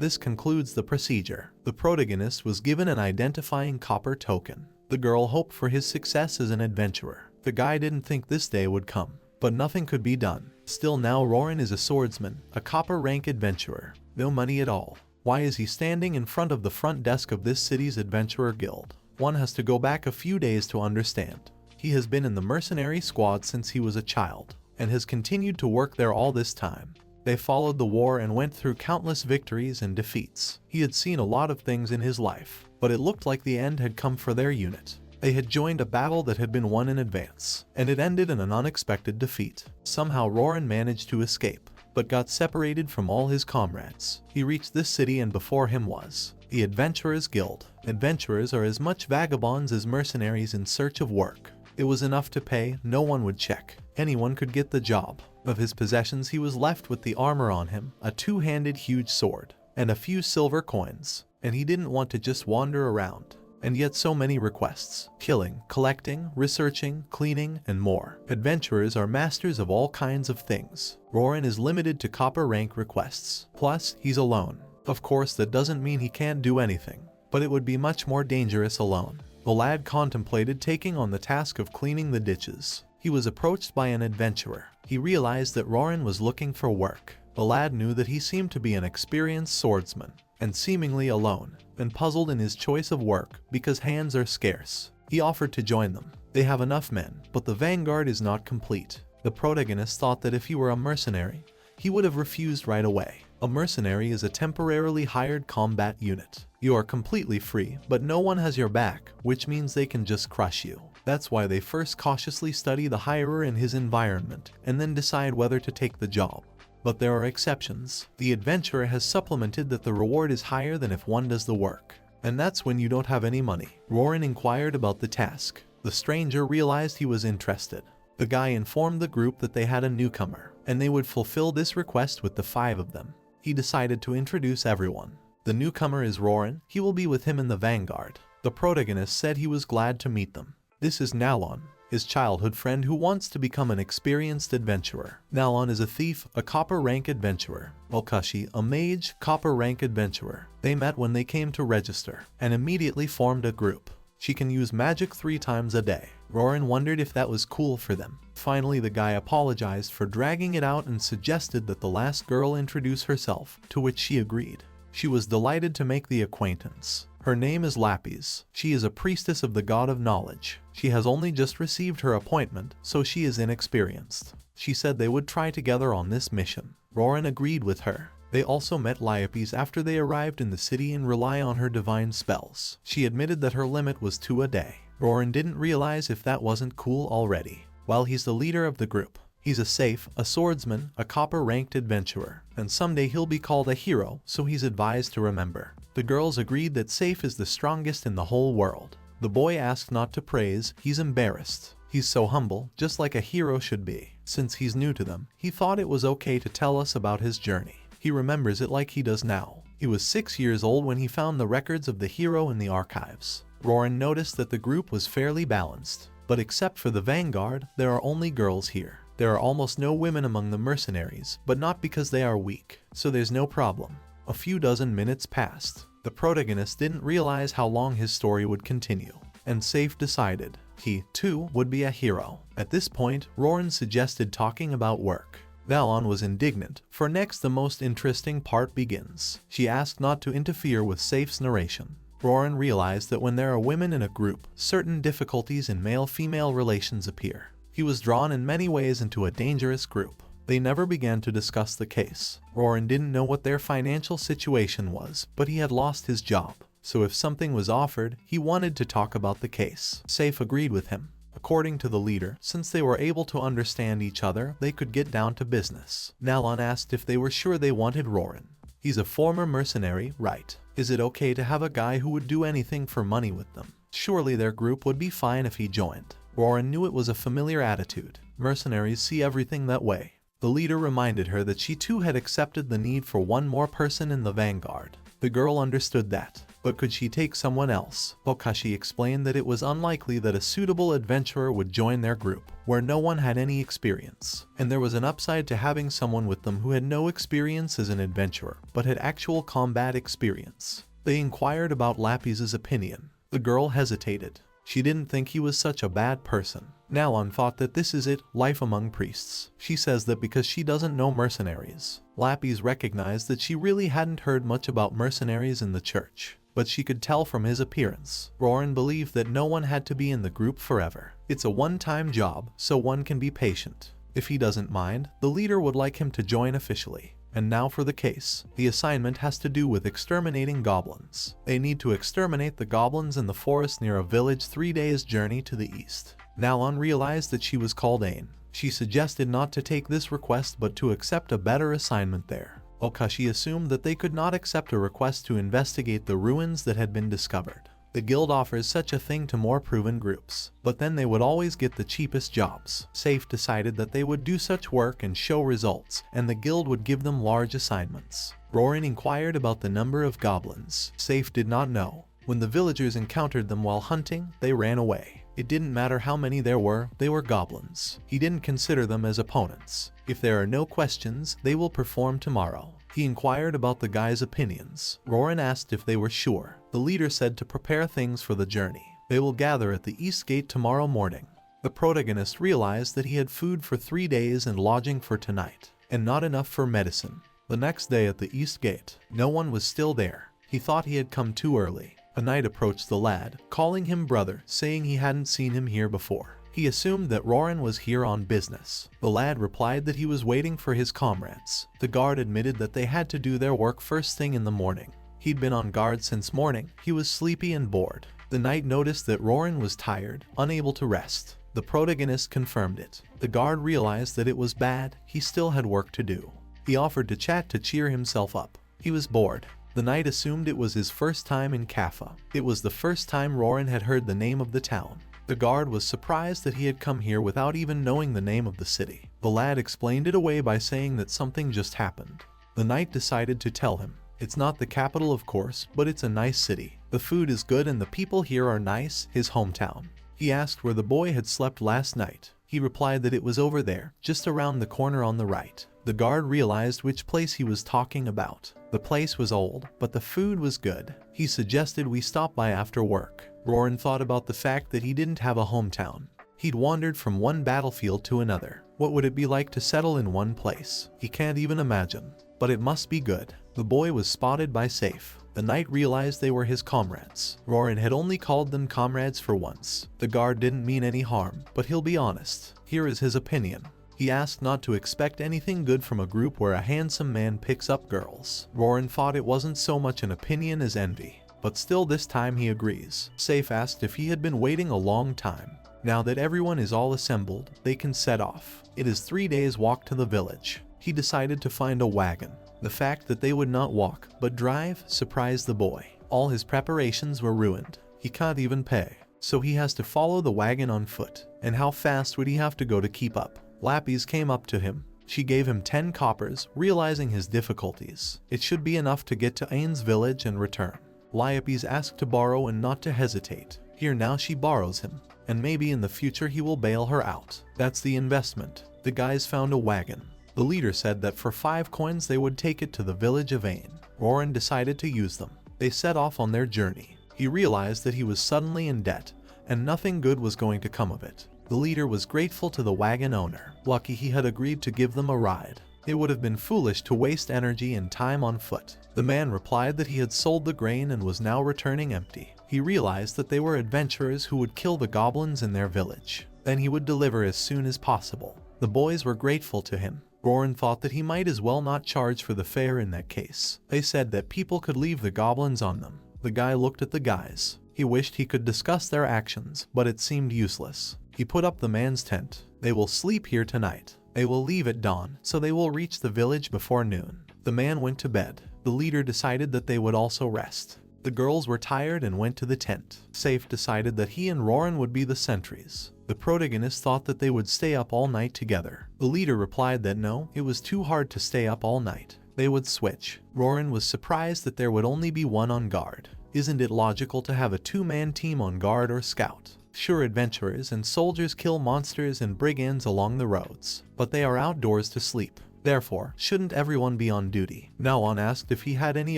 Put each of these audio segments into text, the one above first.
This concludes the procedure. The protagonist was given an identifying copper token. The girl hoped for his success as an adventurer. The guy didn't think this day would come, but nothing could be done. Still, now Roran is a swordsman, a copper rank adventurer. No money at all. Why is he standing in front of the front desk of this city's adventurer guild? One has to go back a few days to understand. He has been in the mercenary squad since he was a child, and has continued to work there all this time. They followed the war and went through countless victories and defeats. He had seen a lot of things in his life, but it looked like the end had come for their unit. They had joined a battle that had been won in advance, and it ended in an unexpected defeat. Somehow Roran managed to escape, but got separated from all his comrades. He reached this city, and before him was the Adventurers Guild. Adventurers are as much vagabonds as mercenaries in search of work. It was enough to pay, no one would check. Anyone could get the job. Of his possessions, he was left with the armor on him, a two-handed huge sword, and a few silver coins. And he didn't want to just wander around. And yet so many requests. Killing, collecting, researching, cleaning, and more. Adventurers are masters of all kinds of things. Roran is limited to copper rank requests. Plus, he's alone. Of course, that doesn't mean he can't do anything, but it would be much more dangerous alone. The lad contemplated taking on the task of cleaning the ditches. He was approached by an adventurer. He realized that Roran was looking for work. The lad knew that he seemed to be an experienced swordsman, and seemingly alone, and puzzled in his choice of work because hands are scarce. He offered to join them. They have enough men, but the vanguard is not complete. The protagonist thought that if he were a mercenary, he would have refused right away. A mercenary is a temporarily hired combat unit. You are completely free, but no one has your back, which means they can just crush you. That's why they first cautiously study the hirer and his environment, and then decide whether to take the job. But there are exceptions. The adventurer has supplemented that the reward is higher than if one does the work. And that's when you don't have any money. Roran inquired about the task. The stranger realized he was interested. The guy informed the group that they had a newcomer, and they would fulfill this request with the 5 of them. He decided to introduce everyone. The newcomer is Roran. He will be with him in the vanguard. The protagonist said he was glad to meet them. This is Nalon, his childhood friend who wants to become an experienced adventurer. Nalon is a thief, a copper rank adventurer. Okashi, a mage, copper rank adventurer. They met when they came to register, and immediately formed a group. She can use magic 3 times a day. Roran wondered if that was cool for them. Finally, the guy apologized for dragging it out and suggested that the last girl introduce herself, to which she agreed. She was delighted to make the acquaintance. Her name is Lapis. She is a priestess of the god of knowledge. She has only just received her appointment, so she is inexperienced. She said they would try together on this mission. Roran agreed with her. They also met Lapis after they arrived in the city and rely on her divine spells. She admitted that her limit was 2 a day. Roran didn't realize if that wasn't cool already. While he's the leader of the group, he's a safe, a swordsman, a copper-ranked adventurer, and someday he'll be called a hero, so he's advised to remember. The girls agreed that Safe is the strongest in the whole world. The boy asked not to praise, he's embarrassed. He's so humble, just like a hero should be. Since he's new to them, he thought it was okay to tell us about his journey. He remembers it like he does now. He was 6 years old when he found the records of the hero in the archives. Roran noticed that the group was fairly balanced, but except for the vanguard, there are only girls here. There are almost no women among the mercenaries, but not because they are weak, so there's no problem. A few dozen minutes passed. The protagonist didn't realize how long his story would continue, and Safe decided he, too, would be a hero. At this point, Roran suggested talking about work. Nalon was indignant, for next the most interesting part begins. She asked not to interfere with Safe's narration. Roran realized that when there are women in a group, certain difficulties in male-female relations appear. He was drawn in many ways into a dangerous group. They never began to discuss the case. Roran didn't know what their financial situation was, but he had lost his job. So if something was offered, he wanted to talk about the case. Safe agreed with him. According to the leader, since they were able to understand each other, they could get down to business. Nalon asked if they were sure they wanted Roran. He's a former mercenary, right? Is it okay to have a guy who would do anything for money with them? Surely their group would be fine if he joined. Roran knew it was a familiar attitude. Mercenaries see everything that way. The leader reminded her that she too had accepted the need for one more person in the vanguard. The girl understood that. But could she take someone else? Bokashi explained that it was unlikely that a suitable adventurer would join their group, where no one had any experience, and there was an upside to having someone with them who had no experience as an adventurer, but had actual combat experience. They inquired about Lapi's opinion. The girl hesitated. She didn't think he was such a bad person. Nalan thought that this is it, life among priests. She says that because she doesn't know mercenaries. Lapis recognized that she really hadn't heard much about mercenaries in the church, but she could tell from his appearance. Roran believed that no one had to be in the group forever. It's a one-time job, so one can be patient. If he doesn't mind, the leader would like him to join officially. And now for the case. The assignment has to do with exterminating goblins. They need to exterminate the goblins in the forest near a village 3 days' journey to the east. Nalan realized that she was called Ain. She suggested not to take this request but to accept a better assignment there. Okashi assumed that they could not accept a request to investigate the ruins that had been discovered. The guild offers such a thing to more proven groups, but then they would always get the cheapest jobs. Safe decided that they would do such work and show results, and the guild would give them large assignments. Roran inquired about the number of goblins. Safe did not know. When the villagers encountered them while hunting, they ran away. It didn't matter how many there were, they were goblins. He didn't consider them as opponents. If there are no questions, they will perform tomorrow. He inquired about the guys' opinions. Roran asked if they were sure. The leader said to prepare things for the journey. They will gather at the east gate tomorrow morning. The protagonist realized that he had food for 3 days and lodging for tonight, and not enough for medicine. The next day at the east gate, no one was still there. He thought he had come too early. A knight approached the lad, calling him brother, saying he hadn't seen him here before. He assumed that Roran was here on business. The lad replied that he was waiting for his comrades. The guard admitted that they had to do their work first thing in the morning. He'd been on guard since morning. He was sleepy and bored. The knight noticed that Roran was tired, unable to rest. The protagonist confirmed it. The guard realized that it was bad. He still had work to do. He offered to chat to cheer himself up. He was bored. The knight assumed it was his first time in Kaffa. It was the first time Roran had heard the name of the town. The guard was surprised that he had come here without even knowing the name of the city. The lad explained it away by saying that something just happened. The knight decided to tell him. It's not the capital, of course, but it's a nice city. The food is good and the people here are nice, his hometown. He asked where the boy had slept last night. He replied that it was over there, just around the corner on the right. The guard realized which place he was talking about. The place was old, but the food was good. He suggested we stop by after work. Roran thought about the fact that he didn't have a hometown. He'd wandered from one battlefield to another. What would it be like to settle in one place? He can't even imagine. But it must be good. The boy was spotted by Safe. The knight realized they were his comrades. Roran had only called them comrades for once. The guard didn't mean any harm, but he'll be honest. Here is his opinion. He asked not to expect anything good from a group where a handsome man picks up girls. Roran thought it wasn't so much an opinion as envy, but still this time he agrees. Safe asked if he had been waiting a long time. Now that everyone is all assembled, they can set off. It is 3 days' walk to the village. He decided to find a wagon. The fact that they would not walk, but drive, surprised the boy. All his preparations were ruined. He can't even pay, so he has to follow the wagon on foot. And how fast would he have to go to keep up? Lapis came up to him. She gave him 10 coppers, realizing his difficulties. It should be enough to get to Ain's village and return. Lapis asked to borrow and not to hesitate. Here now she borrows him, and maybe in the future he will bail her out. That's the investment. The guys found a wagon. The leader said that for 5 coins they would take it to the village of Ain. Roran decided to use them. They set off on their journey. He realized that he was suddenly in debt, and nothing good was going to come of it. The leader was grateful to the wagon owner. Lucky he had agreed to give them a ride. It would have been foolish to waste energy and time on foot. The man replied that he had sold the grain and was now returning empty. He realized that they were adventurers who would kill the goblins in their village. Then he would deliver as soon as possible. The boys were grateful to him. Roran thought that he might as well not charge for the fare in that case. They said that people could leave the goblins on them. The guy looked at the guys. He wished he could discuss their actions, but it seemed useless. He put up the man's tent. They will sleep here tonight. They will leave at dawn, so they will reach the village before noon. The man went to bed. The leader decided that they would also rest. The girls were tired and went to the tent. Safe decided that he and Roran would be the sentries. The protagonist thought that they would stay up all night together. The leader replied that no, it was too hard to stay up all night. they would switch. Rorin was surprised that there would only be one on guard. Isn't it logical to have a two-man team on guard or scout? Sure, adventurers and soldiers kill monsters and brigands along the roads, but they are outdoors to sleep. Therefore, shouldn't everyone be on duty? Naon asked if he had any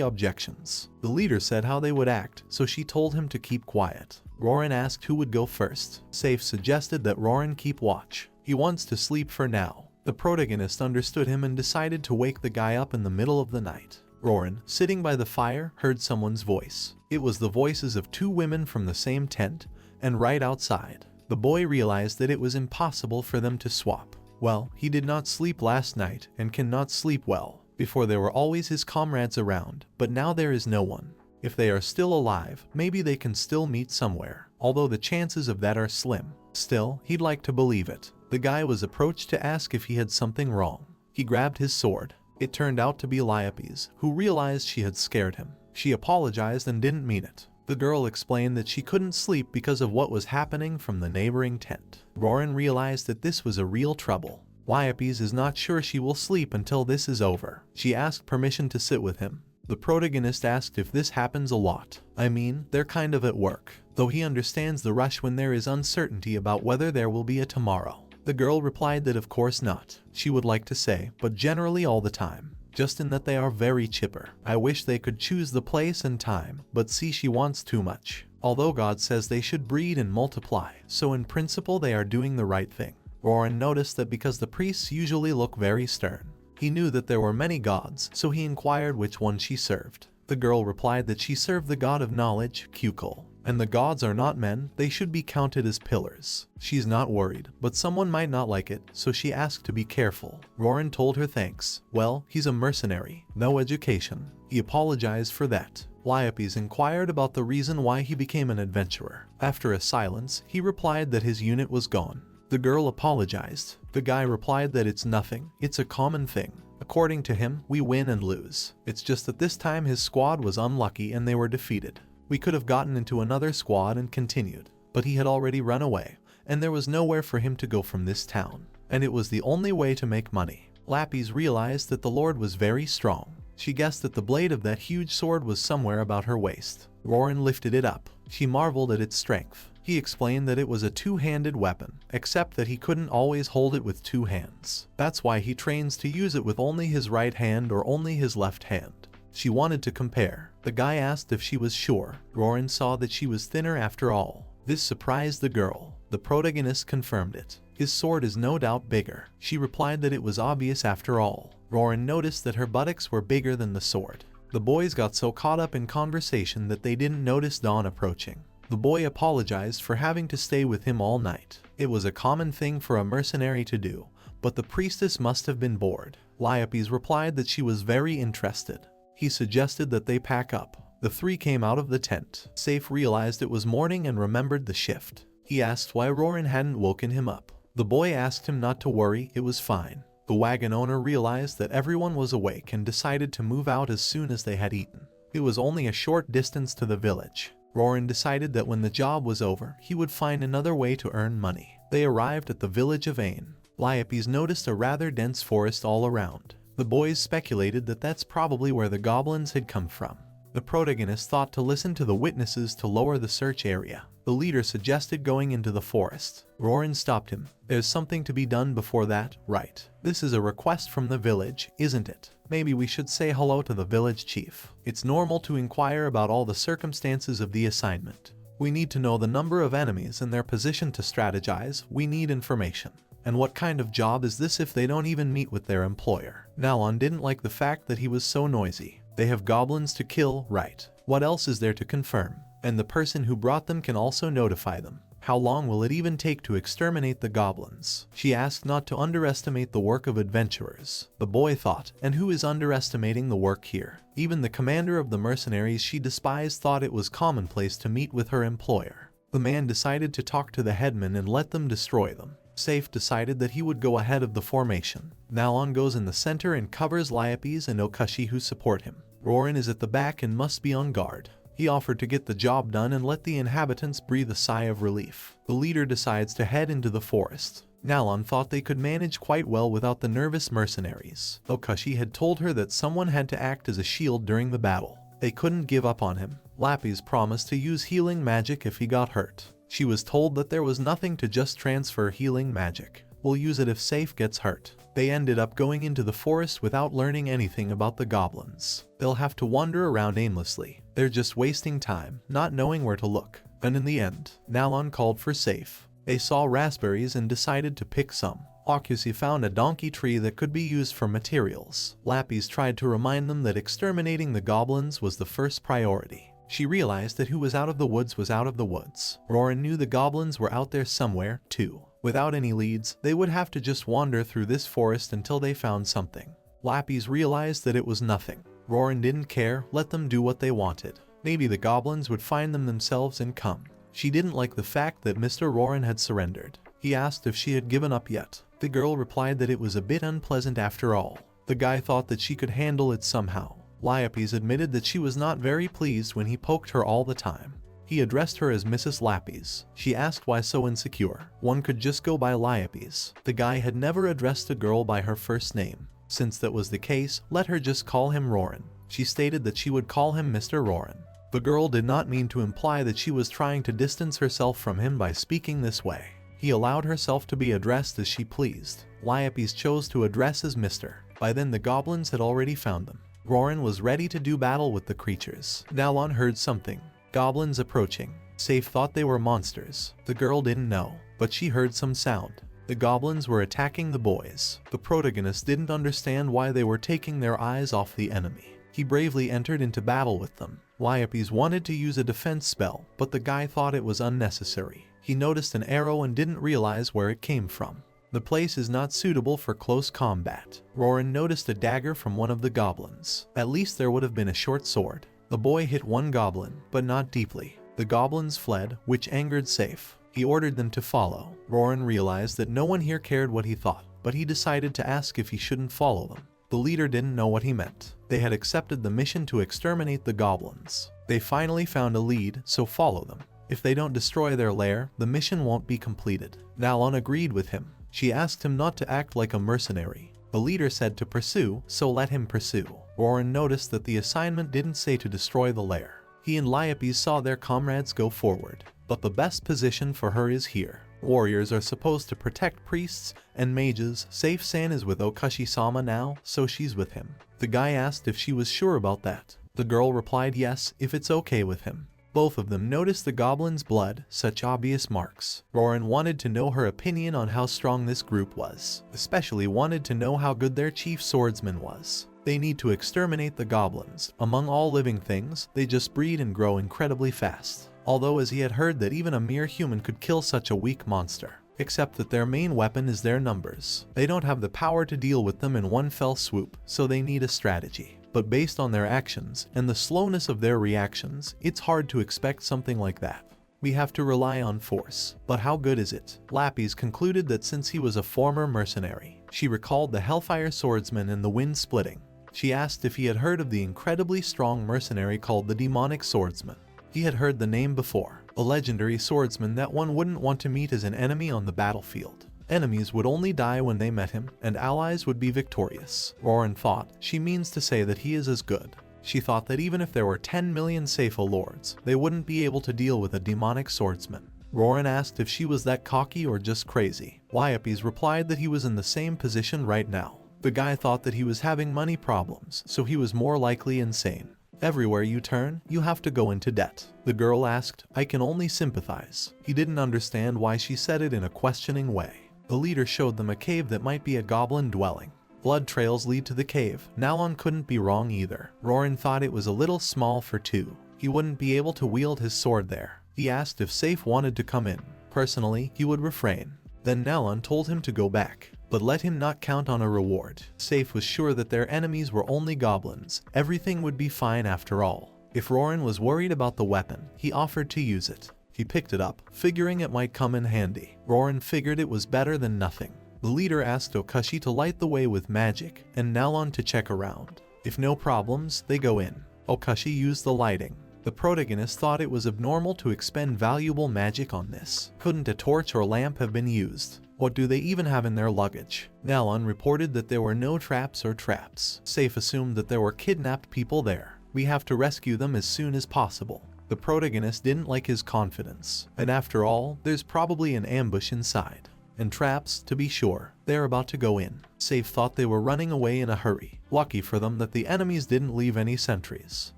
objections. The leader said how they would act, so she told him to keep quiet. Rorin asked who would go first. Safe suggested that Rorin keep watch. He wants to sleep for now. The protagonist understood him and decided to wake the guy up in the middle of the night. Rorin, sitting by the fire, heard someone's voice. It was the voices of two women from the same tent, and right outside. The boy realized that it was impossible for them to swap. Well, he did not sleep last night and cannot sleep well. Before there were always his comrades around, but now there is no one. If they are still alive, maybe they can still meet somewhere, although the chances of that are slim. Still, he'd like to believe it. The guy was approached to ask if he had something wrong. He grabbed his sword. It turned out to be Liapes, who realized she had scared him. She apologized and didn't mean it. The girl explained that she couldn't sleep because of what was happening from the neighboring tent. Rorin realized that this was a real trouble. Liapes is not sure she will sleep until this is over. She asked permission to sit with him. The protagonist asked if this happens a lot. I mean, they're kind of at work, though he understands the rush when there is uncertainty about whether there will be a tomorrow. The girl replied that of course not. She would like to say, but generally all the time. Just in that they are very chipper. I wish they could choose the place and time, but see, she wants too much. Although God says they should breed and multiply, so in principle they are doing the right thing. Rorin noticed that because the priests usually look very stern. He knew that there were many gods, so he inquired which one she served. The girl replied that she served the god of knowledge, Kukul. And the gods are not men, they should be counted as pillars. She's not worried, but someone might not like it, so she asked to be careful. Rorin told her thanks. Well, he's a mercenary, no education. He apologized for that. Liapes inquired about the reason why he became an adventurer. After a silence, he replied that his unit was gone. The girl apologized. The guy replied that it's nothing, it's a common thing. According to him, we win and lose. It's just that this time his squad was unlucky and they were defeated. We could have gotten into another squad and continued, but he had already run away, and there was nowhere for him to go from this town, and it was the only way to make money. Lapis realized that the Lord was very strong. She guessed that the blade of that huge sword was somewhere about her waist. Rorin lifted it up. She marveled at its strength. He explained that it was a two-handed weapon, except that he couldn't always hold it with two hands. That's why he trains to use it with only his right hand or only his left hand. She wanted to compare. The guy asked if she was sure. Rorin saw that she was thinner after all. This surprised the girl. The protagonist confirmed it. His sword is no doubt bigger. She replied that it was obvious after all. Rorin noticed that her buttocks were bigger than the sword. The boys got so caught up in conversation that they didn't notice dawn approaching. The boy apologized for having to stay with him all night. It was a common thing for a mercenary to do, but the priestess must have been bored. Liapes replied that she was very interested. He suggested that they pack up. The three came out of the tent. Safe realized it was morning and remembered the shift. He asked why Rorin hadn't woken him up. The boy asked him not to worry, it was fine. The wagon owner realized that everyone was awake and decided to move out as soon as they had eaten. It was only a short distance to the village. Rorin decided that when the job was over, he would find another way to earn money. They arrived at the village of Ain. Liapes noticed a rather dense forest all around. The boys speculated that that's probably where the goblins had come from. The protagonist thought to listen to the witnesses to lower the search area. The leader suggested going into the forest. Rorin stopped him. There's something to be done before that, right? This is a request from the village, isn't it? Maybe we should say hello to the village chief. It's normal to inquire about all the circumstances of the assignment. We need to know the number of enemies and their position to strategize. We need information. And what kind of job is this if they don't even meet with their employer? Nalon didn't like the fact that he was so noisy. They have goblins to kill, right? What else is there to confirm? And the person who brought them can also notify them. How long will it even take to exterminate the goblins? She asked not to underestimate the work of adventurers. The boy thought, and who is underestimating the work here? Even the commander of the mercenaries she despised thought it was commonplace to meet with her employer. The man decided to talk to the headman and let them destroy them. Safe decided that he would go ahead of the formation. Nalon goes in the center and covers Liapes and Okashi who support him. Rorin is at the back and must be on guard. He offered to get the job done and let the inhabitants breathe a sigh of relief. The leader decides to head into the forest. Nalon thought they could manage quite well without the nervous mercenaries. Okashi had told her that someone had to act as a shield during the battle. They couldn't give up on him. Lapis promised to use healing magic if he got hurt. She was told that there was nothing to just transfer healing magic. We'll use it if Safe gets hurt. They ended up going into the forest without learning anything about the goblins. They'll have to wander around aimlessly. They're just wasting time, not knowing where to look. And in the end, Nalon called for Safe. They saw raspberries and decided to pick some. Okusi found a donkey tree that could be used for materials. Lapis tried to remind them that exterminating the goblins was the first priority. She realized that who was out of the woods was out of the woods. Roran knew the goblins were out there somewhere, too. Without any leads, they would have to just wander through this forest until they found something. Lapis realized that it was nothing. Roran didn't care, let them do what they wanted. Maybe the goblins would find them themselves and come. She didn't like the fact that Mr. Roran had surrendered. He asked if she had given up yet. The girl replied that it was a bit unpleasant after all. The guy thought that she could handle it somehow. Lapis admitted that she was not very pleased when he poked her all the time. He addressed her as Mrs. Lapis. She asked why so insecure. One could just go by Lapis. The guy had never addressed a girl by her first name. Since that was the case, let her just call him Roran. She stated that she would call him Mr. Roran. The girl did not mean to imply that she was trying to distance herself from him by speaking this way. He allowed herself to be addressed as she pleased. Lapis chose to address as Mr. By then the goblins had already found them. Roran was ready to do battle with the creatures. Nalon heard something. Goblins approaching. Safe thought they were monsters. The girl didn't know, but she heard some sound. The goblins were attacking the boys. The protagonist didn't understand why they were taking their eyes off the enemy. He bravely entered into battle with them. Lapis wanted to use a defense spell, but the guy thought it was unnecessary. He noticed an arrow and didn't realize where it came from. The place is not suitable for close combat. Roran noticed a dagger from one of the goblins. At least there would have been a short sword. The boy hit one goblin, but not deeply. The goblins fled, which angered Safe. He ordered them to follow. Roran realized that no one here cared what he thought, but he decided to ask if he shouldn't follow them. The leader didn't know what he meant. They had accepted the mission to exterminate the goblins. They finally found a lead, so follow them. If they don't destroy their lair, the mission won't be completed. Nalon agreed with him. She asked him not to act like a mercenary. The leader said to pursue, so let him pursue. Roran noticed that the assignment didn't say to destroy the lair. He and Lapis saw their comrades go forward. But the best position for her is here. Warriors are supposed to protect priests and mages. Safe-san is with Okashi-sama now, so she's with him. The guy asked if she was sure about that. The girl replied yes, if it's okay with him. Both of them noticed the goblin's blood, such obvious marks. Roran wanted to know her opinion on how strong this group was, especially wanted to know how good their chief swordsman was. They need to exterminate the goblins. Among all living things, they just breed and grow incredibly fast. Although as he had heard that even a mere human could kill such a weak monster. Except that their main weapon is their numbers. They don't have the power to deal with them in one fell swoop, so they need a strategy. But based on their actions, and the slowness of their reactions, it's hard to expect something like that. We have to rely on force. But how good is it? Lapis concluded that since he was a former mercenary, she recalled the Hellfire Swordsman and the Wind Splitting. She asked if he had heard of the incredibly strong mercenary called the Demonic Swordsman. He had heard the name before, a legendary swordsman that one wouldn't want to meet as an enemy on the battlefield. Enemies would only die when they met him, and allies would be victorious. Roran thought, she means to say that he is as good. She thought that even if there were 10 million Seifa lords, they wouldn't be able to deal with a demonic swordsman. Roran asked if she was that cocky or just crazy. Lapis replied that he was in the same position right now. The guy thought that he was having money problems, so he was more likely insane. Everywhere you turn, you have to go into debt. The girl asked, I can only sympathize. He didn't understand why she said it in a questioning way. The leader showed them a cave that might be a goblin dwelling. Blood trails lead to the cave. Nalon couldn't be wrong either. Roran thought it was a little small for two. He wouldn't be able to wield his sword there. He asked if Safe wanted to come in. Personally, he would refrain. Then Nalon told him to go back, but let him not count on a reward. Safe was sure that their enemies were only goblins. Everything would be fine after all. If Roran was worried about the weapon, he offered to use it. He picked it up, figuring it might come in handy. Roran figured it was better than nothing. The leader asked Okashi to light the way with magic, and Nalon to check around. If no problems, they go in. Okashi used the lighting. The protagonist thought it was abnormal to expend valuable magic on this. Couldn't a torch or lamp have been used? What do they even have in their luggage? Nalon reported that there were no traps or traps. Safe assumed that there were kidnapped people there. We have to rescue them as soon as possible. The protagonist didn't like his confidence. And after all, there's probably an ambush inside. And traps, to be sure. They're about to go in. Safe thought they were running away in a hurry. Lucky for them that the enemies didn't leave any sentries.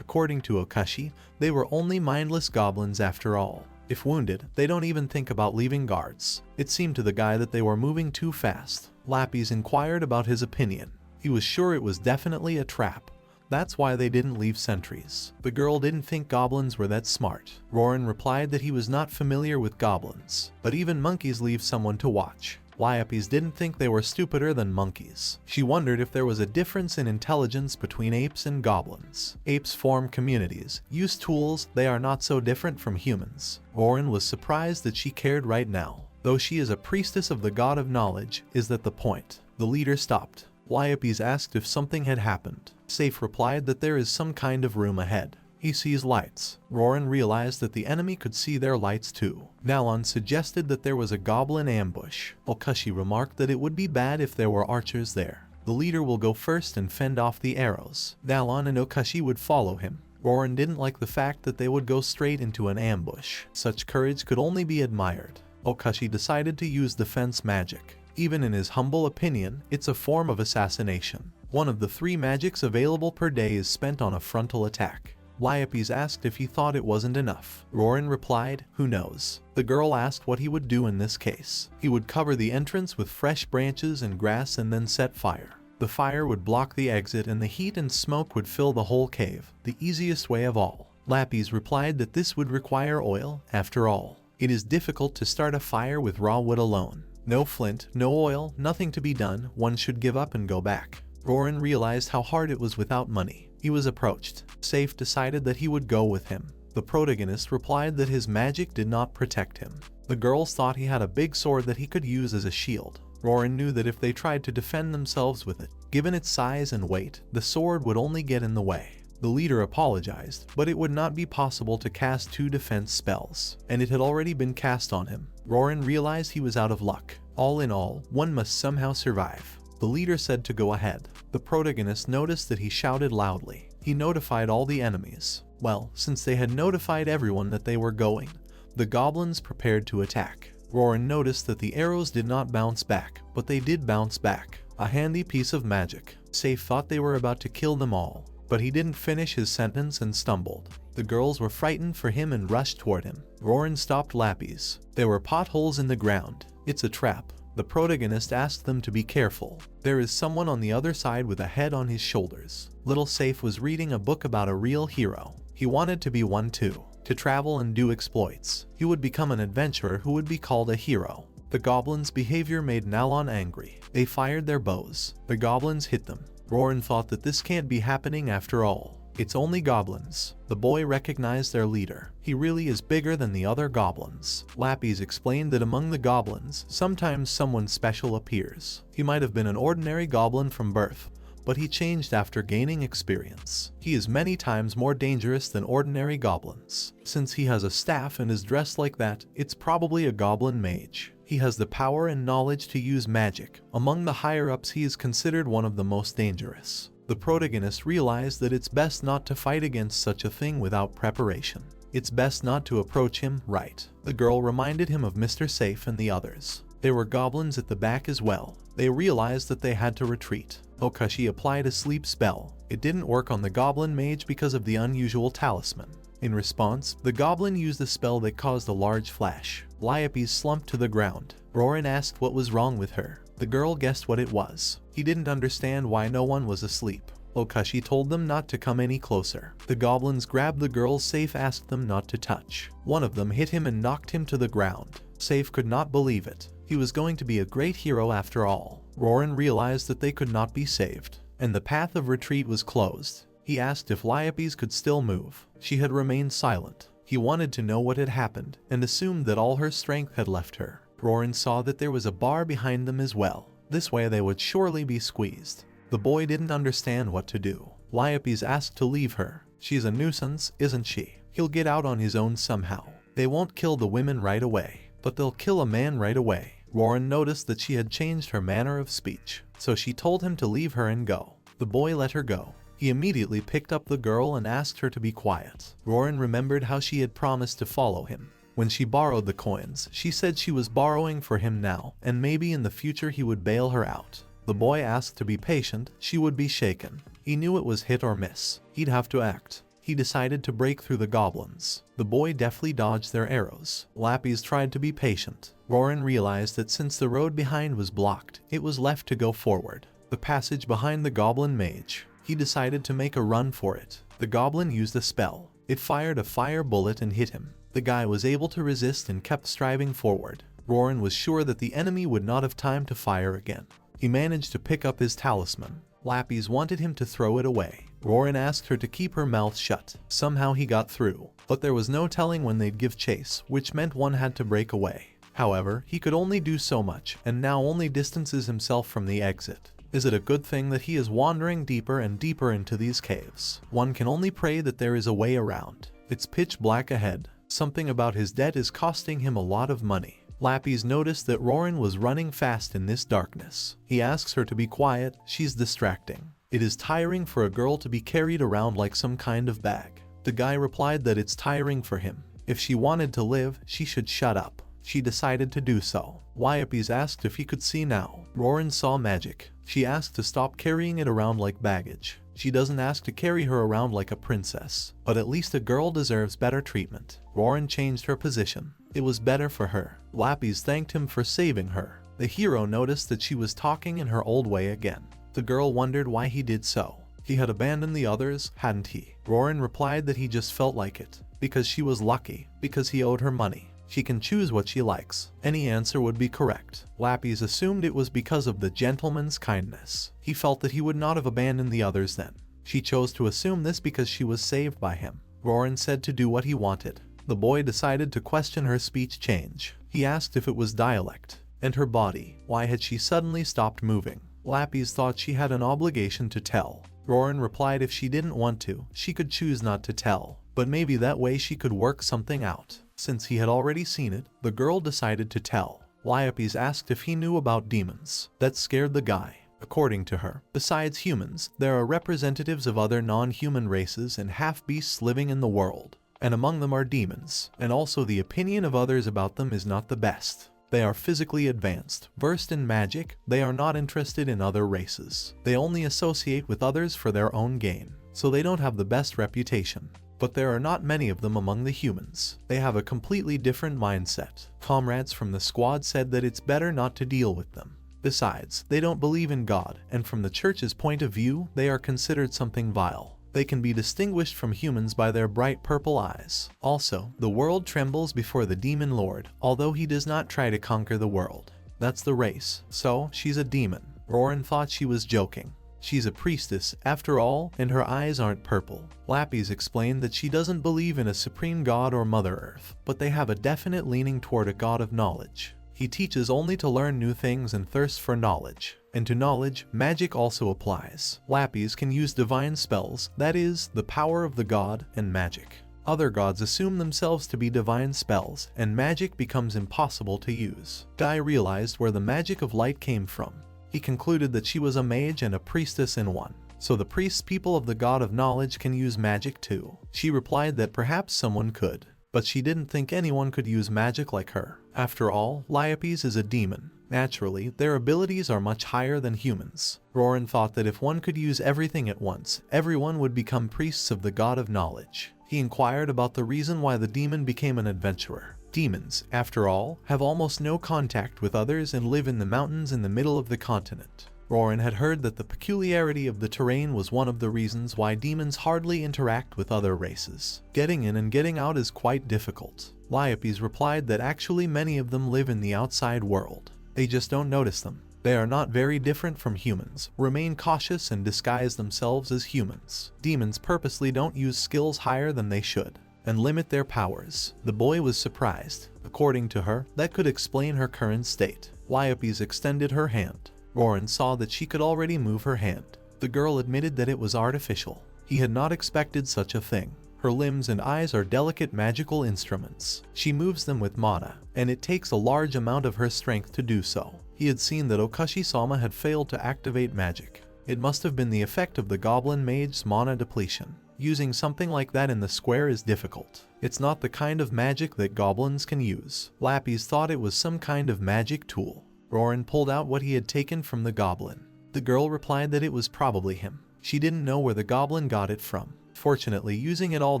According to Okashi, they were only mindless goblins after all. If wounded, they don't even think about leaving guards. It seemed to the guy that they were moving too fast. Lapis inquired about his opinion. He was sure it was definitely a trap. That's why they didn't leave sentries. The girl didn't think goblins were that smart. Roran replied that he was not familiar with goblins, but even monkeys leave someone to watch. Lapis didn't think they were stupider than monkeys. She wondered if there was a difference in intelligence between apes and goblins. Apes form communities, use tools, they are not so different from humans. Roran was surprised that she cared right now. Though she is a priestess of the god of knowledge, is that the point? The leader stopped. Lapis asked if something had happened. Safe replied that there is some kind of room ahead. He sees lights. Roran realized that the enemy could see their lights too. Nalon suggested that there was a goblin ambush. Okashi remarked that it would be bad if there were archers there. The leader will go first and fend off the arrows. Nalon and Okashi would follow him. Roran didn't like the fact that they would go straight into an ambush. Such courage could only be admired. Okashi decided to use defense magic. Even in his humble opinion, it's a form of assassination. One of the 3 magics available per day is spent on a frontal attack. Lapis asked if he thought it wasn't enough. Roran replied, who knows? The girl asked what he would do in this case. He would cover the entrance with fresh branches and grass and then set fire. The fire would block the exit and the heat and smoke would fill the whole cave, the easiest way of all. Lapis replied that this would require oil, after all. It is difficult to start a fire with raw wood alone. No flint, no oil, nothing to be done, one should give up and go back. Roran realized how hard it was without money. He was approached. Safe decided that he would go with him. The protagonist replied that his magic did not protect him. The girls thought he had a big sword that he could use as a shield. Roran knew that if they tried to defend themselves with it, given its size and weight, the sword would only get in the way. The leader apologized, but it would not be possible to cast 2 defense spells, and it had already been cast on him. Roran realized he was out of luck. All in all, one must somehow survive. The leader said to go ahead. The protagonist noticed that he shouted loudly. He notified all the enemies. Well, since they had notified everyone that they were going, the goblins prepared to attack. Roran noticed that the arrows did not bounce back, but they did bounce back. A handy piece of magic. Safe thought they were about to kill them all, but he didn't finish his sentence and stumbled. The girls were frightened for him and rushed toward him. Roran stopped Lapis. There were potholes in the ground. It's a trap. The protagonist asked them to be careful. There is someone on the other side with a head on his shoulders. Little Safe was reading a book about a real hero. He wanted to be one too, to travel and do exploits. He would become an adventurer who would be called a hero. The goblins' behavior made Nalon angry. They fired their bows. The goblins hit them. Roran thought that this can't be happening after all. It's only goblins. The boy recognized their leader. He really is bigger than the other goblins. Lapis explained that among the goblins, sometimes someone special appears. He might have been an ordinary goblin from birth, but he changed after gaining experience. He is many times more dangerous than ordinary goblins. Since he has a staff and is dressed like that, it's probably a goblin mage. He has the power and knowledge to use magic. Among the higher-ups, he is considered one of the most dangerous. The protagonist realized that it's best not to fight against such a thing without preparation. It's best not to approach him, right? The girl reminded him of Mr. Safe and the others. There were goblins at the back as well. They realized that they had to retreat. Okashi applied a sleep spell. It didn't work on the goblin mage because of the unusual talisman. In response, the goblin used a spell that caused a large flash. Lapis slumped to the ground. Roran asked what was wrong with her. The girl guessed what it was. He didn't understand why no one was asleep. Okashi told them not to come any closer. The goblins grabbed the girls. Safe asked them not to touch. One of them hit him and knocked him to the ground. Safe could not believe it. He was going to be a great hero after all. Roran realized that they could not be saved, and the path of retreat was closed. He asked if Lapis could still move. She had remained silent. He wanted to know what had happened, and assumed that all her strength had left her. Roran saw that there was a bar behind them as well. This way they would surely be squeezed. The boy didn't understand what to do. Lapis asked to leave her. She's a nuisance, isn't she? He'll get out on his own somehow. They won't kill the women right away, but they'll kill a man right away. Roran noticed that she had changed her manner of speech, so she told him to leave her and go. The boy let her go. He immediately picked up the girl and asked her to be quiet. Roran remembered how she had promised to follow him. When she borrowed the coins, she said she was borrowing for him now, and maybe in the future he would bail her out. The boy asked to be patient, she would be shaken. He knew it was hit or miss. He'd have to act. He decided to break through the goblins. The boy deftly dodged their arrows. Lapis tried to be patient. Roran realized that since the road behind was blocked, it was left to go forward. The passage behind the goblin mage. He decided to make a run for it. The goblin used a spell. It fired a fire bullet and hit him. The guy was able to resist and kept striving forward. Roran was sure that the enemy would not have time to fire again. He managed to pick up his talisman. Lapis wanted him to throw it away. Roran asked her to keep her mouth shut. Somehow he got through, but there was no telling when they'd give chase, which meant one had to break away. However, he could only do so much, and now only distances himself from the exit. Is it a good thing that he is wandering deeper and deeper into these caves? One can only pray that there is a way around. It's pitch black ahead. Something about his debt is costing him a lot of money. Lapis noticed that Roran was running fast in this darkness. He asks her to be quiet, she's distracting. It is tiring for a girl to be carried around like some kind of bag. The guy replied that it's tiring for him. If she wanted to live, she should shut up. She decided to do so. Lapis asked if he could see now. Roran saw magic. She asked to stop carrying it around like baggage. She doesn't ask to carry her around like a princess, but at least a girl deserves better treatment. Roran changed her position. It was better for her. Lapis thanked him for saving her. The hero noticed that she was talking in her old way again. The girl wondered why he did so. He had abandoned the others, hadn't he? Roran replied that he just felt like it. Because she was lucky. Because he owed her money. She can choose what she likes. Any answer would be correct. Lapis assumed it was because of the gentleman's kindness. He felt that he would not have abandoned the others then. She chose to assume this because she was saved by him. Roran said to do what he wanted. The boy decided to question her speech change. He asked if it was dialect. And her body. Why had she suddenly stopped moving? Lapis thought she had an obligation to tell. Roran replied if she didn't want to, she could choose not to tell. But maybe that way she could work something out. Since he had already seen it, the girl decided to tell. Lapis asked if he knew about demons. That scared the guy. According to her, besides humans, there are representatives of other non-human races and half-beasts living in the world. And among them are demons, and also the opinion of others about them is not the best. They are physically advanced, versed in magic, they are not interested in other races. They only associate with others for their own gain, so they don't have the best reputation. But there are not many of them among the humans. They have a completely different mindset. Comrades from the squad said that it's better not to deal with them. Besides, they don't believe in God, and from the church's point of view, they are considered something vile. They can be distinguished from humans by their bright purple eyes. Also, the world trembles before the demon lord, although he does not try to conquer the world. That's the race. So, she's a demon. Roran thought she was joking. She's a priestess, after all, and her eyes aren't purple. Lapis explained that she doesn't believe in a supreme god or Mother Earth, but they have a definite leaning toward a god of knowledge. He teaches only to learn new things and thirsts for knowledge. And to knowledge, magic also applies. Lapis can use divine spells, that is, the power of the god, and magic. Other gods assume themselves to be divine spells, and magic becomes impossible to use. Guy realized where the magic of light came from. He concluded that she was a mage and a priestess in one. So the priests people of the god of knowledge can use magic too. She replied that perhaps someone could. But she didn't think anyone could use magic like her. After all, Lapis is a demon. Naturally, their abilities are much higher than humans. Roran thought that if one could use everything at once, everyone would become priests of the god of knowledge. He inquired about the reason why the demon became an adventurer. Demons, after all, have almost no contact with others and live in the mountains in the middle of the continent. Roran had heard that the peculiarity of the terrain was one of the reasons why demons hardly interact with other races. Getting in and getting out is quite difficult. Lapis replied that actually many of them live in the outside world. They just don't notice them. They are not very different from humans, remain cautious and disguise themselves as humans. Demons purposely don't use skills higher than they should, and limit their powers. The boy was surprised. According to her, that could explain her current state. Lapis extended her hand. Roran saw that she could already move her hand. The girl admitted that it was artificial. He had not expected such a thing. Her limbs and eyes are delicate magical instruments. She moves them with mana, and it takes a large amount of her strength to do so. He had seen that Okashi-sama had failed to activate magic. It must have been the effect of the goblin mage's mana depletion. Using something like that in the square is difficult. It's not the kind of magic that goblins can use. Lapis thought it was some kind of magic tool. Rorin pulled out what he had taken from the goblin. The girl replied that it was probably him. She didn't know where the goblin got it from. Fortunately, using it all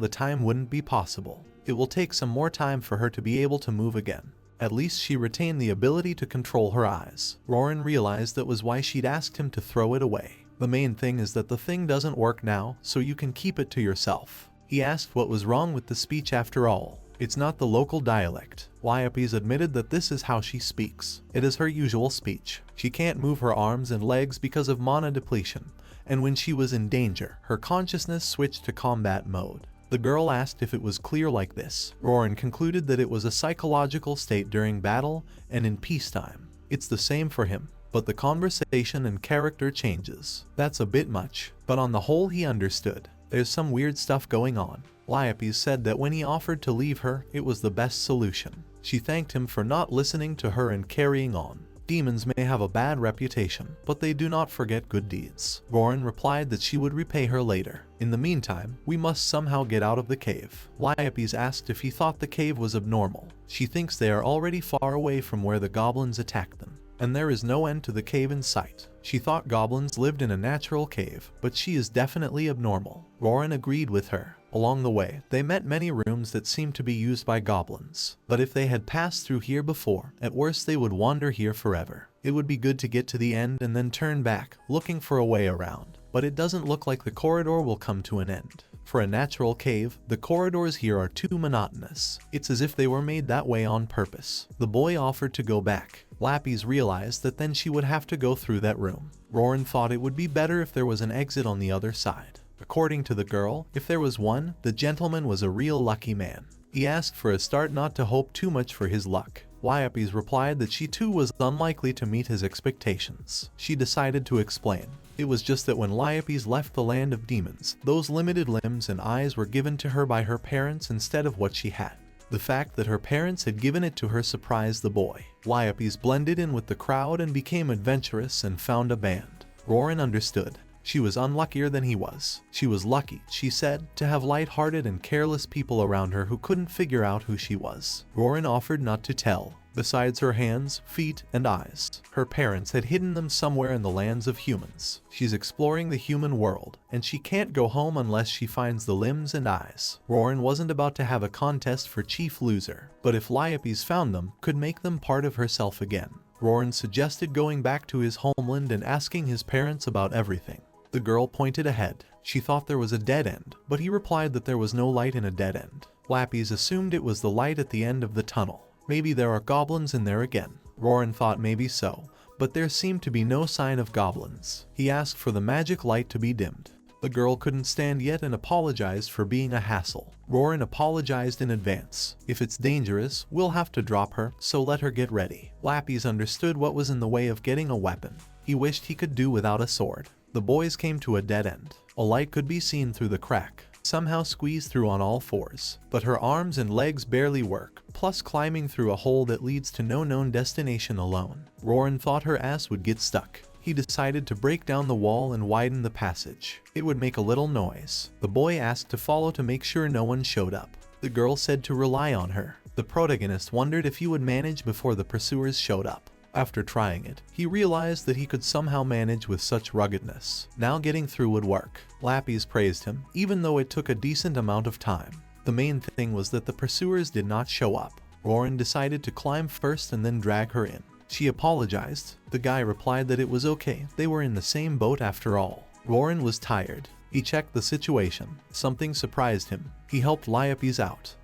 the time wouldn't be possible. It will take some more time for her to be able to move again. At least she retained the ability to control her eyes. Rorin realized that was why she'd asked him to throw it away. The main thing is that the thing doesn't work now, so you can keep it to yourself. He asked what was wrong with the speech after all. It's not the local dialect. Lyopes admitted that this is how she speaks. It is her usual speech. She can't move her arms and legs because of mana depletion, and when she was in danger, her consciousness switched to combat mode. The girl asked if it was clear like this. Rorin concluded that it was a psychological state during battle and in peacetime. It's the same for him, but the conversation and character changes. That's a bit much, but on the whole he understood. There's some weird stuff going on. Lyopes said that when he offered to leave her, it was the best solution. She thanked him for not listening to her and carrying on. Demons may have a bad reputation, but they do not forget good deeds. Rorin replied that she would repay her later. In the meantime, we must somehow get out of the cave. Lyopes asked if he thought the cave was abnormal. She thinks they are already far away from where the goblins attacked them, and there is no end to the cave in sight. She thought goblins lived in a natural cave, but she is definitely abnormal. Rorin agreed with her. Along the way, they met many rooms that seemed to be used by goblins. But if they had passed through here before, at worst they would wander here forever. It would be good to get to the end and then turn back, looking for a way around. But it doesn't look like the corridor will come to an end. For a natural cave, the corridors here are too monotonous. It's as if they were made that way on purpose. The boy offered to go back. Lapis realized that then she would have to go through that room. Rorin thought it would be better if there was an exit on the other side. According to the girl, if there was one, the gentleman was a real lucky man. He asked for a start not to hope too much for his luck. Lyopes replied that she too was unlikely to meet his expectations. She decided to explain. It was just that when Lyopes left the land of demons, those limited limbs and eyes were given to her by her parents instead of what she had. The fact that her parents had given it to her surprised the boy. Lyopes blended in with the crowd and became adventurous and found a band. Rorin understood. She was unluckier than he was. She was lucky, she said, to have light-hearted and careless people around her who couldn't figure out who she was. Rorin offered not to tell. Besides her hands, feet, and eyes, her parents had hidden them somewhere in the lands of humans. She's exploring the human world, and she can't go home unless she finds the limbs and eyes. Rorin wasn't about to have a contest for chief loser, but if Lyopes found them, could make them part of herself again. Rorin suggested going back to his homeland and asking his parents about everything. The girl pointed ahead. She thought there was a dead end, but he replied that there was no light in a dead end. Lapis assumed it was the light at the end of the tunnel. Maybe there are goblins in there again. Rorin thought maybe so, but there seemed to be no sign of goblins. He asked for the magic light to be dimmed. The girl couldn't stand yet and apologized for being a hassle. Rorin apologized in advance. If it's dangerous, we'll have to drop her, so let her get ready. Lapis understood what was in the way of getting a weapon. He wished he could do without a sword. The boys came to a dead end. A light could be seen through the crack, somehow squeezed through on all fours. But her arms and legs barely work, plus climbing through a hole that leads to no known destination alone. Rorin thought her ass would get stuck. He decided to break down the wall and widen the passage. It would make a little noise. The boy asked to follow to make sure no one showed up. The girl said to rely on her. The protagonist wondered if he would manage before the pursuers showed up. After trying it, he realized that he could somehow manage with such ruggedness. Now getting through would work. Lapis praised him, even though it took a decent amount of time. The main thing was that the pursuers did not show up. Rorin decided to climb first and then drag her in. She apologized. The guy replied that it was okay, they were in the same boat after all. Rorin was tired. He checked the situation. Something surprised him. He helped Lyopes out.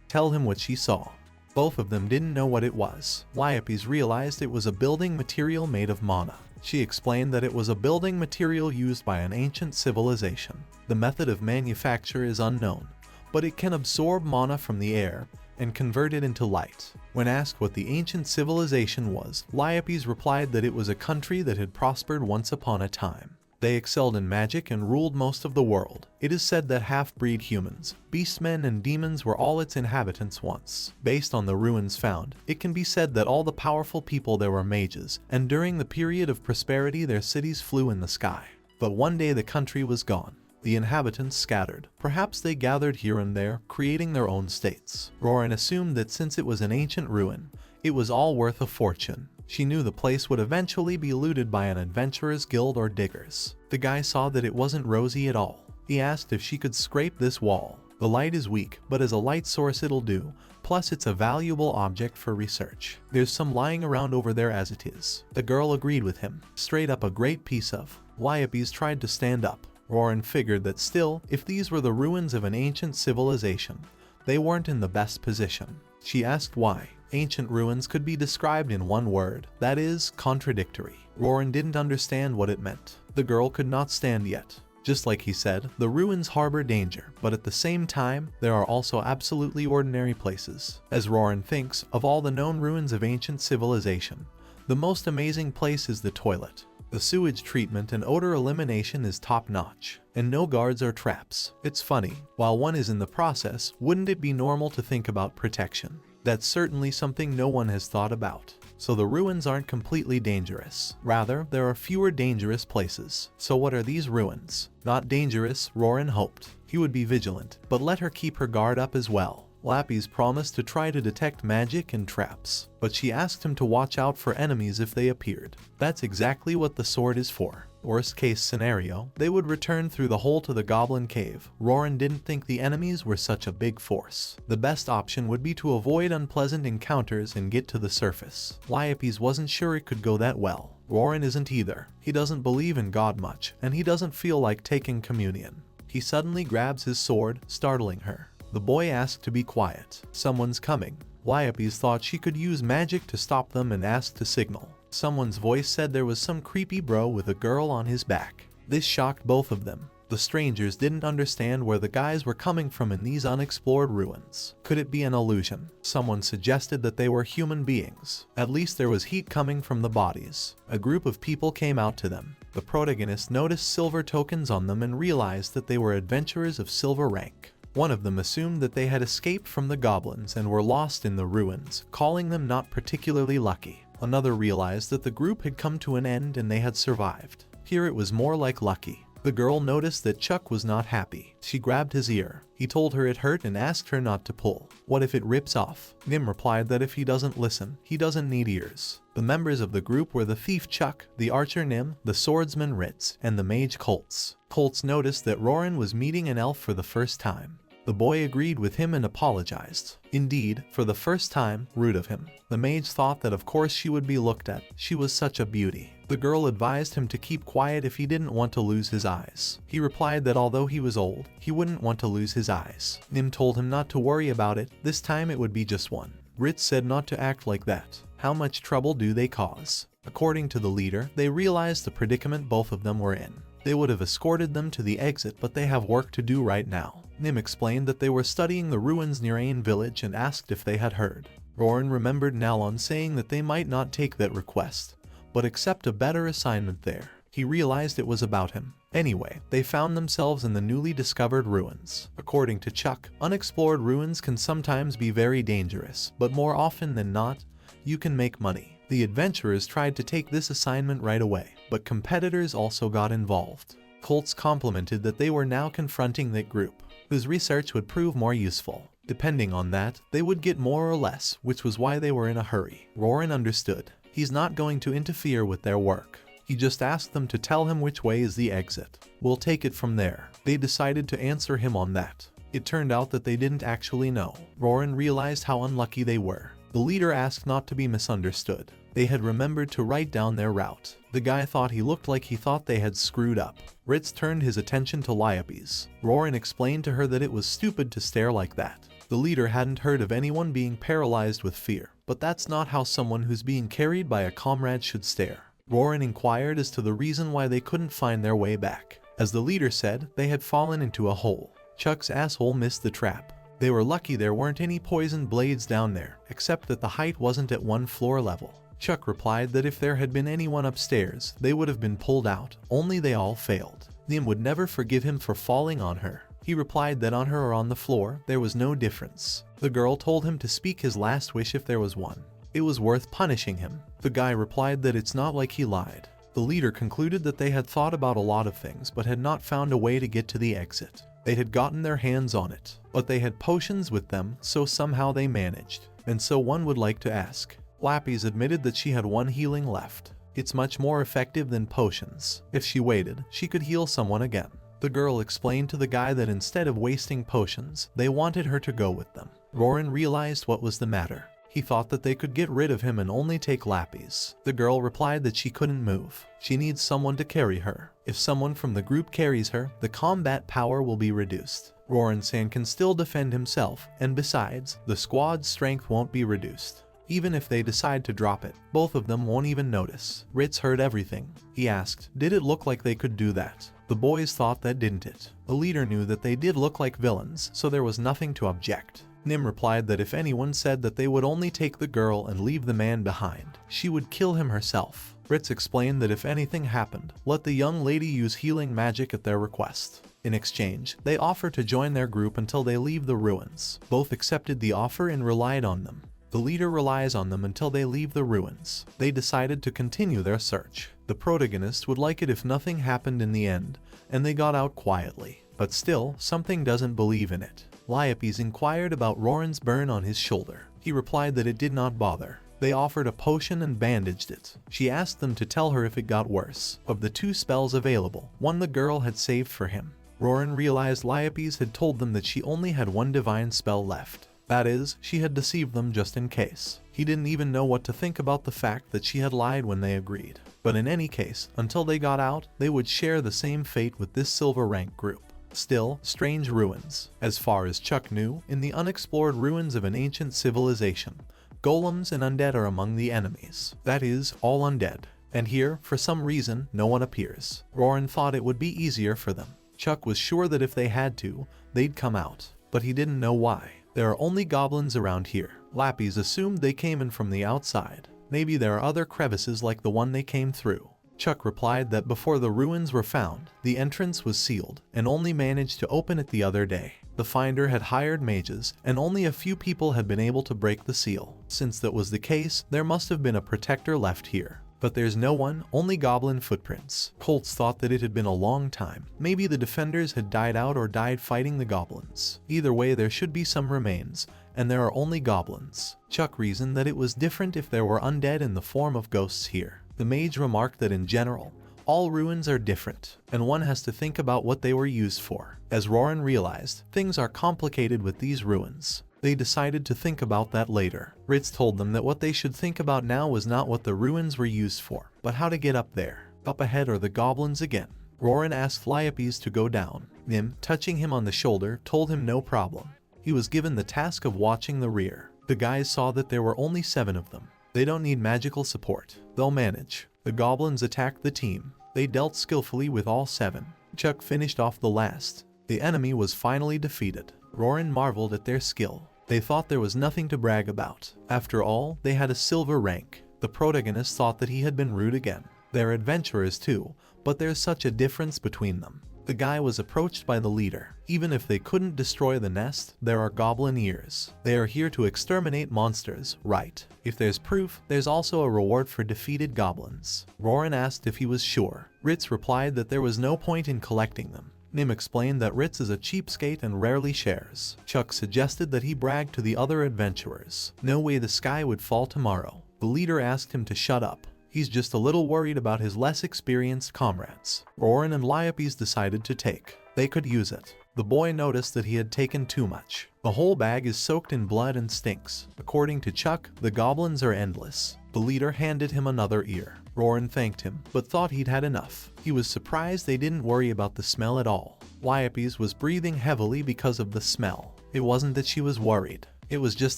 Tell him what she saw. Both of them didn't know what it was. Lyopes realized it was a building material made of mana. She explained that it was a building material used by an ancient civilization. The method of manufacture is unknown, but it can absorb mana from the air and convert it into light. When asked what the ancient civilization was, Lyopes replied that it was a country that had prospered once upon a time. They excelled in magic and ruled most of the world. It is said that half-breed humans, beastmen and demons were all its inhabitants once. Based on the ruins found, it can be said that all the powerful people there were mages, and during the period of prosperity their cities flew in the sky. But one day the country was gone. The inhabitants scattered. Perhaps they gathered here and there, creating their own states. Rorin assumed that since it was an ancient ruin, it was all worth a fortune. She knew the place would eventually be looted by an adventurer's guild or diggers. The guy saw that it wasn't rosy at all. He asked if she could scrape this wall. The light is weak, but as a light source it'll do. Plus it's a valuable object for research. There's some lying around over there as it is. The girl agreed with him. Straight up a great piece of. Wyappes tried to stand up. Rorin figured that still, if these were the ruins of an ancient civilization, they weren't in the best position. She asked why. Ancient ruins could be described in one word, that is, contradictory. Rorin didn't understand what it meant. The girl could not stand yet. Just like he said, the ruins harbor danger, but at the same time, there are also absolutely ordinary places. As Rorin thinks, of all the known ruins of ancient civilization, the most amazing place is the toilet. The sewage treatment and odor elimination is top-notch, and no guards or traps. It's funny, while one is in the process, wouldn't it be normal to think about protection? That's certainly something no one has thought about. So the ruins aren't completely dangerous. Rather, there are fewer dangerous places. So what are these ruins? Not dangerous, Rorin hoped. He would be vigilant, but let her keep her guard up as well. Lappy's promised to try to detect magic and traps, but she asked him to watch out for enemies if they appeared. That's exactly what the sword is for. Worst case scenario, they would return through the hole to the goblin cave. Rorin didn't think the enemies were such a big force. The best option would be to avoid unpleasant encounters and get to the surface. Wyappes wasn't sure it could go that well. Rorin isn't either. He doesn't believe in God much, and he doesn't feel like taking communion. He suddenly grabs his sword, startling her. The boy asked to be quiet. Someone's coming. Wyappes thought she could use magic to stop them and asked to signal. Someone's voice said there was some creepy bro with a girl on his back. This shocked both of them. The strangers didn't understand where the guys were coming from in these unexplored ruins. Could it be an illusion? Someone suggested that they were human beings. At least there was heat coming from the bodies. A group of people came out to them. The protagonist noticed silver tokens on them and realized that they were adventurers of silver rank. One of them assumed that they had escaped from the goblins and were lost in the ruins, calling them not particularly lucky. Another realized that the group had come to an end and they had survived. Here it was more like lucky. The girl noticed that Chuck was not happy. She grabbed his ear. He told her it hurt and asked her not to pull. What if it rips off? Nim replied that if he doesn't listen, he doesn't need ears. The members of the group were the thief Chuck, the archer Nim, the swordsman Ritz, and the mage Colts. Colts noticed that Rorin was meeting an elf for the first time. The boy agreed with him and apologized. Indeed, for the first time, rude of him. The mage thought that of course she would be looked at. She was such a beauty. The girl advised him to keep quiet if he didn't want to lose his eyes. He replied that although he was old, he wouldn't want to lose his eyes. Nim told him not to worry about it. This time it would be just one. Ritz said not to act like that. How much trouble do they cause? According to the leader, they realized the predicament both of them were in. They would have escorted them to the exit, but they have work to do right now. Nim explained that they were studying the ruins near Ain village and asked if they had heard. Rorin remembered Nalon saying that they might not take that request, but accept a better assignment there. He realized it was about him. Anyway, they found themselves in the newly discovered ruins. According to Chuck, unexplored ruins can sometimes be very dangerous, but more often than not, you can make money. The adventurers tried to take this assignment right away, but competitors also got involved. Colts complimented that they were now confronting that group, whose research would prove more useful. Depending on that, they would get more or less, which was why they were in a hurry. Rorin understood. He's not going to interfere with their work. He just asked them to tell him which way is the exit. We'll take it from there. They decided to answer him on that. It turned out that they didn't actually know. Rorin realized how unlucky they were. The leader asked not to be misunderstood. They had remembered to write down their route. The guy thought he looked like he thought they had screwed up. Ritz turned his attention to Wyappes. Rorin explained to her that it was stupid to stare like that. The leader hadn't heard of anyone being paralyzed with fear, but that's not how someone who's being carried by a comrade should stare. Rorin inquired as to the reason why they couldn't find their way back. As the leader said, they had fallen into a hole. Chuck's asshole missed the trap. They were lucky there weren't any poison blades down there, except that the height wasn't at one floor level. Chuck replied that if there had been anyone upstairs, they would have been pulled out, only they all failed. Nim would never forgive him for falling on her. He replied that on her or on the floor, there was no difference. The girl told him to speak his last wish if there was one. It was worth punishing him. The guy replied that it's not like he lied. The leader concluded that they had thought about a lot of things but had not found a way to get to the exit. They had gotten their hands on it, but they had potions with them, so somehow they managed. And so one would like to ask. Lappies admitted that she had one healing left. It's much more effective than potions. If she waited, she could heal someone again. The girl explained to the guy that instead of wasting potions, they wanted her to go with them. Roran realized what was the matter. He thought that they could get rid of him and only take Lappies. The girl replied that she couldn't move. She needs someone to carry her. If someone from the group carries her, the combat power will be reduced. Roran-san can still defend himself, and besides, the squad's strength won't be reduced. Even if they decide to drop it, both of them won't even notice. Ritz heard everything. He asked, did it look like they could do that? The boys thought that didn't it. The leader knew that they did look like villains, so there was nothing to object. Nim replied that if anyone said that they would only take the girl and leave the man behind, she would kill him herself. Ritz explained that if anything happened, let the young lady use healing magic at their request. In exchange, they offer to join their group until they leave the ruins. Both accepted the offer and relied on them. The leader relies on them until they leave the ruins. They decided to continue their search. The protagonist would like it if nothing happened in the end, and they got out quietly. But still, something doesn't believe in it. Lyopes inquired about Roran's burn on his shoulder. He replied that it did not bother. They offered a potion and bandaged it. She asked them to tell her if it got worse. Of the two spells available, one the girl had saved for him. Roran realized Lyopes had told them that she only had one divine spell left. That is, she had deceived them just in case. He didn't even know what to think about the fact that she had lied when they agreed. But in any case, until they got out, they would share the same fate with this silver rank group. Still, strange ruins. As far as Chuck knew, in the unexplored ruins of an ancient civilization, golems and undead are among the enemies. That is, all undead. And here, for some reason, no one appears. Roran thought it would be easier for them. Chuck was sure that if they had to, they'd come out. But he didn't know why. There are only goblins around here. Lappies assumed they came in from the outside. Maybe there are other crevices like the one they came through. Chuck replied that before the ruins were found, the entrance was sealed and only managed to open it the other day. The finder had hired mages, and only a few people had been able to break the seal. Since that was the case, there must have been a protector left here. But there's no one, only goblin footprints. Colts thought that it had been a long time. Maybe the defenders had died out or died fighting the goblins. Either way, there should be some remains, and there are only goblins. Chuck reasoned that it was different if there were undead in the form of ghosts here. The mage remarked that in general, all ruins are different, and one has to think about what they were used for. As Roran realized, things are complicated with these ruins. They decided to think about that later. Ritz told them that what they should think about now was not what the ruins were used for, but how to get up there. Up ahead are the goblins again. Roran asked Lyopes to go down. Nim, touching him on the shoulder, told him no problem. He was given the task of watching the rear. The guys saw that there were only 7 of them. They don't need magical support. They'll manage. The goblins attacked the team. They dealt skillfully with all 7. Chuck finished off the last. The enemy was finally defeated. Roran marveled at their skill. They thought there was nothing to brag about. After all, they had a silver rank. The protagonist thought that he had been rude again. They're adventurers too, but there's such a difference between them. The guy was approached by the leader. Even if they couldn't destroy the nest, there are goblin ears. They are here to exterminate monsters, right? If there's proof, there's also a reward for defeated goblins. Roran asked if he was sure. Ritz replied that there was no point in collecting them. Nim explained that Ritz is a cheapskate and rarely shares. Chuck suggested that he brag to the other adventurers. No way the sky would fall tomorrow. The leader asked him to shut up. He's just a little worried about his less experienced comrades. Roran and Lyopes decided to take. They could use it. The boy noticed that he had taken too much. The whole bag is soaked in blood and stinks. According to Chuck, the goblins are endless. The leader handed him another ear. Roran thanked him, but thought he'd had enough. He was surprised they didn't worry about the smell at all. Lyopes was breathing heavily because of the smell. It wasn't that she was worried. It was just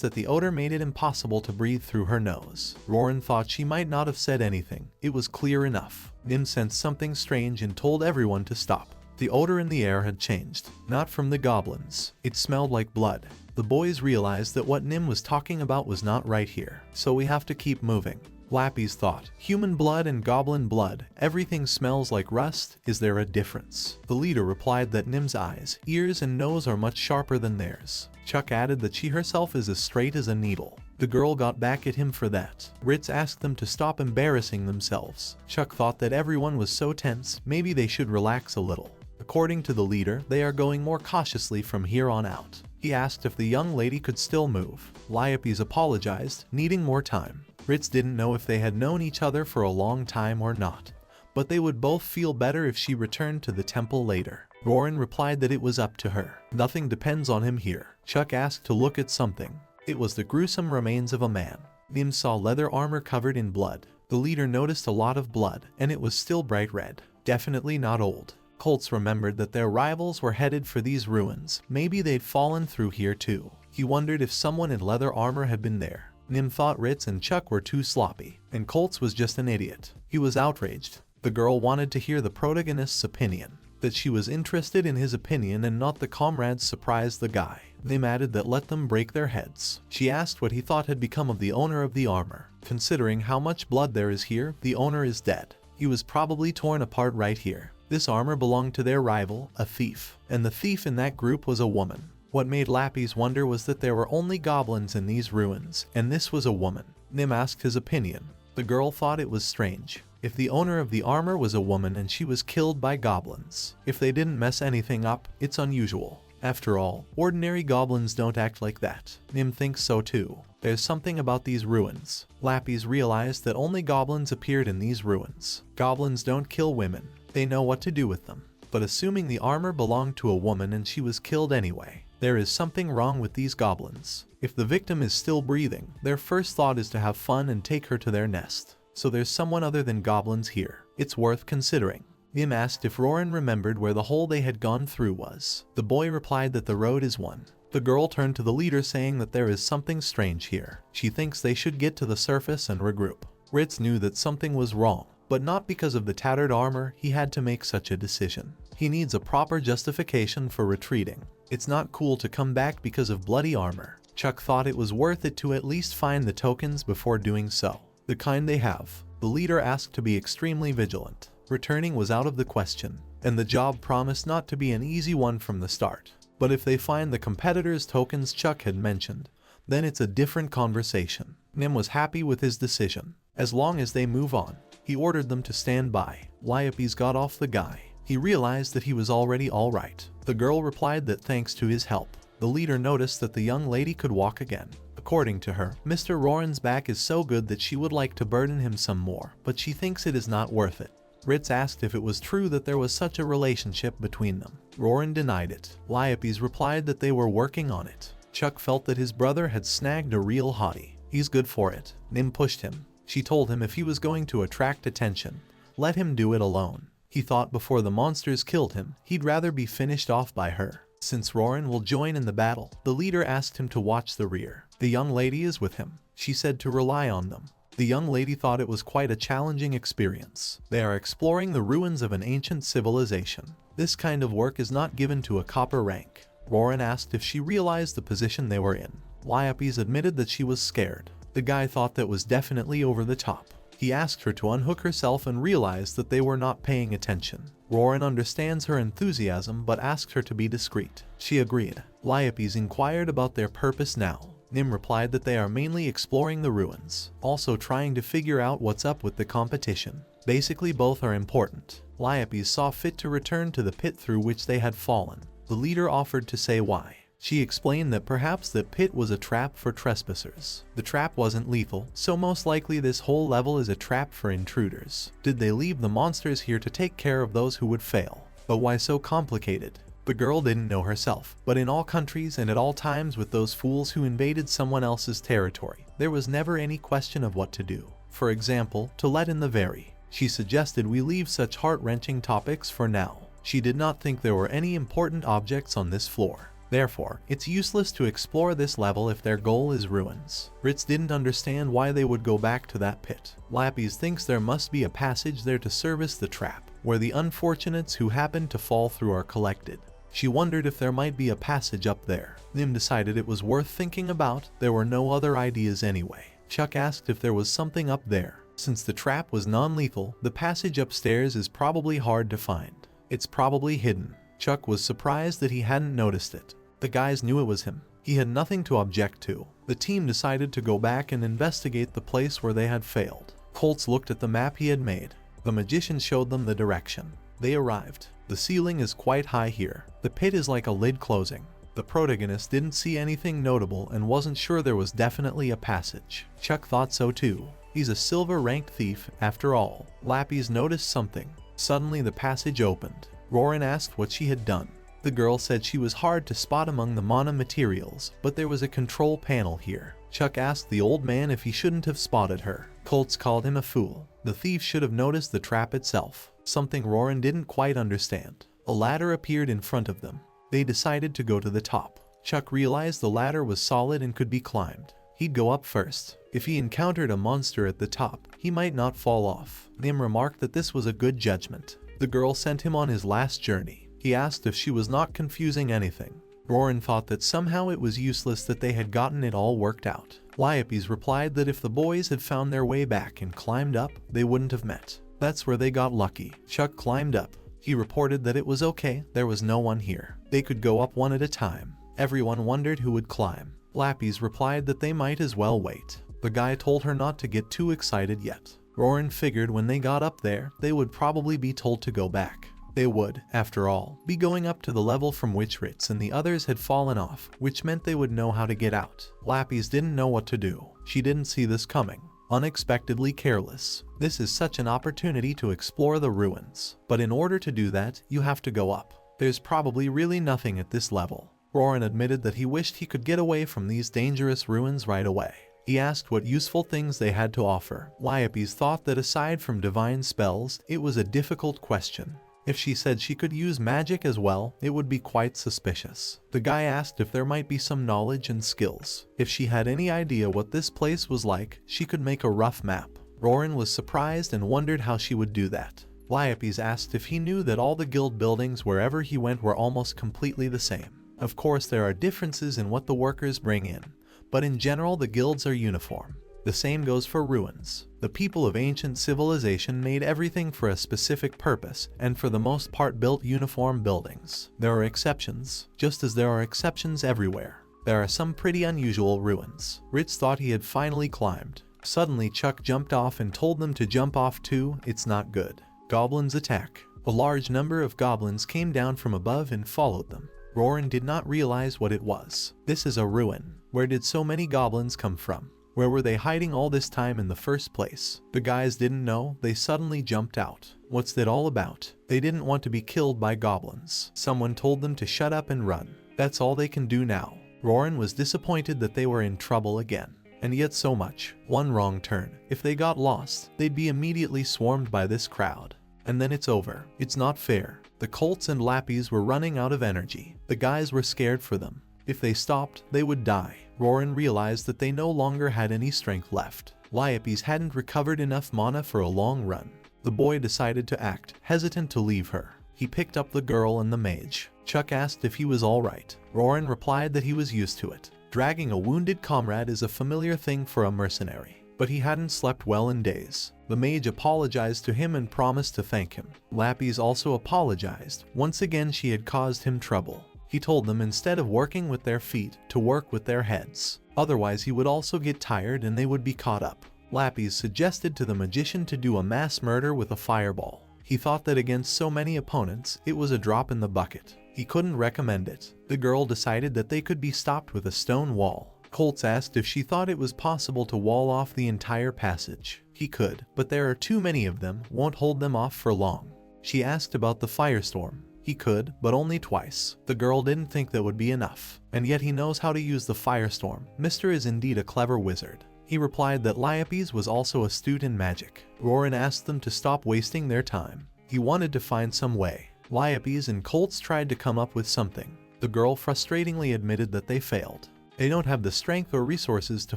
that the odor made it impossible to breathe through her nose. Roran thought she might not have said anything. It was clear enough. Nim sensed something strange and told everyone to stop. The odor in the air had changed. Not from the goblins. It smelled like blood. The boys realized that what Nim was talking about was not right here. So we have to keep moving. Lappies thought, human blood and goblin blood, everything smells like rust, is there a difference? The leader replied that Nim's eyes, ears and nose are much sharper than theirs. Chuck added that she herself is as straight as a needle. The girl got back at him for that. Ritz asked them to stop embarrassing themselves. Chuck thought that everyone was so tense, maybe they should relax a little. According to the leader, they are going more cautiously from here on out. He asked if the young lady could still move. Lappies apologized, needing more time. Ritz didn't know if they had known each other for a long time or not, but they would both feel better if she returned to the temple later. Roran replied that it was up to her. Nothing depends on him here. Chuck asked to look at something. It was the gruesome remains of a man. Nim saw leather armor covered in blood. The leader noticed a lot of blood, and it was still bright red. Definitely not old. Colts remembered that their rivals were headed for these ruins. Maybe they'd fallen through here too. He wondered if someone in leather armor had been there. Nim thought Ritz and Chuck were too sloppy, and Colts was just an idiot. He was outraged. The girl wanted to hear the protagonist's opinion. That she was interested in his opinion and not the comrades surprised the guy. Nim added that let them break their heads. She asked what he thought had become of the owner of the armor. Considering how much blood there is here, the owner is dead. He was probably torn apart right here. This armor belonged to their rival, a thief, and the thief in that group was a woman. What made Lappies wonder was that there were only goblins in these ruins, and this was a woman. Nim asked his opinion. The girl thought it was strange. If the owner of the armor was a woman and she was killed by goblins, if they didn't mess anything up, it's unusual. After all, ordinary goblins don't act like that. Nim thinks so too. There's something about these ruins. Lappies realized that only goblins appeared in these ruins. Goblins don't kill women. They know what to do with them. But assuming the armor belonged to a woman and she was killed anyway, there is something wrong with these goblins. If the victim is still breathing, their first thought is to have fun and take her to their nest. So there's someone other than goblins here. It's worth considering. Nim asked if Roran remembered where the hole they had gone through was. The boy replied that the road is one. The girl turned to the leader saying that there is something strange here. She thinks they should get to the surface and regroup. Ritz knew that something was wrong, but not because of the tattered armor. He had to make such a decision. He needs a proper justification for retreating. It's not cool to come back because of bloody armor. Chuck thought it was worth it to at least find the tokens before doing so. The kind they have. The leader asked to be extremely vigilant. Returning was out of the question, and the job promised not to be an easy one from the start. But if they find the competitors' tokens Chuck had mentioned, then it's a different conversation. Nim was happy with his decision. As long as they move on, he ordered them to stand by. Lappies got off the guy. He realized that he was already alright. The girl replied that thanks to his help. The leader noticed that the young lady could walk again. According to her, Mr. Roran's back is so good that she would like to burden him some more, but she thinks it is not worth it. Ritz asked if it was true that there was such a relationship between them. Roran denied it. Lappies replied that they were working on it. Chuck felt that his brother had snagged a real hottie. He's good for it. Nim pushed him. She told him if he was going to attract attention, let him do it alone. He thought before the monsters killed him, he'd rather be finished off by her. Since Roran will join in the battle, the leader asked him to watch the rear. The young lady is with him. She said to rely on them. The young lady thought it was quite a challenging experience. They are exploring the ruins of an ancient civilization. This kind of work is not given to a copper rank. Roran asked if she realized the position they were in. Lappies admitted that she was scared. The guy thought that was definitely over the top. He asked her to unhook herself and realized that they were not paying attention. Roran understands her enthusiasm but asked her to be discreet. She agreed. Lappies inquired about their purpose now. Nim replied that they are mainly exploring the ruins, also trying to figure out what's up with the competition. Basically both are important. Lappies saw fit to return to the pit through which they had fallen. The leader offered to say why. She explained that perhaps that pit was a trap for trespassers. The trap wasn't lethal, so most likely this whole level is a trap for intruders. Did they leave the monsters here to take care of those who would fail? But why so complicated? The girl didn't know herself, but in all countries and at all times with those fools who invaded someone else's territory, there was never any question of what to do. For example, to let in the very. She suggested we leave such heart-wrenching topics for now. She did not think there were any important objects on this floor. Therefore, it's useless to explore this level if their goal is ruins. Ritz didn't understand why they would go back to that pit. Lappies thinks there must be a passage there to service the trap, where the unfortunates who happened to fall through are collected. She wondered if there might be a passage up there. Nim decided it was worth thinking about. There were no other ideas anyway. Chuck asked if there was something up there. Since the trap was non-lethal, the passage upstairs is probably hard to find. It's probably hidden. Chuck was surprised that he hadn't noticed it. The guys knew it was him. He had nothing to object to. The team decided to go back and investigate the place where they had failed. Colts looked at the map he had made. The magician showed them the direction. They arrived. The ceiling is quite high here. The pit is like a lid closing. The protagonist didn't see anything notable and wasn't sure there was definitely a passage. Chuck thought so too. He's a silver-ranked thief after all. Lappies noticed something. Suddenly the passage opened. Rorin asked what she had done. The girl said she was hard to spot among the mana materials, but there was a control panel here. Chuck asked the old man if he shouldn't have spotted her. Colts called him a fool. The thief should have noticed the trap itself, something Rorin didn't quite understand. A ladder appeared in front of them. They decided to go to the top. Chuck realized the ladder was solid and could be climbed. He'd go up first. If he encountered a monster at the top, he might not fall off. Nim remarked that this was a good judgment. The girl sent him on his last journey. He asked if she was not confusing anything. Rorin thought that somehow it was useless that they had gotten it all worked out. Lyopes replied that if the boys had found their way back and climbed up, they wouldn't have met. That's where they got lucky. Chuck climbed up. He reported that it was okay, there was no one here. They could go up one at a time. Everyone wondered who would climb. Lappies replied that they might as well wait. The guy told her not to get too excited yet. Rorin figured when they got up there, they would probably be told to go back. They would, after all, be going up to the level from which Ritz and the others had fallen off, which meant they would know how to get out. Lappies didn't know what to do. She didn't see this coming. Unexpectedly careless. This is such an opportunity to explore the ruins. But in order to do that, you have to go up. There's probably really nothing at this level. Rorin admitted that he wished he could get away from these dangerous ruins right away. He asked what useful things they had to offer. Lyopes thought that aside from divine spells, it was a difficult question. If she said she could use magic as well, it would be quite suspicious. The guy asked if there might be some knowledge and skills. If she had any idea what this place was like, she could make a rough map. Rorin was surprised and wondered how she would do that. Lyopes asked if he knew that all the guild buildings wherever he went were almost completely the same. Of course, there are differences in what the workers bring in, but in general the guilds are uniform. The same goes for ruins. The people of ancient civilization made everything for a specific purpose, and for the most part built uniform buildings. There are exceptions, just as there are exceptions everywhere. There are some pretty unusual ruins. Ritz thought he had finally climbed. Suddenly Chuck jumped off and told them to jump off too. It's not good. Goblins attack. A large number of goblins came down from above and followed them. Rorin did not realize what it was. This is a ruin. Where did so many goblins come from? Where were they hiding all this time in the first place? The guys didn't know. They suddenly jumped out. What's that all about? They didn't want to be killed by goblins. Someone told them to shut up and run. That's all they can do now. Rorin was disappointed that they were in trouble again. And yet so much. One wrong turn. If they got lost, they'd be immediately swarmed by this crowd. And then it's over. It's not fair. The Colts and Lappies were running out of energy. The guys were scared for them. If they stopped, they would die. Rorin realized that they no longer had any strength left. Lyopes hadn't recovered enough mana for a long run. The boy decided to act, hesitant to leave her. He picked up the girl and the mage. Chuck asked if he was alright. Rorin replied that he was used to it. Dragging a wounded comrade is a familiar thing for a mercenary. But he hadn't slept well in days. The mage apologized to him and promised to thank him. Lappies also apologized. Once again she had caused him trouble. He told them instead of working with their feet, to work with their heads. Otherwise he would also get tired and they would be caught up. Lappies suggested to the magician to do a mass murder with a fireball. He thought that against so many opponents, it was a drop in the bucket. He couldn't recommend it. The girl decided that they could be stopped with a stone wall. Colts asked if she thought it was possible to wall off the entire passage. He could, but there are too many of them, won't hold them off for long. She asked about the firestorm. He could, but only twice. The girl didn't think that would be enough. And yet he knows how to use the firestorm. Mr. is indeed a clever wizard. He replied that Lyopes was also astute in magic. Rorin asked them to stop wasting their time. He wanted to find some way. Lyopes and Colts tried to come up with something. The girl frustratingly admitted that they failed. They don't have the strength or resources to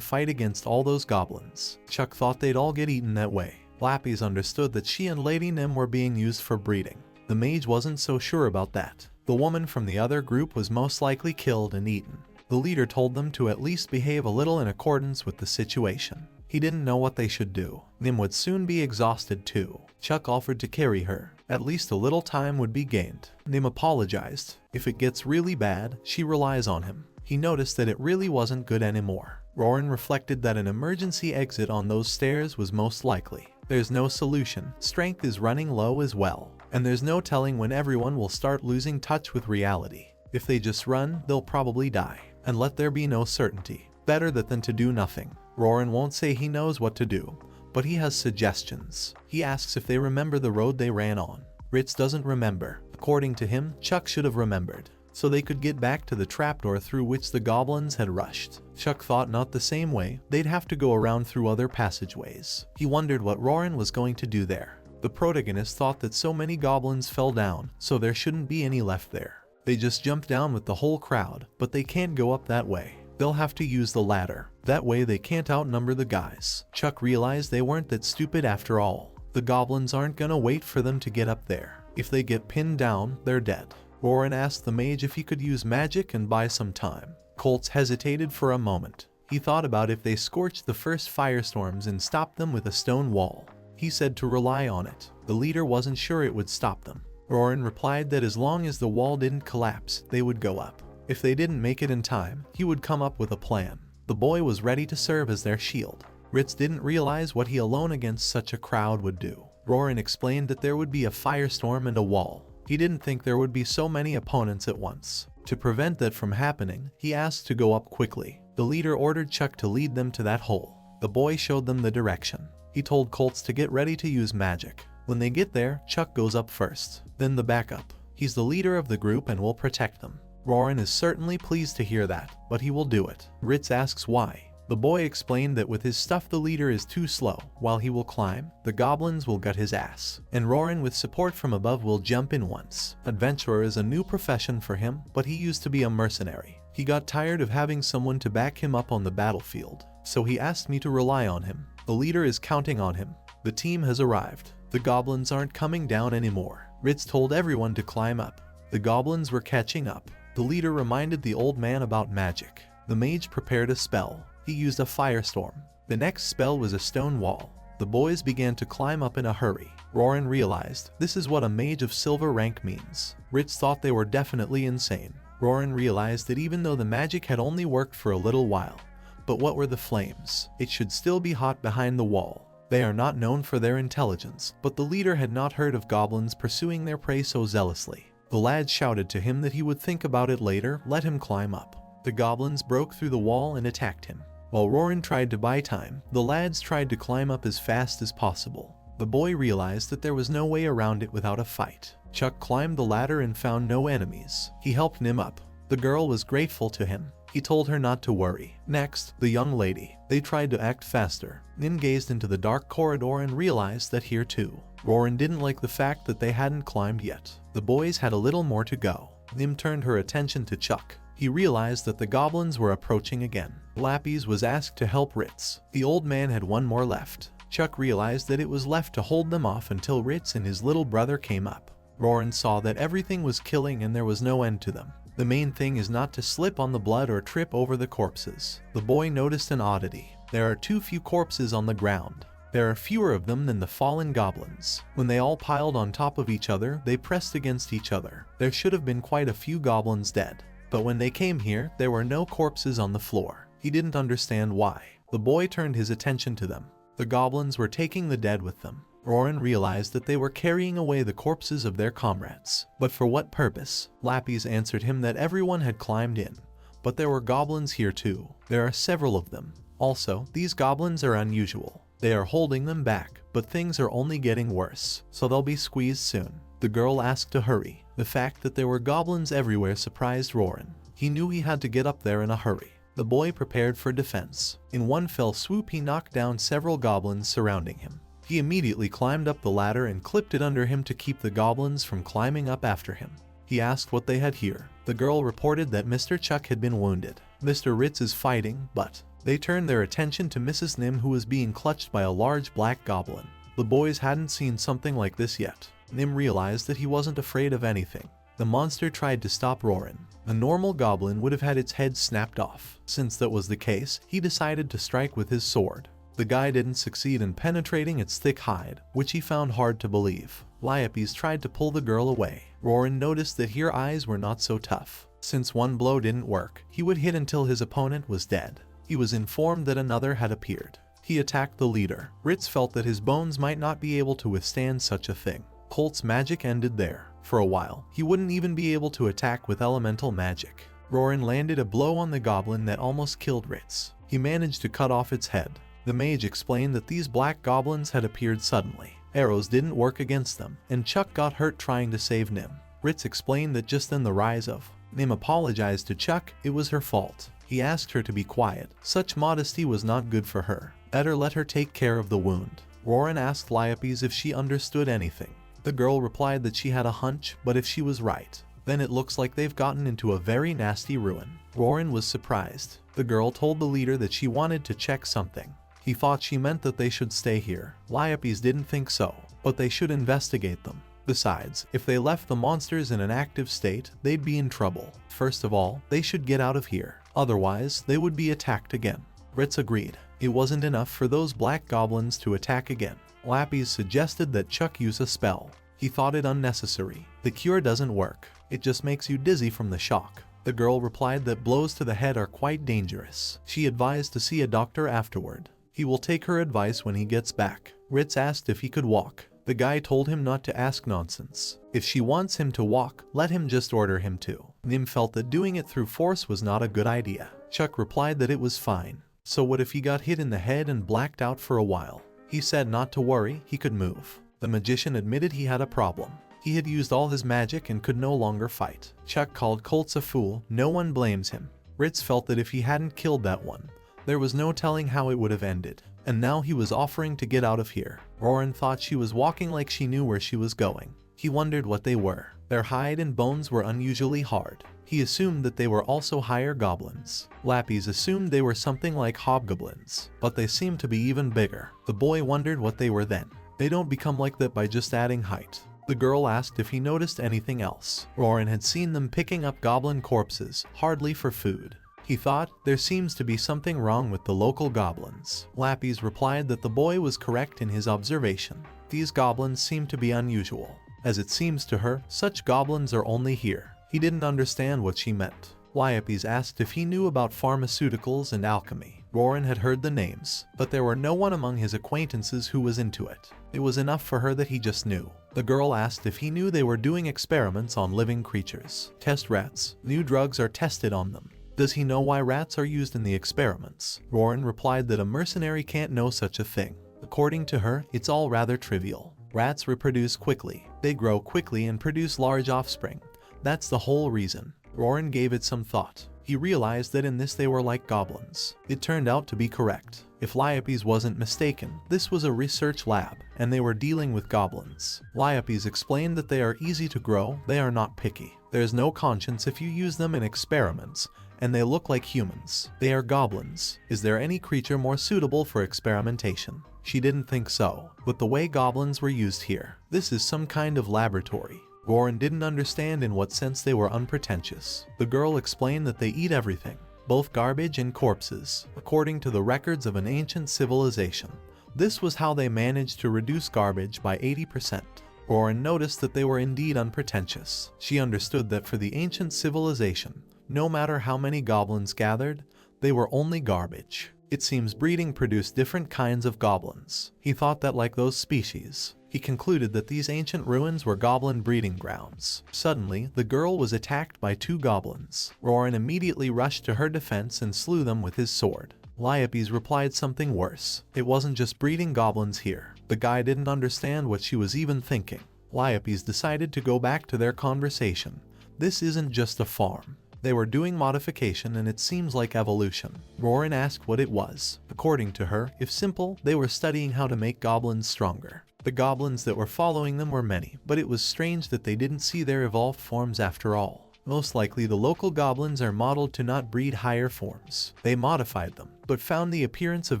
fight against all those goblins. Chuck thought they'd all get eaten that way. Lappies understood that she and Lady Nim were being used for breeding. The mage wasn't so sure about that. The woman from the other group was most likely killed and eaten. The leader told them to at least behave a little in accordance with the situation. He didn't know what they should do. Nim would soon be exhausted too. Chuck offered to carry her. At least a little time would be gained. Nim apologized. If it gets really bad, she relies on him. He noticed that it really wasn't good anymore. Roran reflected that an emergency exit on those stairs was most likely. There's no solution. Strength is running low as well. And there's no telling when everyone will start losing touch with reality. If they just run, they'll probably die. And let there be no certainty. Better that than to do nothing. Roran won't say he knows what to do, but he has suggestions. He asks if they remember the road they ran on. Ritz doesn't remember. According to him, Chuck should have remembered, so they could get back to the trapdoor through which the goblins had rushed. Chuck thought not the same way. They'd have to go around through other passageways. He wondered what Roran was going to do there. The protagonist thought that so many goblins fell down, so there shouldn't be any left there. They just jumped down with the whole crowd, but they can't go up that way. They'll have to use the ladder. That way they can't outnumber the guys. Chuck realized they weren't that stupid after all. The goblins aren't gonna wait for them to get up there. If they get pinned down, they're dead. Roran asked the mage if he could use magic and buy some time. Colts hesitated for a moment. He thought about if they scorched the first firestorms and stopped them with a stone wall. He said to rely on it. The leader wasn't sure it would stop them. Roran replied that as long as the wall didn't collapse, they would go up. If they didn't make it in time, he would come up with a plan. The boy was ready to serve as their shield. Ritz didn't realize what he alone against such a crowd would do. Roran explained that there would be a firestorm and a wall. He didn't think there would be so many opponents at once. To prevent that from happening, he asked to go up quickly. The leader ordered Chuck to lead them to that hole. The boy showed them the direction. He told Colts to get ready to use magic. When they get there, Chuck goes up first, then the backup. He's the leader of the group and will protect them. Roran is certainly pleased to hear that, but he will do it. Ritz asks why. The boy explained that with his stuff the leader is too slow. While he will climb, the goblins will gut his ass. And Roran with support from above will jump in once. Adventurer is a new profession for him, but he used to be a mercenary. He got tired of having someone to back him up on the battlefield, so he asked me to rely on him. The leader is counting on him. The team has arrived. The goblins aren't coming down anymore. Ritz told everyone to climb up. The goblins were catching up. The leader reminded the old man about magic. The mage prepared a spell. He used a firestorm. The next spell was a stone wall. The boys began to climb up in a hurry. Roran realized this is what a mage of silver rank means. Ritz thought they were definitely insane. Roran realized that even though the magic had only worked for a little while, but what were the flames? It should still be hot behind the wall. They are not known for their intelligence, but the leader had not heard of goblins pursuing their prey so zealously. The lad shouted to him that he would think about it later. Let him climb up. The goblins broke through the wall and attacked him. While Roran tried to buy time, the lads tried to climb up as fast as possible. The boy realized that there was no way around it without a fight. Chuck climbed the ladder and found no enemies. He helped Nim up. The girl was grateful to him. He told her not to worry. Next, the young lady. They tried to act faster. Nim gazed into the dark corridor and realized that here too. Roran didn't like the fact that they hadn't climbed yet. The boys had a little more to go. Nim turned her attention to Chuck. He realized that the goblins were approaching again. Lappies was asked to help Ritz. The old man had one more left. Chuck realized that it was left to hold them off until Ritz and his little brother came up. Roran saw that everything was killing and there was no end to them. The main thing is not to slip on the blood or trip over the corpses. The boy noticed an oddity. There are too few corpses on the ground. There are fewer of them than the fallen goblins. When they all piled on top of each other, they pressed against each other. There should have been quite a few goblins dead. But when they came here, there were no corpses on the floor. He didn't understand why. The boy turned his attention to them. The goblins were taking the dead with them. Roran realized that they were carrying away the corpses of their comrades. But for what purpose? Lappies answered him that everyone had climbed in. But there were goblins here too. There are several of them. Also, these goblins are unusual. They are holding them back, but things are only getting worse, so they'll be squeezed soon. The girl asked to hurry. The fact that there were goblins everywhere surprised Roran. He knew he had to get up there in a hurry. The boy prepared for defense. In one fell swoop he knocked down several goblins surrounding him. He immediately climbed up the ladder and clipped it under him to keep the goblins from climbing up after him. He asked what they had here. The girl reported that Mr. Chuck had been wounded. Mr. Ritz is fighting, but they turned their attention to Mrs. Nim, who was being clutched by a large black goblin. The boys hadn't seen something like this yet. Nim realized that he wasn't afraid of anything. The monster tried to stop Roran. A normal goblin would have had its head snapped off. Since that was the case, he decided to strike with his sword. The guy didn't succeed in penetrating its thick hide, which he found hard to believe. Liapes tried to pull the girl away. Rorin noticed that her eyes were not so tough. Since one blow didn't work, he would hit until his opponent was dead. He was informed that another had appeared. He attacked the leader. Ritz felt that his bones might not be able to withstand such a thing. Colt's magic ended there. For a while, he wouldn't even be able to attack with elemental magic. Rorin landed a blow on the goblin that almost killed Ritz. He managed to cut off its head. The mage explained that these black goblins had appeared suddenly. Arrows didn't work against them, and Chuck got hurt trying to save Nim. Ritz explained that just then the rise of Nim apologized to Chuck. It was her fault. He asked her to be quiet. Such modesty was not good for her. Better let her take care of the wound. Rorin asked Liapes if she understood anything. The girl replied that she had a hunch, but if she was right, then it looks like they've gotten into a very nasty ruin. Rorin was surprised. The girl told the leader that she wanted to check something. He thought she meant that they should stay here. Liapes didn't think so, but they should investigate them. Besides, if they left the monsters in an active state, they'd be in trouble. First of all, they should get out of here. Otherwise, they would be attacked again. Ritz agreed. It wasn't enough for those black goblins to attack again. Liapes suggested that Chuck use a spell. He thought it unnecessary. The cure doesn't work. It just makes you dizzy from the shock. The girl replied that blows to the head are quite dangerous. She advised to see a doctor afterward. He will take her advice when he gets back. Ritz asked if he could walk. The guy told him not to ask nonsense. If she wants him to walk, let him just order him to. Nim felt that doing it through force was not a good idea. Chuck replied that it was fine. So what if he got hit in the head and blacked out for a while? He said not to worry, he could move. The magician admitted he had a problem. He had used all his magic and could no longer fight. Chuck called Colts a fool. No one blames him. Ritz felt that if he hadn't killed that one, there was no telling how it would have ended. And now he was offering to get out of here. Rorin thought she was walking like she knew where she was going. He wondered what they were. Their hide and bones were unusually hard. He assumed that they were also higher goblins. Lappies assumed they were something like hobgoblins, but they seemed to be even bigger. The boy wondered what they were then. They don't become like that by just adding height. The girl asked if he noticed anything else. Rorin had seen them picking up goblin corpses, hardly for food. He thought, there seems to be something wrong with the local goblins. Lappies replied that the boy was correct in his observation. These goblins seem to be unusual. As it seems to her, such goblins are only here. He didn't understand what she meant. Liapes asked if he knew about pharmaceuticals and alchemy. Rorin had heard the names, but there were no one among his acquaintances who was into it. It was enough for her that he just knew. The girl asked if he knew they were doing experiments on living creatures. Test rats. New drugs are tested on them. Does he know why rats are used in the experiments? Rorin replied that a mercenary can't know such a thing. According to her, it's all rather trivial. Rats reproduce quickly. They grow quickly and produce large offspring. That's the whole reason. Rorin gave it some thought. He realized that in this they were like goblins. It turned out to be correct. If Liapes wasn't mistaken, this was a research lab, and they were dealing with goblins. Liapes explained that they are easy to grow, they are not picky. There's no conscience if you use them in experiments, and they look like humans. They are goblins. Is there any creature more suitable for experimentation? She didn't think so, with the way goblins were used here. This is some kind of laboratory. Rorin didn't understand in what sense they were unpretentious. The girl explained that they eat everything, both garbage and corpses, according to the records of an ancient civilization. This was how they managed to reduce garbage by 80%. Rorin noticed that they were indeed unpretentious. She understood that for the ancient civilization, no matter how many goblins gathered, they were only garbage. It seems breeding produced different kinds of goblins. He thought that like those species, he concluded that these ancient ruins were goblin breeding grounds. Suddenly, the girl was attacked by two goblins. Rorin immediately rushed to her defense and slew them with his sword. Liapes replied something worse. It wasn't just breeding goblins here. The guy didn't understand what she was even thinking. Liapes decided to go back to their conversation. This isn't just a farm. They were doing modification and it seems like evolution. Rorin asked what it was. According to her, if simple, they were studying how to make goblins stronger. The goblins that were following them were many, but it was strange that they didn't see their evolved forms after all. Most likely the local goblins are modeled to not breed higher forms. They modified them, but found the appearance of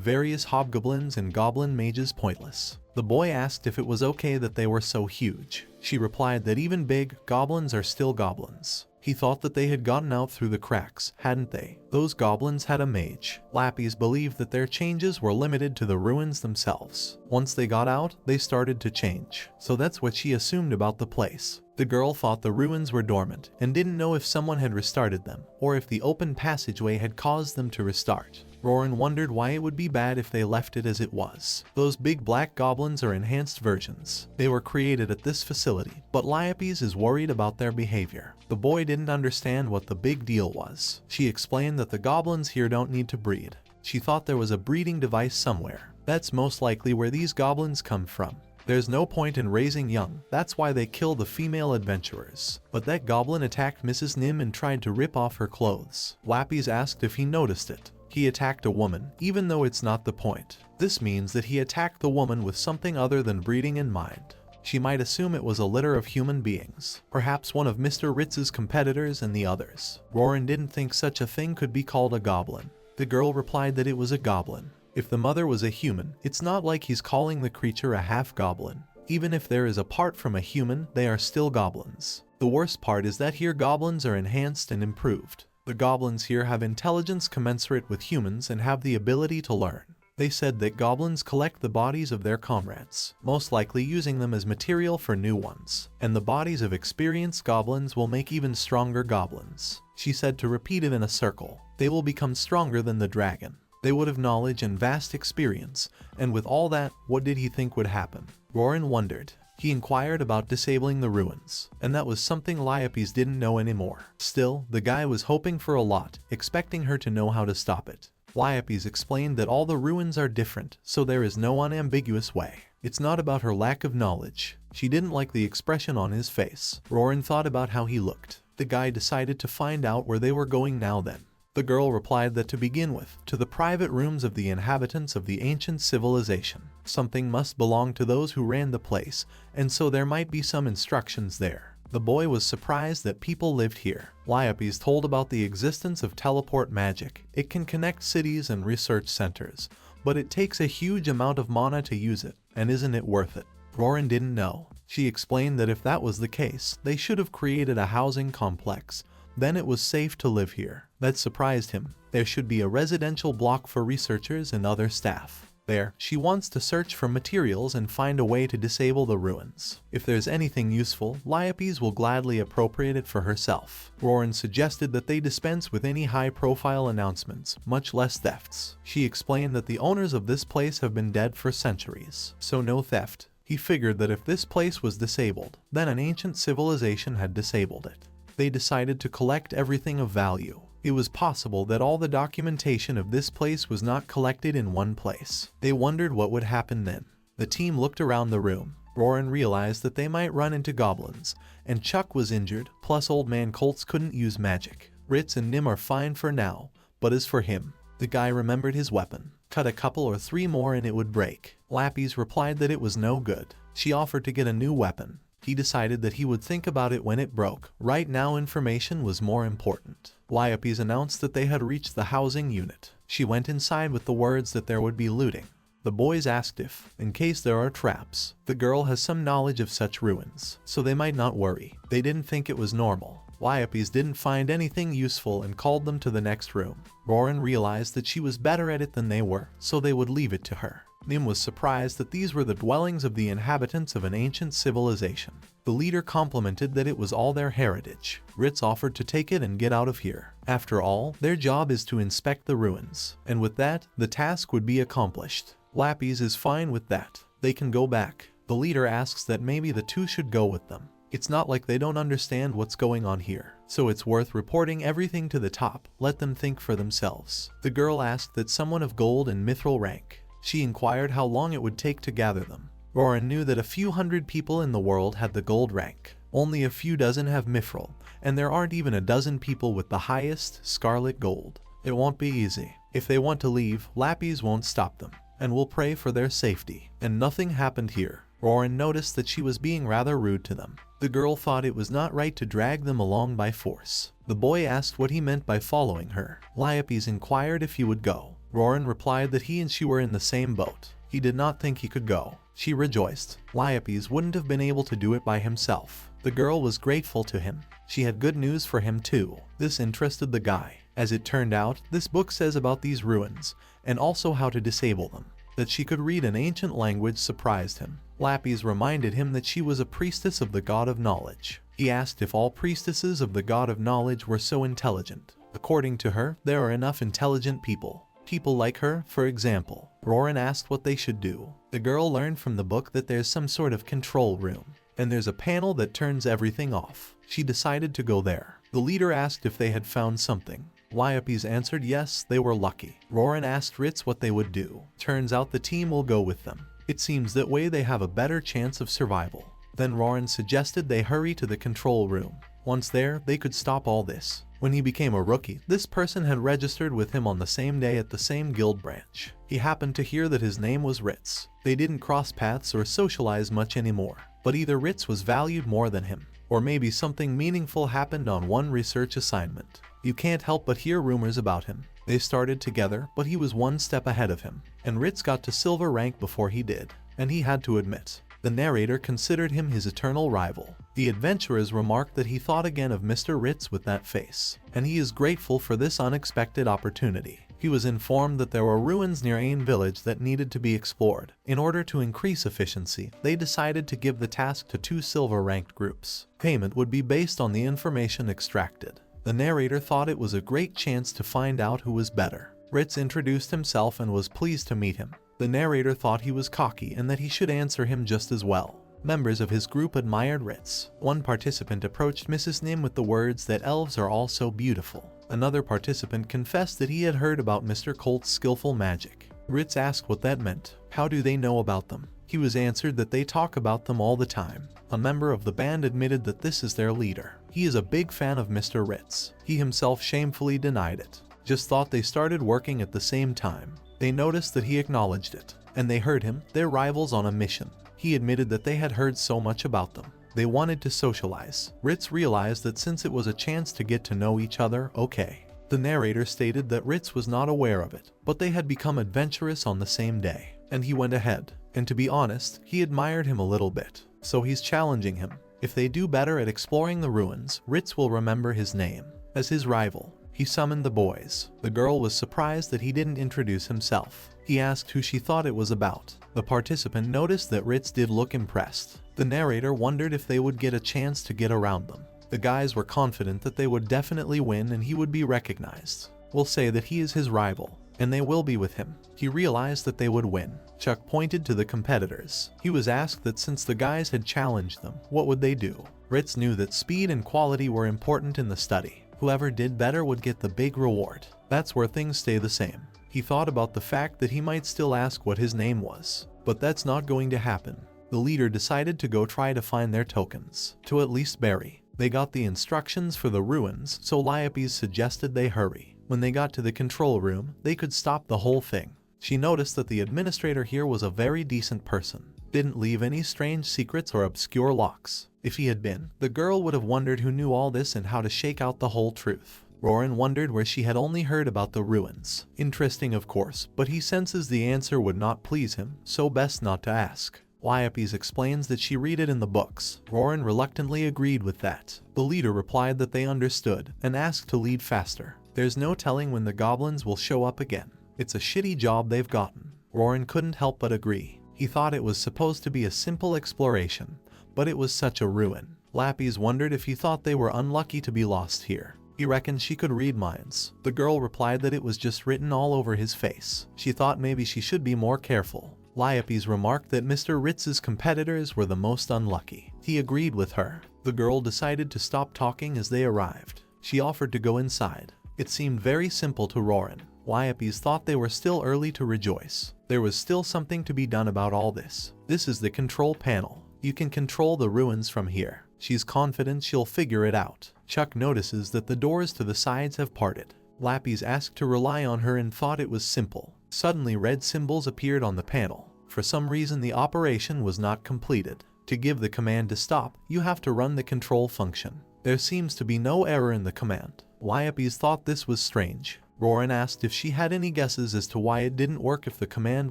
various hobgoblins and goblin mages pointless. The boy asked if it was okay that they were so huge. She replied that even big goblins are still goblins. He thought that they had gotten out through the cracks, hadn't they? Those goblins had a mage. Lappies believed that their changes were limited to the ruins themselves. Once they got out, they started to change. So that's what she assumed about the place. The girl thought the ruins were dormant and didn't know if someone had restarted them or if the open passageway had caused them to restart. Roran wondered why it would be bad if they left it as it was. Those big black goblins are enhanced versions. They were created at this facility, but Lappies is worried about their behavior. The boy didn't understand what the big deal was. She explained that the goblins here don't need to breed. She thought there was a breeding device somewhere. That's most likely where these goblins come from. There's no point in raising young, that's why they kill the female adventurers. But that goblin attacked Mrs. Nim and tried to rip off her clothes. Lappies asked if he noticed it. He attacked a woman, even though it's not the point. This means that he attacked the woman with something other than breeding in mind. She might assume it was a litter of human beings, perhaps one of Mr. Ritz's competitors and the others. Roran didn't think such a thing could be called a goblin. The girl replied that it was a goblin. If the mother was a human, it's not like he's calling the creature a half-goblin. Even if there is a part from a human, they are still goblins. The worst part is that here goblins are enhanced and improved. The goblins here have intelligence commensurate with humans and have the ability to learn. They said that goblins collect the bodies of their comrades, most likely using them as material for new ones, and the bodies of experienced goblins will make even stronger goblins. She said to repeat it in a circle. They will become stronger than the dragon. They would have knowledge and vast experience, and with all that, what did he think would happen? Roran wondered. He inquired about disabling the ruins, and that was something Lappies didn't know anymore. Still, the guy was hoping for a lot, expecting her to know how to stop it. Lappies explained that all the ruins are different, so there is no unambiguous way. It's not about her lack of knowledge. She didn't like the expression on his face. Roran thought about how he looked. The guy decided to find out where they were going now then. The girl replied that to begin with, to the private rooms of the inhabitants of the ancient civilization. Something must belong to those who ran the place, and so there might be some instructions there. The boy was surprised that people lived here. Lappies told about the existence of teleport magic. It can connect cities and research centers, but it takes a huge amount of mana to use it, and isn't it worth it? Roran didn't know. She explained that if that was the case, they should have created a housing complex. Then it was safe to live here. That surprised him. There should be a residential block for researchers and other staff. There, she wants to search for materials and find a way to disable the ruins. If there's anything useful, Lappies will gladly appropriate it for herself. Roran suggested that they dispense with any high-profile announcements, much less thefts. She explained that the owners of this place have been dead for centuries, so no theft. He figured that if this place was disabled, then an ancient civilization had disabled it. They decided to collect everything of value. It was possible that all the documentation of this place was not collected in one place. They wondered what would happen then. The team looked around the room. Roran realized that they might run into goblins, and Chuck was injured, plus Old Man Colts couldn't use magic. Ritz and Nim are fine for now, but as for him, the guy remembered his weapon. Cut a couple or three more and it would break. Lappies replied that it was no good. She offered to get a new weapon. He decided that he would think about it when it broke. Right now information was more important. Lappies announced that they had reached the housing unit. She went inside with the words that there would be looting. The boys asked if, in case there are traps, the girl has some knowledge of such ruins, so they might not worry. They didn't think it was normal. Lappies didn't find anything useful and called them to the next room. Roran realized that she was better at it than they were, so they would leave it to her. Nim was surprised that these were the dwellings of the inhabitants of an ancient civilization. The leader complimented that it was all their heritage. Ritz offered to take it and get out of here. After all, their job is to inspect the ruins, and with that, the task would be accomplished. Lappies is fine with that. They can go back. The leader asks that maybe the two should go with them. It's not like they don't understand what's going on here, so it's worth reporting everything to the top. Let them think for themselves. The girl asked that someone of gold and mithril rank. She inquired how long it would take to gather them. Roran knew that a few hundred people in the world had the gold rank. Only a few dozen have mithril, and there aren't even a dozen people with the highest, scarlet gold. It won't be easy. If they want to leave, Lappies won't stop them, and will pray for their safety. And nothing happened here. Roran noticed that she was being rather rude to them. The girl thought it was not right to drag them along by force. The boy asked what he meant by following her. Lappies inquired if he would go. Roran replied that he and she were in the same boat. He did not think he could go. She rejoiced. Lappies wouldn't have been able to do it by himself. The girl was grateful to him. She had good news for him too. This interested the guy. As it turned out, this book says about these ruins, and also how to disable them. That she could read an ancient language surprised him. Lapis reminded him that she was a priestess of the god of knowledge. He asked if all priestesses of the god of knowledge were so intelligent. According to her, there are enough intelligent people. People like her, for example. Roran asked what they should do. The girl learned from the book that there's some sort of control room, and there's a panel that turns everything off. She decided to go there. The leader asked if they had found something. Lapis answered yes, they were lucky. Roran asked Ritz what they would do. Turns out the team will go with them. It seems that way they have a better chance of survival. Then Roran suggested they hurry to the control room. Once there, they could stop all this. When he became a rookie, this person had registered with him on the same day at the same guild branch. He happened to hear that his name was Ritz. They didn't cross paths or socialize much anymore, but either Ritz was valued more than him, or maybe something meaningful happened on one research assignment. You can't help but hear rumors about him. They started together, but he was one step ahead of him, and Ritz got to silver rank before he did, and he had to admit. The narrator considered him his eternal rival. The adventurers remarked that he thought again of Mr. Ritz with that face, and he is grateful for this unexpected opportunity. He was informed that there were ruins near Ain village that needed to be explored. In order to increase efficiency, they decided to give the task to 2 silver-ranked groups. Payment would be based on the information extracted. The narrator thought it was a great chance to find out who was better. Ritz introduced himself and was pleased to meet him. The narrator thought he was cocky and that he should answer him just as well. Members of his group admired Ritz. One participant approached Mrs. Nim with the words that elves are all so beautiful. Another participant confessed that he had heard about Mr. Colt's skillful magic. Ritz asked what that meant. How do they know about them? He was answered that they talk about them all the time. A member of the band admitted that this is their leader. He is a big fan of Mr. Ritz. He himself shamefully denied it. Just thought they started working at the same time. They noticed that he acknowledged it, and they heard him, their rivals, on a mission. He admitted that they had heard so much about them. They wanted to socialize. Ritz realized that since it was a chance to get to know each other, okay. The narrator stated that Ritz was not aware of it, but they had become adventurous on the same day, and he went ahead. And to be honest, he admired him a little bit, so he's challenging him. If they do better at exploring the ruins, Ritz will remember his name. As his rival, he summoned the boys. The girl was surprised that he didn't introduce himself. He asked who she thought it was about. The participant noticed that Ritz did look impressed. The narrator wondered if they would get a chance to get around them. The guys were confident that they would definitely win and he would be recognized. We'll say that he is his rival, and they will be with him. He realized that they would win. Chuck pointed to the competitors. He was asked that since the guys had challenged them, what would they do? Ritz knew that speed and quality were important in the study. Whoever did better would get the big reward. That's where things stay the same. He thought about the fact that he might still ask what his name was, but that's not going to happen. The leader decided to go try to find their tokens, to at least bury. They got the instructions for the ruins, so Lapis suggested they hurry. When they got to the control room, they could stop the whole thing. She noticed that the administrator here was a very decent person. Didn't leave any strange secrets or obscure locks. If he had been, the girl would have wondered who knew all this and how to shake out the whole truth. Roran wondered where she had only heard about the ruins. Interesting, of course, but he senses the answer would not please him, so best not to ask. Lapis explains that she read it in the books. Roran reluctantly agreed with that. The leader replied that they understood and asked to lead faster. There's no telling when the goblins will show up again. It's a shitty job they've gotten. Roran couldn't help but agree. He thought it was supposed to be a simple exploration, but it was such a ruin. Lapis wondered if he thought they were unlucky to be lost here. He reckoned she could read minds. The girl replied that it was just written all over his face. She thought maybe she should be more careful. Lapis remarked that Mr. Ritz's competitors were the most unlucky. He agreed with her. The girl decided to stop talking as they arrived. She offered to go inside. It seemed very simple to Roran. Lapis thought they were still early to rejoice. There was still something to be done about all this. This is the control panel. You can control the ruins from here. She's confident she'll figure it out. Chuck notices that the doors to the sides have parted. Lapis asked to rely on her and thought it was simple. Suddenly red symbols appeared on the panel. For some reason the operation was not completed. To give the command to stop, you have to run the control function. There seems to be no error in the command. Lapis thought this was strange. Roran asked if she had any guesses as to why it didn't work if the command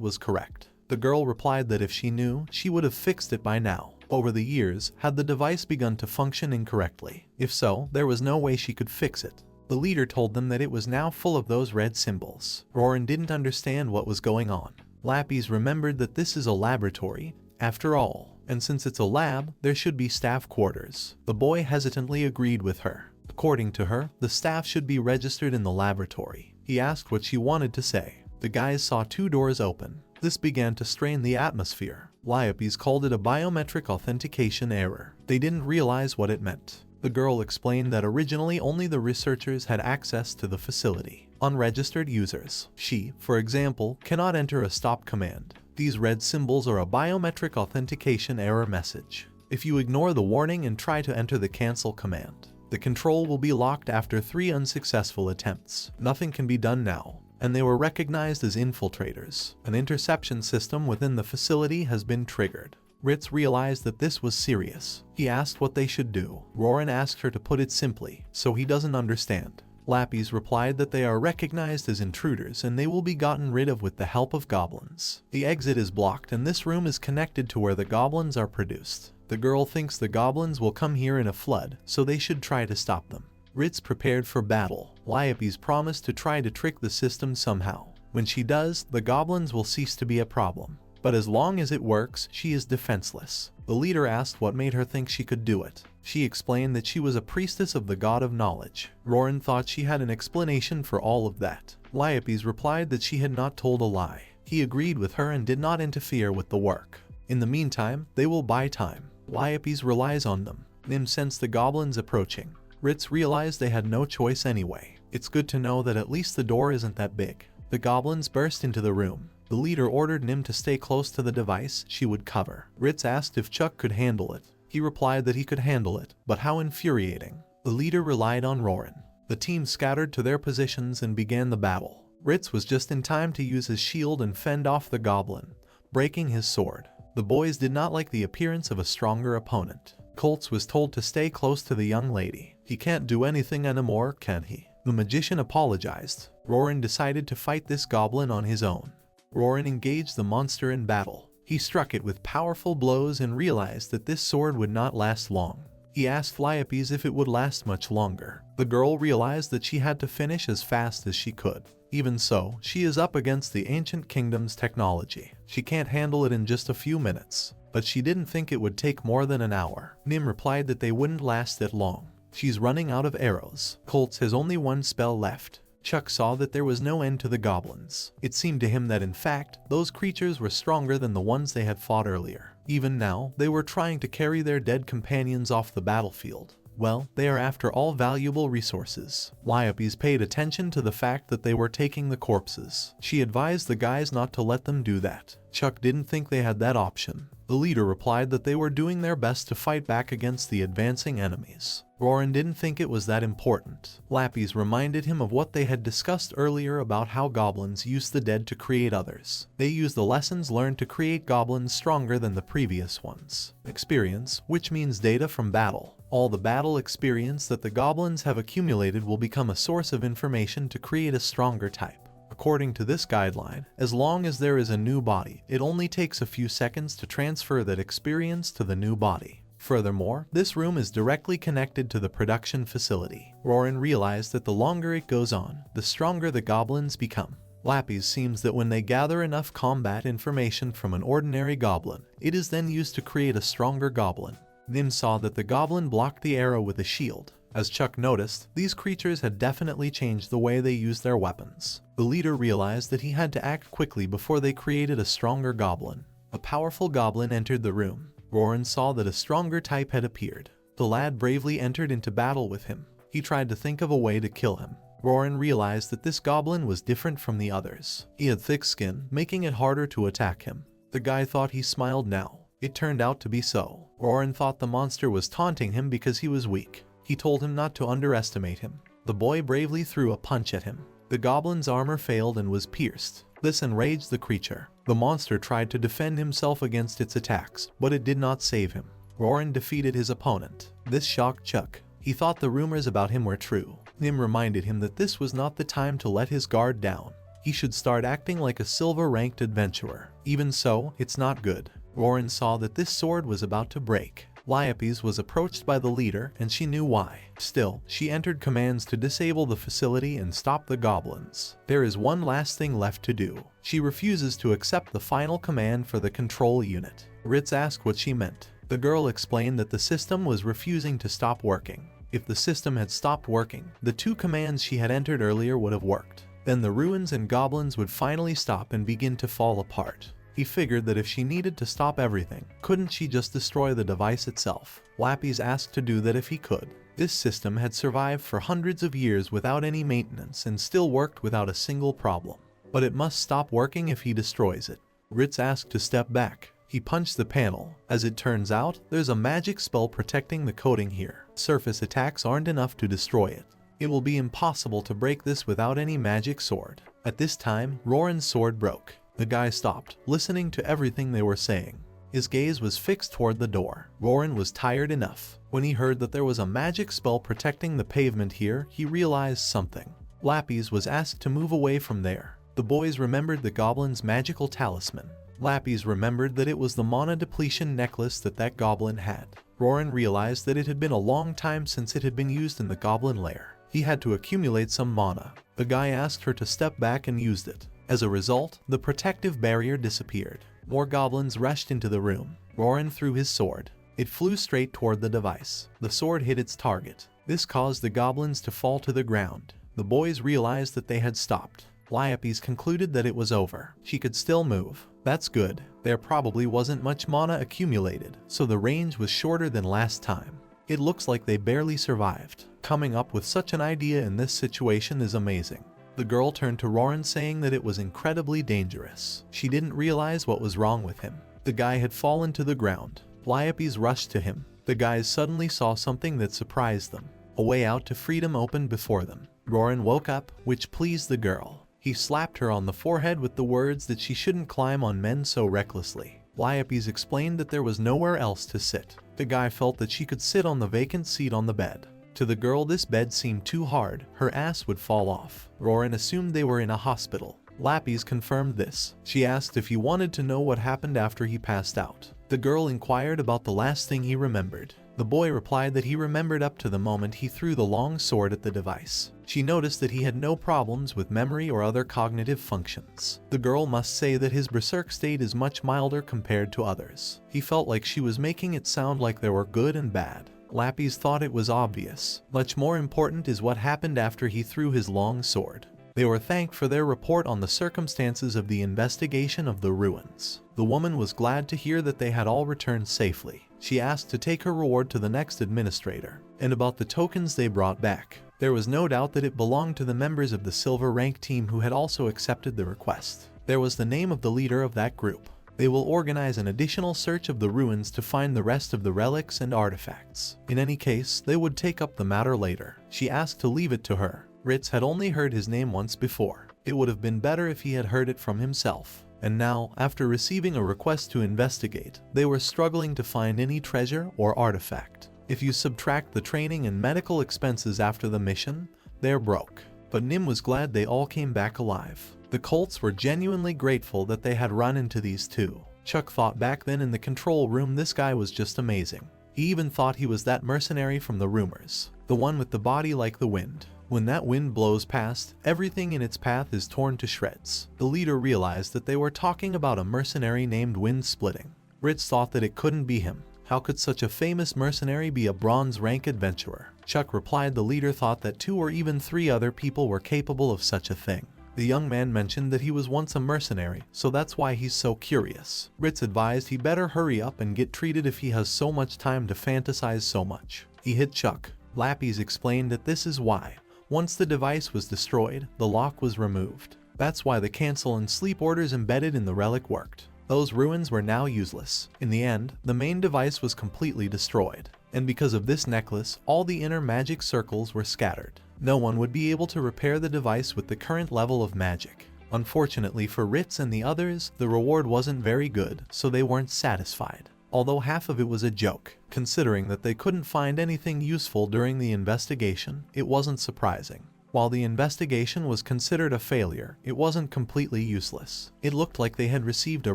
was correct. The girl replied that if she knew, she would have fixed it by now. Over the years, had the device begun to function incorrectly? If so, there was no way she could fix it. The leader told them that it was now full of those red symbols. Roran didn't understand what was going on. Lapis remembered that this is a laboratory, after all, and since it's a lab, there should be staff quarters. The boy hesitantly agreed with her. According to her, the staff should be registered in the laboratory. He asked what she wanted to say. The guys saw 2 doors open. This began to strain the atmosphere. Lapis called it a biometric authentication error. They didn't realize what it meant. The girl explained that originally only the researchers had access to the facility. Unregistered users, she, for example, cannot enter a stop command. These red symbols are a biometric authentication error message. If you ignore the warning and try to enter the cancel command, the control will be locked after 3 unsuccessful attempts. Nothing can be done now, and they were recognized as infiltrators. An interception system within the facility has been triggered. Ritz realized that this was serious. He asked what they should do. Roran asked her to put it simply, so he doesn't understand. Lapis replied that they are recognized as intruders and they will be gotten rid of with the help of goblins. The exit is blocked and this room is connected to where the goblins are produced. The girl thinks the goblins will come here in a flood, so they should try to stop them. Ritz prepared for battle. Lapis promised to try to trick the system somehow. When she does, the goblins will cease to be a problem. But as long as it works, she is defenseless. The leader asked what made her think she could do it. She explained that she was a priestess of the god of knowledge. Roran thought she had an explanation for all of that. Lapis replied that she had not told a lie. He agreed with her and did not interfere with the work. In the meantime, they will buy time. Lapis relies on them. Nim sensed the goblins approaching. Ritz realized they had no choice anyway. It's good to know that at least the door isn't that big. The goblins burst into the room. The leader ordered Nim to stay close to the device she would cover. Ritz asked if Chuck could handle it. He replied that he could handle it, but how infuriating. The leader relied on Roran. The team scattered to their positions and began the battle. Ritz was just in time to use his shield and fend off the goblin, breaking his sword. The boys did not like the appearance of a stronger opponent. Colts was told to stay close to the young lady. He can't do anything anymore, can he? The magician apologized. Roran decided to fight this goblin on his own. Roran engaged the monster in battle. He struck it with powerful blows and realized that this sword would not last long. He asked Lapis if it would last much longer. The girl realized that she had to finish as fast as she could. Even so, she is up against the ancient kingdom's technology. She can't handle it in just a few minutes. But she didn't think it would take more than an hour. Nim replied that they wouldn't last that long. She's running out of arrows. Colts has only 1 spell left. Chuck saw that there was no end to the goblins. It seemed to him that in fact, those creatures were stronger than the ones they had fought earlier. Even now, they were trying to carry their dead companions off the battlefield. Well, they are after all valuable resources. Lapis paid attention to the fact that they were taking the corpses. She advised the guys not to let them do that. Chuck didn't think they had that option. The leader replied that they were doing their best to fight back against the advancing enemies. Roran didn't think it was that important. Lapis reminded him of what they had discussed earlier about how goblins use the dead to create others. They use the lessons learned to create goblins stronger than the previous ones. Experience, which means data from battle. All the battle experience that the goblins have accumulated will become a source of information to create a stronger type. According to this guideline, as long as there is a new body, it only takes a few seconds to transfer that experience to the new body. Furthermore, this room is directly connected to the production facility. Roran realized that the longer it goes on, the stronger the goblins become. Lapis seems that when they gather enough combat information from an ordinary goblin, it is then used to create a stronger goblin. Nim saw that the goblin blocked the arrow with a shield. As Chuck noticed, these creatures had definitely changed the way they used their weapons. The leader realized that he had to act quickly before they created a stronger goblin. A powerful goblin entered the room. Roran saw that a stronger type had appeared. The lad bravely entered into battle with him. He tried to think of a way to kill him. Roran realized that this goblin was different from the others. He had thick skin, making it harder to attack him. The guy thought he smiled now. It turned out to be so. Roran thought the monster was taunting him because he was weak. He told him not to underestimate him. The boy bravely threw a punch at him. The goblin's armor failed and was pierced. This enraged the creature. The monster tried to defend himself against its attacks, but it did not save him. Roran defeated his opponent. This shocked Chuck. He thought the rumors about him were true. Nim reminded him that this was not the time to let his guard down. He should start acting like a silver-ranked adventurer. Even so, it's not good. Roran saw that this sword was about to break. Liope's was approached by the leader and she knew why. Still, she entered commands to disable the facility and stop the goblins. There is one last thing left to do. She refuses to accept the final command for the control unit. Ritz asked what she meant. The girl explained that the system was refusing to stop working. If the system had stopped working, the 2 commands she had entered earlier would have worked. Then the ruins and goblins would finally stop and begin to fall apart. He figured that if she needed to stop everything, couldn't she just destroy the device itself? Lapis asked to do that if he could. This system had survived for hundreds of years without any maintenance and still worked without a single problem. But it must stop working if he destroys it. Ritz asked to step back. He punched the panel. As it turns out, there's a magic spell protecting the coating here. Surface attacks aren't enough to destroy it. It will be impossible to break this without any magic sword. At this time, Roran's sword broke. The guy stopped, listening to everything they were saying. His gaze was fixed toward the door. Roran was tired enough. When he heard that there was a magic spell protecting the pavement here, he realized something. Lapis was asked to move away from there. The boys remembered the goblin's magical talisman. Lapis remembered that it was the mana depletion necklace that goblin had. Roran realized that it had been a long time since it had been used in the goblin lair. He had to accumulate some mana. The guy asked her to step back and used it. As a result, the protective barrier disappeared. More goblins rushed into the room. Roran threw his sword. It flew straight toward the device. The sword hit its target. This caused the goblins to fall to the ground. The boys realized that they had stopped. Liope concluded that it was over. She could still move. That's good. There probably wasn't much mana accumulated, so the range was shorter than last time. It looks like they barely survived. Coming up with such an idea in this situation is amazing. The girl turned to Roran saying that it was incredibly dangerous. She didn't realize what was wrong with him. The guy had fallen to the ground. Liope rushed to him. The guys suddenly saw something that surprised them. A way out to freedom opened before them. Roran woke up, which pleased the girl. He slapped her on the forehead with the words that she shouldn't climb on men so recklessly. Liope explained that there was nowhere else to sit. The guy felt that she could sit on the vacant seat on the bed. To the girl, this bed seemed too hard. Her ass would fall off. Roran assumed they were in a hospital. Lapis confirmed this. She asked if he wanted to know what happened after he passed out. The girl inquired about the last thing he remembered. The boy replied that he remembered up to the moment he threw the long sword at the device. She noticed that he had no problems with memory or other cognitive functions. The girl must say that his berserk state is much milder compared to others. He felt like she was making it sound like there were good and bad. Lapis thought it was obvious. Much more important is what happened after he threw his long sword. They were thanked for their report on the circumstances of the investigation of the ruins. The woman was glad to hear that they had all returned safely. She asked to take her reward to the next administrator, and about the tokens they brought back. There was no doubt that it belonged to the members of the silver rank team who had also accepted the request. There was the name of the leader of that group. They will organize an additional search of the ruins to find the rest of the relics and artifacts. In any case, they would take up the matter later. She asked to leave it to her. Ritz had only heard his name once before. It would have been better if he had heard it from himself. And now, after receiving a request to investigate, they were struggling to find any treasure or artifact. If you subtract the training and medical expenses after the mission, they're broke. But Nim was glad they all came back alive. The Colts were genuinely grateful that they had run into these two. Chuck thought back then in the control room this guy was just amazing. He even thought he was that mercenary from the rumors. The one with the body like the wind. When that wind blows past, everything in its path is torn to shreds. The leader realized that they were talking about a mercenary named Wind Splitting. Ritz thought that it couldn't be him. How could such a famous mercenary be a bronze rank adventurer? Chuck replied the leader thought that 2 or even 3 other people were capable of such a thing. The young man mentioned that he was once a mercenary, so that's why he's so curious. Ritz advised he better hurry up and get treated if he has so much time to fantasize so much. He hit Chuck. Lapis explained that this is why. Once the device was destroyed, the lock was removed. That's why the cancel and sleep orders embedded in the relic worked. Those ruins were now useless. In the end, the main device was completely destroyed. And because of this necklace, all the inner magic circles were scattered. No one would be able to repair the device with the current level of magic. Unfortunately for Ritz and the others, the reward wasn't very good, so they weren't satisfied. Although half of it was a joke. Considering that they couldn't find anything useful during the investigation, it wasn't surprising. While the investigation was considered a failure, it wasn't completely useless. It looked like they had received a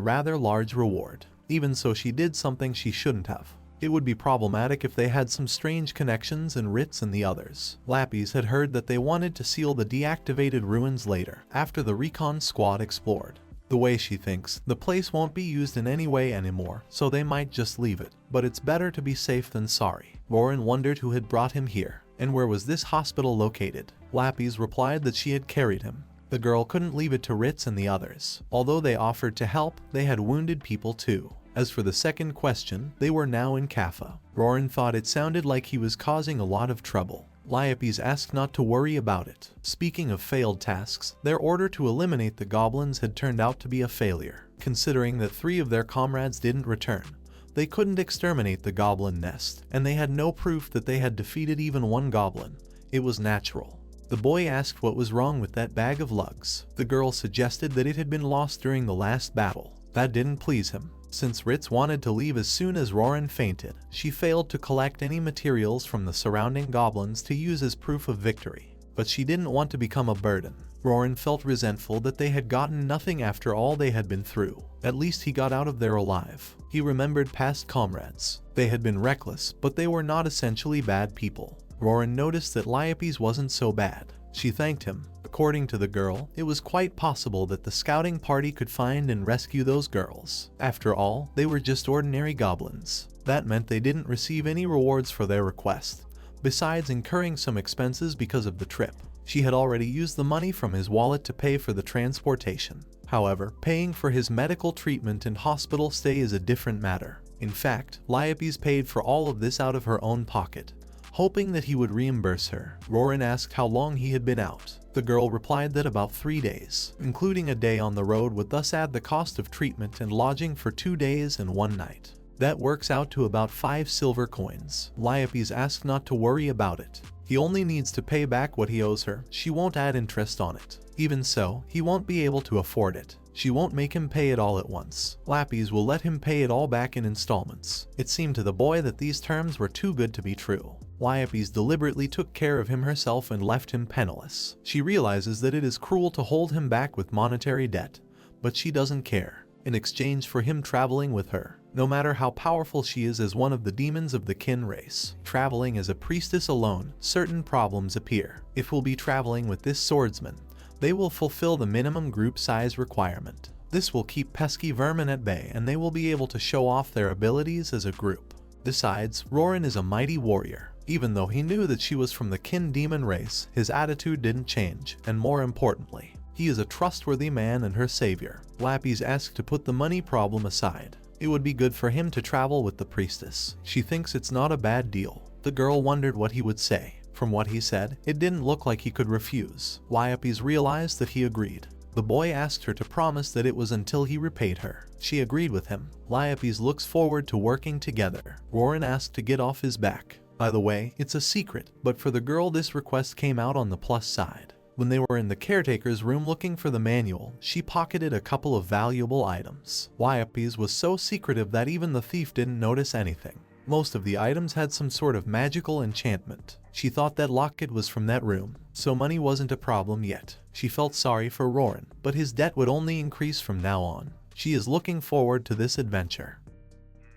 rather large reward. Even so, she did something she shouldn't have. It would be problematic if they had some strange connections, and Ritz and the others. Lapis had heard that they wanted to seal the deactivated ruins later, after the recon squad explored. The way she thinks, the place won't be used in any way anymore, so they might just leave it. But it's better to be safe than sorry. Roran wondered who had brought him here, and where was this hospital located. Lapis replied that she had carried him. The girl couldn't leave it to Ritz and the others. Although they offered to help, they had wounded people too. As for the second question, they were now in Kaffa. Roran thought it sounded like he was causing a lot of trouble. Lapis asked not to worry about it. Speaking of failed tasks, their order to eliminate the goblins had turned out to be a failure. Considering that 3 of their comrades didn't return, they couldn't exterminate the goblin nest, and they had no proof that they had defeated even one goblin. It was natural. The boy asked what was wrong with that bag of lugs. The girl suggested that it had been lost during the last battle. That didn't please him. Since Ritz wanted to leave as soon as Roran fainted, she failed to collect any materials from the surrounding goblins to use as proof of victory. But she didn't want to become a burden. Roran felt resentful that they had gotten nothing after all they had been through. At least he got out of there alive. He remembered past comrades. They had been reckless, but they were not essentially bad people. Roran noticed that Lapis wasn't so bad. She thanked him. According to the girl, it was quite possible that the scouting party could find and rescue those girls. After all, they were just ordinary goblins. That meant they didn't receive any rewards for their request, besides incurring some expenses because of the trip. She had already used the money from his wallet to pay for the transportation. However, paying for his medical treatment and hospital stay is a different matter. In fact, Lapis paid for all of this out of her own pocket, hoping that he would reimburse her. Roran asked how long he had been out. The girl replied that about 3 days, including a day on the road, would thus add the cost of treatment and lodging for 2 days and 1 night. That works out to about 5 silver coins. Lapis asked not to worry about it. He only needs to pay back what he owes her. She won't add interest on it. Even so, he won't be able to afford it. She won't make him pay it all at once. Lapis will let him pay it all back in installments. It seemed to the boy that these terms were too good to be true. Lapis deliberately took care of him herself and left him penniless. She realizes that it is cruel to hold him back with monetary debt, but she doesn't care. In exchange for him traveling with her, no matter how powerful she is as one of the demons of the kin race, traveling as a priestess alone, certain problems appear. If we'll be traveling with this swordsman, they will fulfill the minimum group size requirement. This will keep pesky vermin at bay, and they will be able to show off their abilities as a group. Besides, Roran is a mighty warrior. Even though he knew that she was from the kin demon race, his attitude didn't change, and more importantly, he is a trustworthy man and her savior. Lapis asked to put the money problem aside. It would be good for him to travel with the priestess. She thinks it's not a bad deal. The girl wondered what he would say. From what he said, it didn't look like he could refuse. Lapis realized that he agreed. The boy asked her to promise that it was until he repaid her. She agreed with him. Lapis looks forward to working together. Roran asked to get off his back. By the way, it's a secret, but for the girl this request came out on the plus side. When they were in the caretaker's room looking for the manual, she pocketed a couple of valuable items. Lapis was so secretive that even the thief didn't notice anything. Most of the items had some sort of magical enchantment. She thought that locket was from that room, so money wasn't a problem yet. She felt sorry for Roran, but his debt would only increase from now on. She is looking forward to this adventure.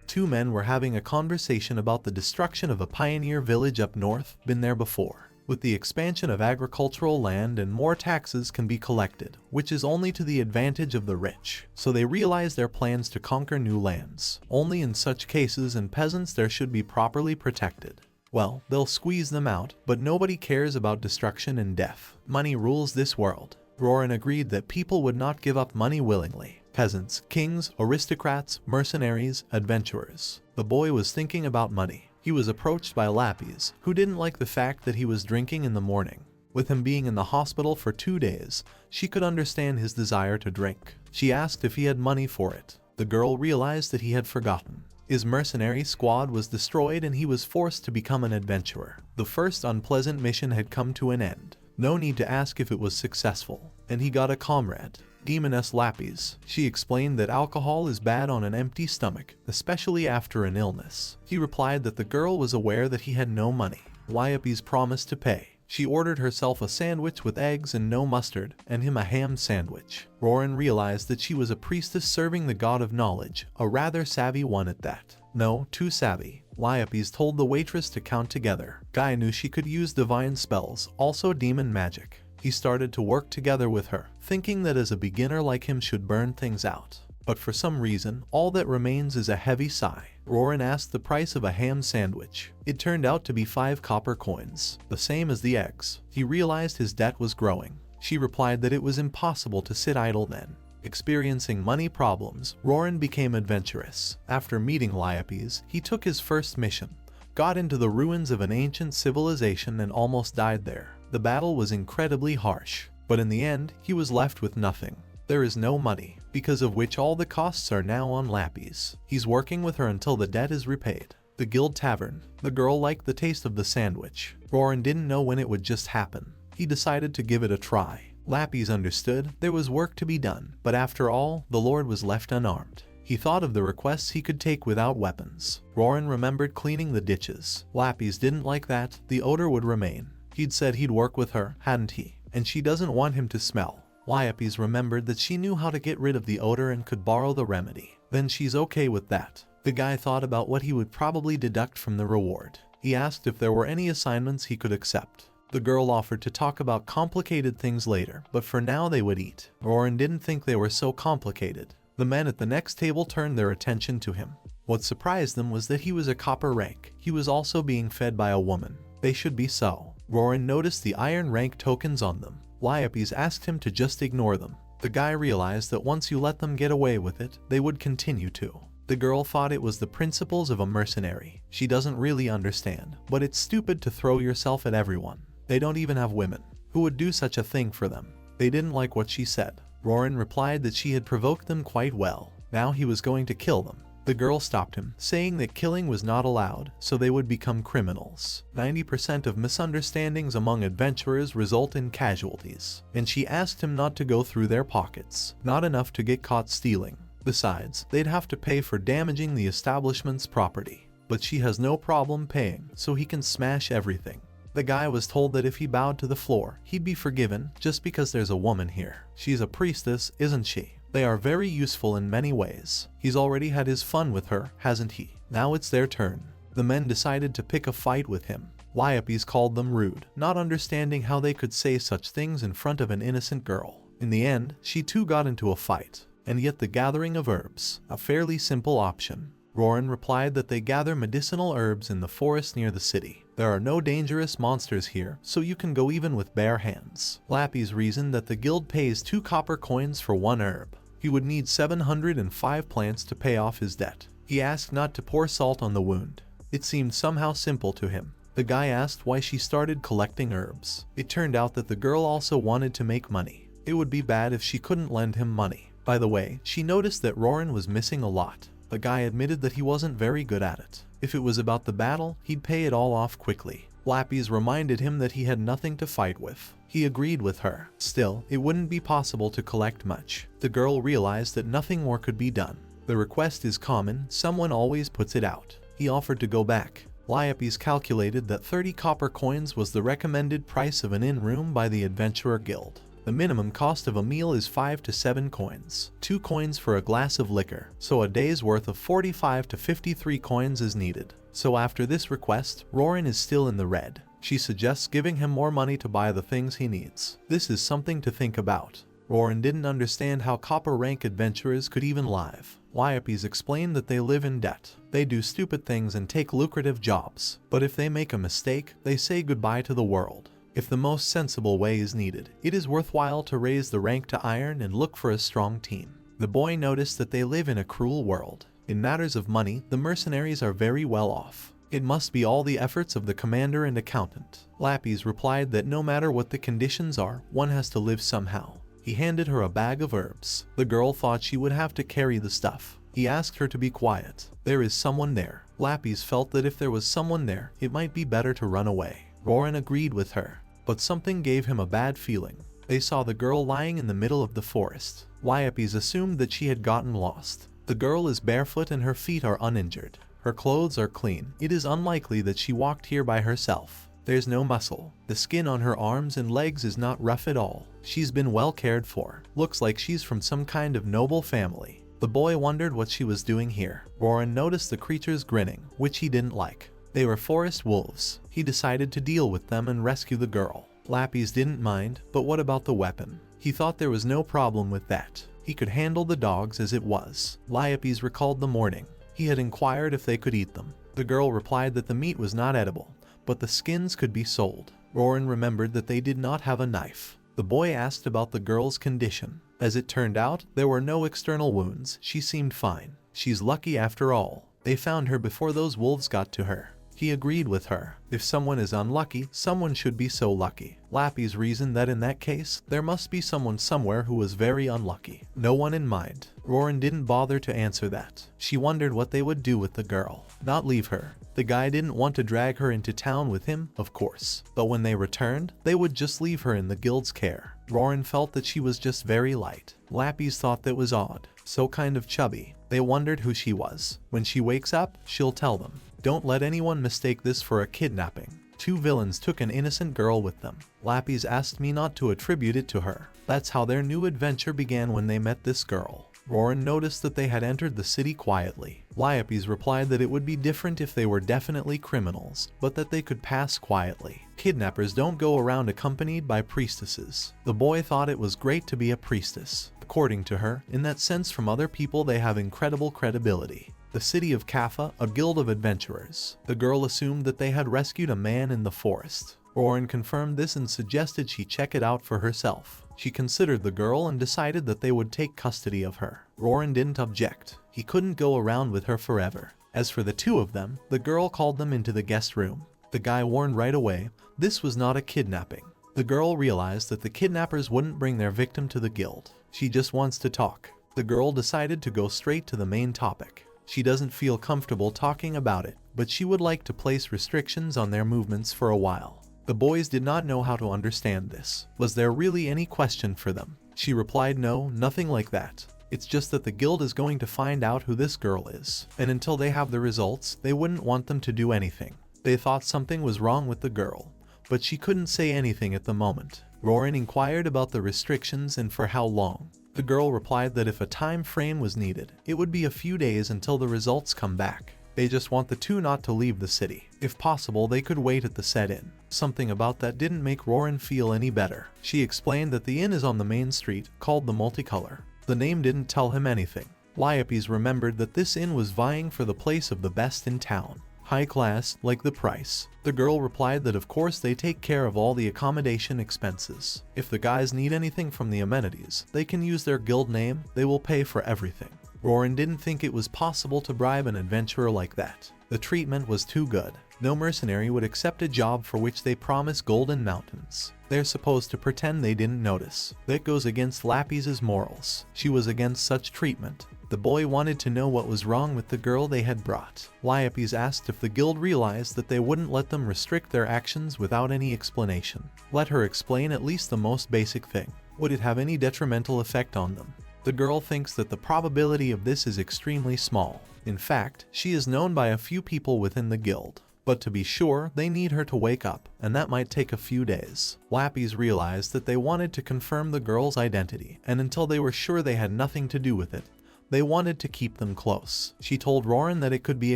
2 men were having a conversation about the destruction of a pioneer village up north. Been there before. With the expansion of agricultural land, and more taxes can be collected, which is only to the advantage of the rich. So they realize their plans to conquer new lands. Only in such cases, and peasants there should be properly protected. Well, they'll squeeze them out, but nobody cares about destruction and death. Money rules this world. Roran agreed that people would not give up money willingly. Peasants, kings, aristocrats, mercenaries, adventurers. The boy was thinking about money. He was approached by Lapis, who didn't like the fact that he was drinking in the morning. With him being in the hospital for 2 days, she could understand his desire to drink. She asked if he had money for it. The girl realized that he had forgotten. His mercenary squad was destroyed and he was forced to become an adventurer. The first unpleasant mission had come to an end. No need to ask if it was successful, and he got a comrade. Demoness Lapis. She explained that alcohol is bad on an empty stomach, especially after an illness. He replied that the girl was aware that he had no money. Lapis promised to pay. She ordered herself a sandwich with eggs and no mustard, and him a ham sandwich. Roran realized that she was a priestess serving the god of knowledge, a rather savvy one at that. No, too savvy. Liope's told the waitress to count together. Guy knew she could use divine spells, also demon magic. He started to work together with her, thinking that as a beginner like him should burn things out. But for some reason, all that remains is a heavy sigh. Roran asked the price of a ham sandwich. It turned out to be 5 copper coins, the same as the eggs. He realized his debt was growing. She replied that it was impossible to sit idle then. Experiencing money problems, Roran became adventurous. After meeting Liopes, he took his first mission, got into the ruins of an ancient civilization and almost died there. The battle was incredibly harsh, but in the end, he was left with nothing. There is no money, because of which all the costs are now on Lapis. He's working with her until the debt is repaid. The guild tavern. The girl liked the taste of the sandwich. Roran didn't know when it would just happen. He decided to give it a try. Lapis understood there was work to be done, but after all, the lord was left unarmed. He thought of the requests he could take without weapons. Roran remembered cleaning the ditches. Lapis didn't like that, the odor would remain. He'd said he'd work with her, hadn't he? And she doesn't want him to smell. Liopes remembered that she knew how to get rid of the odor and could borrow the remedy. Then she's okay with that. The guy thought about what he would probably deduct from the reward. He asked if there were any assignments he could accept. The girl offered to talk about complicated things later, but for now they would eat. Roran didn't think they were so complicated. The men at the next table turned their attention to him. What surprised them was that he was a copper rank. He was also being fed by a woman. They should be so. Roran noticed the iron rank tokens on them. Liopes asked him to just ignore them. The guy realized that once you let them get away with it, they would continue to. The girl thought it was the principles of a mercenary. She doesn't really understand, but it's stupid to throw yourself at everyone. They don't even have women. Who would do such a thing for them? They didn't like what she said. Roran replied that she had provoked them quite well. Now he was going to kill them. The girl stopped him, saying that killing was not allowed, so they would become criminals. 90% of misunderstandings among adventurers result in casualties, and she asked him not to go through their pockets. Not enough to get caught stealing. Besides, they'd have to pay for damaging the establishment's property. But she has no problem paying, so he can smash everything. The guy was told that if he bowed to the floor, he'd be forgiven just because there's a woman here. She's a priestess, isn't she? They are very useful in many ways. He's already had his fun with her, hasn't he? Now it's their turn. The men decided to pick a fight with him. Liopes called them rude, not understanding how they could say such things in front of an innocent girl. In the end, she too got into a fight. And yet the gathering of herbs, a fairly simple option. Roran replied that they gather medicinal herbs in the forest near the city. There are no dangerous monsters here, so you can go even with bare hands. Lapis reasoned that the guild pays 2 copper coins for 1 herb. He would need 705 plants to pay off his debt. He asked not to pour salt on the wound. It seemed somehow simple to him. The guy asked why she started collecting herbs. It turned out that the girl also wanted to make money. It would be bad if she couldn't lend him money. By the way, she noticed that Roran was missing a lot. The guy admitted that he wasn't very good at it. If it was about the battle, he'd pay it all off quickly. Lapis reminded him that he had nothing to fight with. He agreed with her. Still, it wouldn't be possible to collect much. The girl realized that nothing more could be done. The request is common, someone always puts it out. He offered to go back. Liopes calculated that 30 copper coins was the recommended price of an inn room by the Adventurer Guild. The minimum cost of a meal is 5 to 7 coins. 2 coins for a glass of liquor, so a day's worth of 45 to 53 coins is needed. So after this request, Roran is still in the red. She suggests giving him more money to buy the things he needs. This is something to think about. Roran didn't understand how copper rank adventurers could even live. Liopes explained that they live in debt. They do stupid things and take lucrative jobs. But if they make a mistake, they say goodbye to the world. If the most sensible way is needed, it is worthwhile to raise the rank to iron and look for a strong team. The boy noticed that they live in a cruel world. In matters of money, the mercenaries are very well off. It must be all the efforts of the commander and accountant. Lapis replied that no matter what the conditions are, one has to live somehow. He handed her a bag of herbs. The girl thought she would have to carry the stuff. He asked her to be quiet. There is someone there. Lapis felt that if there was someone there, it might be better to run away. Roran agreed with her. But something gave him a bad feeling. They saw the girl lying in the middle of the forest. Liopes assumed that she had gotten lost. The girl is barefoot and her feet are uninjured. Her clothes are clean. It is unlikely that she walked here by herself. There's no muscle. The skin on her arms and legs is not rough at all. She's been well cared for. Looks like she's from some kind of noble family. The boy wondered what she was doing here. Roran noticed the creatures grinning, which he didn't like. They were forest wolves. He decided to deal with them and rescue the girl. Lappies didn't mind, but what about the weapon? He thought there was no problem with that. He could handle the dogs as it was. Lappies recalled the morning. He had inquired if they could eat them. The girl replied that the meat was not edible, but the skins could be sold. Roran remembered that they did not have a knife. The boy asked about the girl's condition. As it turned out, there were no external wounds. She seemed fine. She's lucky after all. They found her before those wolves got to her. He agreed with her. If someone is unlucky, someone should be so lucky. Lappies reasoned that in that case, there must be someone somewhere who was very unlucky. No one in mind. Roran didn't bother to answer that. She wondered what they would do with the girl. Not leave her. The guy didn't want to drag her into town with him, of course. But when they returned, they would just leave her in the guild's care. Roran felt that she was just very light. Lappies thought that was odd. So kind of chubby. They wondered who she was. When she wakes up, she'll tell them. Don't let anyone mistake this for a kidnapping. Two villains took an innocent girl with them. Lappies asked me not to attribute it to her. That's how their new adventure began when they met this girl. Roran noticed that they had entered the city quietly. Lappies replied that it would be different if they were definitely criminals, but that they could pass quietly. Kidnappers don't go around accompanied by priestesses. The boy thought it was great to be a priestess. According to her, in that sense from other people they have incredible credibility. The city of Kaffa, a guild of adventurers. The girl assumed that they had rescued a man in the forest. Roran confirmed this and suggested she check it out for herself. She considered the girl and decided that they would take custody of her. Roran didn't object. He couldn't go around with her forever. As for the two of them, the girl called them into the guest room. The guy warned right away, this was not a kidnapping. The girl realized that the kidnappers wouldn't bring their victim to the guild. She just wants to talk. The girl decided to go straight to the main topic. She doesn't feel comfortable talking about it, but she would like to place restrictions on their movements for a while. The boys did not know how to understand this. Was there really any question for them? She replied no, nothing like that. It's just that the guild is going to find out who this girl is, and until they have the results, they wouldn't want them to do anything. They thought something was wrong with the girl, but she couldn't say anything at the moment. Roran inquired about the restrictions and for how long. The girl replied that if a time frame was needed, it would be a few days until the results come back. They just want the two not to leave the city. If possible, they could wait at the set inn. Something about that didn't make Roran feel any better. She explained that the inn is on the main street, called the Multicolor. The name didn't tell him anything. Lappies remembered that this inn was vying for the place of the best in town. High class, like the price. The girl replied that of course they take care of all the accommodation expenses. If the guys need anything from the amenities, they can use their guild name, they will pay for everything. Roran didn't think it was possible to bribe an adventurer like that. The treatment was too good. No mercenary would accept a job for which they promise golden mountains. They're supposed to pretend they didn't notice. That goes against Lappies' morals. She was against such treatment. The boy wanted to know what was wrong with the girl they had brought. Lappies asked if the guild realized that they wouldn't let them restrict their actions without any explanation. Let her explain at least the most basic thing. Would it have any detrimental effect on them? The girl thinks that the probability of this is extremely small. In fact, she is known by a few people within the guild. But to be sure, they need her to wake up, and that might take a few days. Lappies realized that they wanted to confirm the girl's identity, and until they were sure they had nothing to do with it, they wanted to keep them close. She told Roran that it could be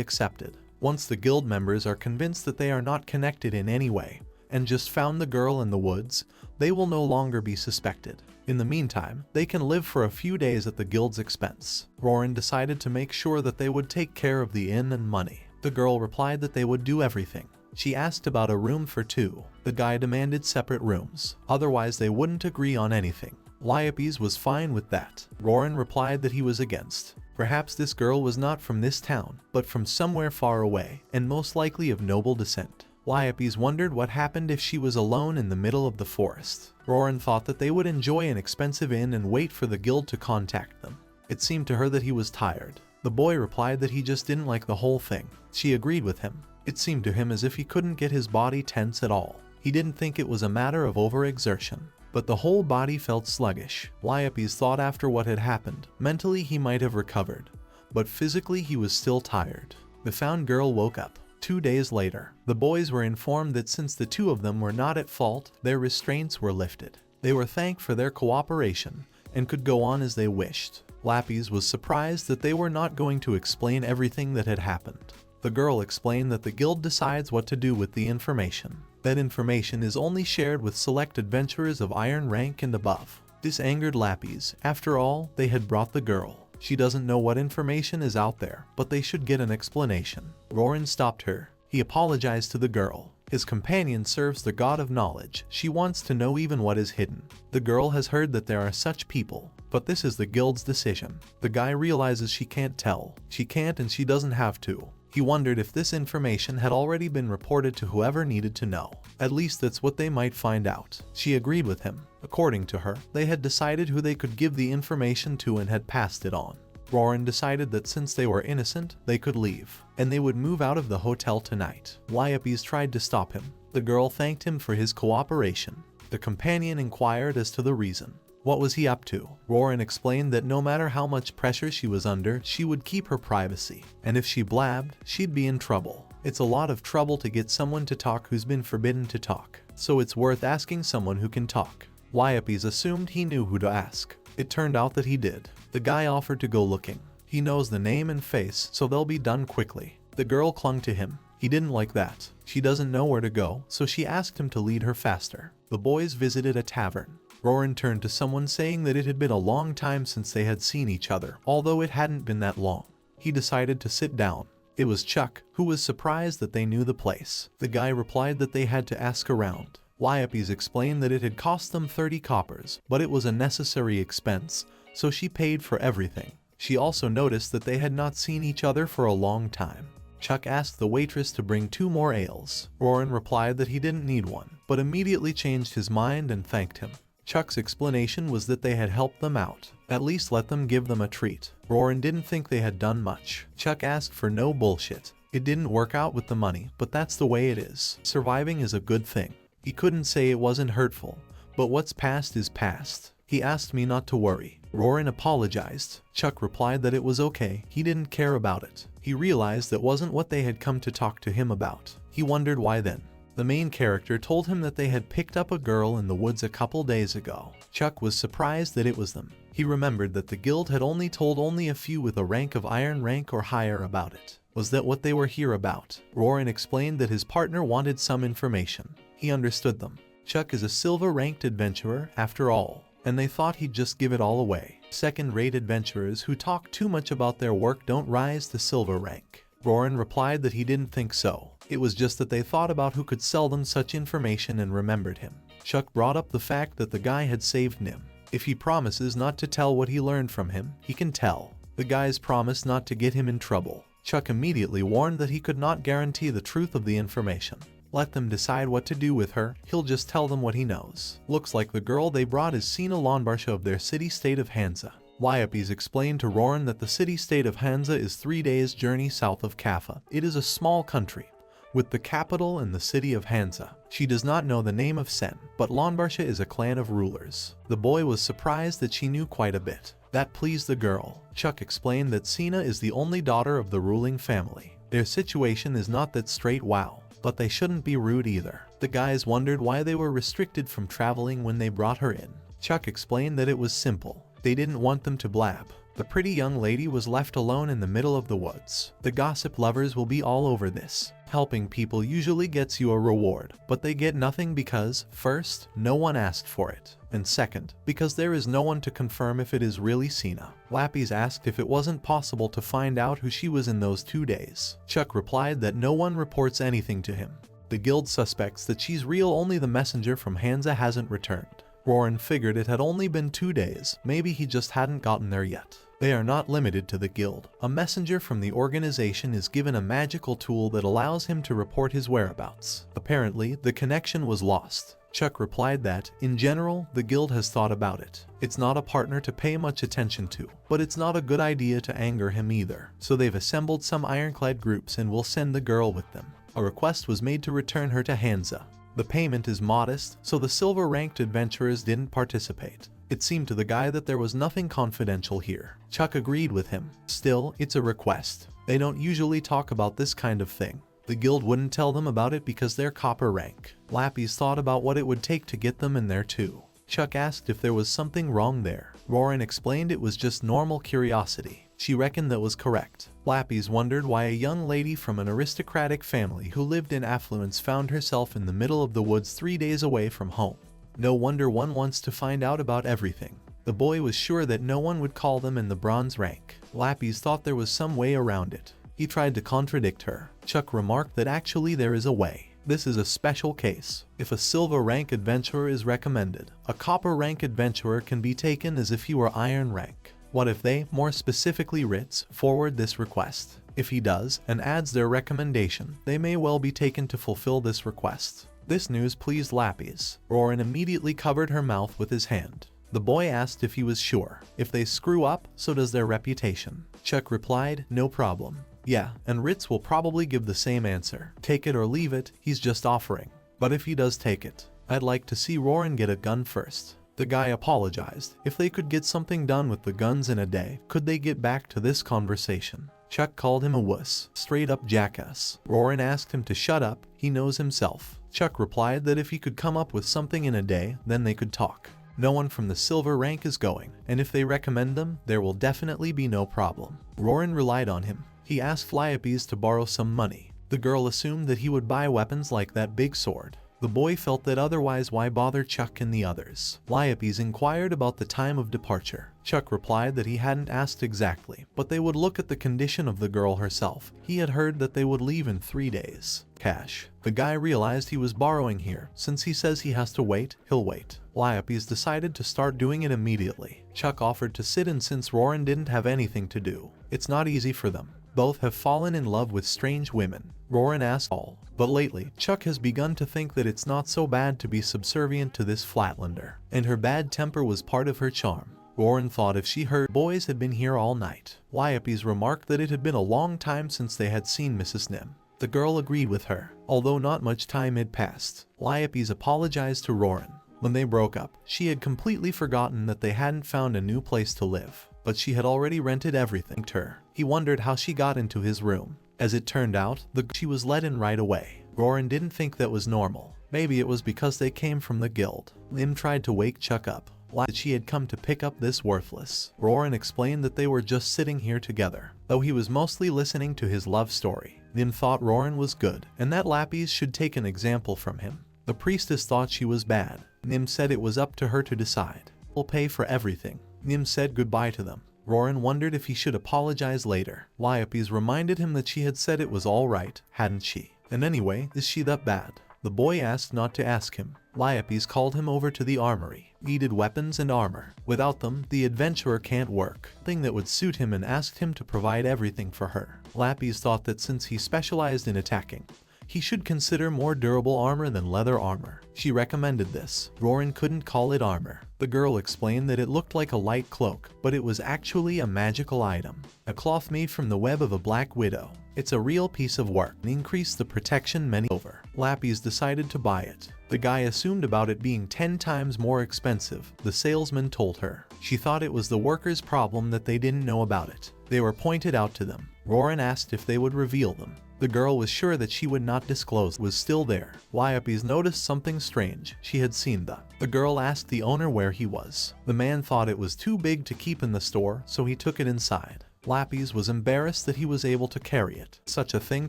accepted. Once the guild members are convinced that they are not connected in any way, and just found the girl in the woods, they will no longer be suspected. In the meantime, they can live for a few days at the guild's expense. Roran decided to make sure that they would take care of the inn and money. The girl replied that they would do everything. She asked about a room for two. The guy demanded separate rooms, otherwise they wouldn't agree on anything. Lappies was fine with that. Roran replied that he was against. Perhaps this girl was not from this town, but from somewhere far away, and most likely of noble descent. Lappies wondered what happened if she was alone in the middle of the forest. Roran thought that they would enjoy an expensive inn and wait for the guild to contact them. It seemed to her that he was tired. The boy replied that he just didn't like the whole thing. She agreed with him. It seemed to him as if he couldn't get his body tense at all. He didn't think it was a matter of overexertion, but the whole body felt sluggish. Lappies thought after what had happened, mentally he might have recovered, but physically he was still tired. The found girl woke up. 2 days later, the boys were informed that since the two of them were not at fault, their restraints were lifted. They were thanked for their cooperation and could go on as they wished. Lapis was surprised that they were not going to explain everything that had happened. The girl explained that the guild decides what to do with the information. That information is only shared with select adventurers of iron rank and above. This angered Lapis. After all, they had brought the girl. She doesn't know what information is out there, but they should get an explanation. Roran stopped her. He apologized to the girl. His companion serves the god of knowledge. She wants to know even what is hidden. The girl has heard that there are such people, but this is the guild's decision. The guy realizes she can't tell. She can't and she doesn't have to. He wondered if this information had already been reported to whoever needed to know. At least that's what they might find out. She agreed with him. According to her, they had decided who they could give the information to and had passed it on. Roran decided that since they were innocent, they could leave, and they would move out of the hotel tonight. Lapis tried to stop him. The girl thanked him for his cooperation. The companion inquired as to the reason. What was he up to? Roran explained that no matter how much pressure she was under, she would keep her privacy, and if she blabbed, she'd be in trouble. It's a lot of trouble to get someone to talk who's been forbidden to talk, so it's worth asking someone who can talk. Lapis assumed he knew who to ask. It turned out that he did. The guy offered to go looking. He knows the name and face, so they'll be done quickly. The girl clung to him. He didn't like that. She doesn't know where to go, so she asked him to lead her faster. The boys visited a tavern. Roran turned to someone saying that it had been a long time since they had seen each other, although it hadn't been that long. He decided to sit down. It was Chuck, who was surprised that they knew the place. The guy replied that they had to ask around. Lapis explained that it had cost them 30 coppers, but it was a necessary expense, so she paid for everything. She also noticed that they had not seen each other for a long time. Chuck asked the waitress to bring 2 more ales. Roran replied that he didn't need one, but immediately changed his mind and thanked him. Chuck's explanation was that they had helped them out. At least let them give them a treat. Roran didn't think they had done much. Chuck asked for no bullshit. It didn't work out with the money, but that's the way it is. Surviving is a good thing. He couldn't say it wasn't hurtful, but what's past is past. He asked me not to worry. Roran apologized. Chuck replied that it was okay, he didn't care about it. He realized that wasn't what they had come to talk to him about. He wondered why then. The main character told him that they had picked up a girl in the woods a couple days ago. Chuck was surprised that it was them. He remembered that the guild had only told a few with a rank of iron rank or higher about it. Was that what they were here about? Roran explained that his partner wanted some information. He understood them. Chuck is a silver-ranked adventurer, after all, and they thought he'd just give it all away. Second-rate adventurers who talk too much about their work don't rise to silver rank. Roran replied that he didn't think so. It was just that they thought about who could sell them such information and remembered him. Chuck brought up the fact that the guy had saved Nim. If he promises not to tell what he learned from him, he can tell. The guys promised not to get him in trouble. Chuck immediately warned that he could not guarantee the truth of the information. Let them decide what to do with her, he'll just tell them what he knows. Looks like the girl they brought is Sina Lonbarsha of their city-state of Hansa. Lapis explained to Roran that the city-state of Hansa is 3 days' journey south of Kaffa. It is a small country, with the capital in the city of Hansa. She does not know the name of Sen, but Lonbarsha is a clan of rulers. The boy was surprised that she knew quite a bit. That pleased the girl. Chuck explained that Sina is the only daughter of the ruling family. Their situation is not that straight wow, but they shouldn't be rude either. The guys wondered why they were restricted from traveling when they brought her in. Chuck explained that it was simple. They didn't want them to blab. The pretty young lady was left alone in the middle of the woods. The gossip lovers will be all over this. Helping people usually gets you a reward, but they get nothing because, first, no one asked for it, and second, because there is no one to confirm if it is really Sina. Lapis asked if it wasn't possible to find out who she was in those 2 days. Chuck replied that no one reports anything to him. The guild suspects that she's real, only the messenger from Hansa hasn't returned. Roran figured it had only been 2 days, maybe he just hadn't gotten there yet. They are not limited to the guild. A messenger from the organization is given a magical tool that allows him to report his whereabouts. Apparently, the connection was lost. Chuck replied that, in general, the guild has thought about it. It's not a partner to pay much attention to, but it's not a good idea to anger him either. So they've assembled some ironclad groups and will send the girl with them. A request was made to return her to Hansa. The payment is modest, so the silver-ranked adventurers didn't participate. It seemed to the guy that there was nothing confidential here. Chuck agreed with him. Still, it's a request. They don't usually talk about this kind of thing. The guild wouldn't tell them about it because they're copper rank. Lappies thought about what it would take to get them in there too. Chuck asked if there was something wrong there. Roran explained it was just normal curiosity. She reckoned that was correct. Lappies wondered why a young lady from an aristocratic family who lived in affluence found herself in the middle of the woods 3 days away from home. No wonder one wants to find out about everything. The boy was sure that no one would call them in the bronze rank. Lappies thought there was some way around it. He tried to contradict her. Chuck remarked that actually there is a way. This is a special case. If a silver rank adventurer is recommended, a copper rank adventurer can be taken as if he were iron rank. What if they, more specifically Ritz, forward this request? If he does, and adds their recommendation, they may well be taken to fulfill this request. This news pleased Lappies. Roran immediately covered her mouth with his hand. The boy asked if he was sure. If they screw up, so does their reputation. Chuck replied, no problem. Yeah, and Ritz will probably give the same answer. Take it or leave it, he's just offering. But if he does take it, I'd like to see Roran get a gun first. The guy apologized. If they could get something done with the guns in a day, could they get back to this conversation? Chuck called him a wuss, straight up jackass. Roran asked him to shut up, he knows himself. Chuck replied that if he could come up with something in a day, then they could talk. No one from the silver rank is going, and if they recommend them, there will definitely be no problem. Roran relied on him. He asked Lappies to borrow some money. The girl assumed that he would buy weapons like that big sword. The boy felt that otherwise why bother Chuck and the others. Lappies inquired about the time of departure. Chuck replied that he hadn't asked exactly, but they would look at the condition of the girl herself. He had heard that they would leave in 3 days. Cash. The guy realized he was borrowing here. Since he says he has to wait, he'll wait. Lappies decided to start doing it immediately. Chuck offered to sit in since Roran didn't have anything to do. It's not easy for them. Both have fallen in love with strange women. Roran asked all. But lately, Chuck has begun to think that it's not so bad to be subservient to this Flatlander. And her bad temper was part of her charm. Roran thought if she heard boys had been here all night. Lappies remarked that it had been a long time since they had seen Mrs. Nim. The girl agreed with her, although not much time had passed. Lappies apologized to Roran. When they broke up, she had completely forgotten that they hadn't found a new place to live. But she had already rented everything to her. He wondered how she got into his room. As it turned out, she was let in right away. Roran didn't think that was normal. Maybe it was because they came from the guild. Nim tried to wake Chuck up. That she had come to pick up this worthless. Roran explained that they were just sitting here together. Though he was mostly listening to his love story, Nim thought Roran was good, and that Lappies should take an example from him. The priestess thought she was bad. Nim said it was up to her to decide. We'll pay for everything. Nim said goodbye to them. Roran wondered if he should apologize later. Lappies reminded him that she had said it was all right, hadn't she? And anyway, is she that bad? The boy asked not to ask him. Lappies called him over to the armory. Needed weapons and armor. Without them, the adventurer can't work. Thing that would suit him and asked him to provide everything for her. Lappies thought that since he specialized in attacking, he should consider more durable armor than leather armor. She recommended this. Roran couldn't call it armor. The girl explained that it looked like a light cloak, but it was actually a magical item. A cloth made from the web of a black widow. It's a real piece of work and increased the protection many over. Lappies decided to buy it. The guy assumed about it being 10 times more expensive. The salesman told her. She thought it was the workers' problem that they didn't know about it. They were pointed out to them. Roran asked if they would reveal them. The girl was sure that she would not disclose was still there. Lappies noticed something strange. She had seen the girl asked the owner where he was. The man thought it was too big to keep in the store, so he took it inside. Lappies was embarrassed that he was able to carry it. Such a thing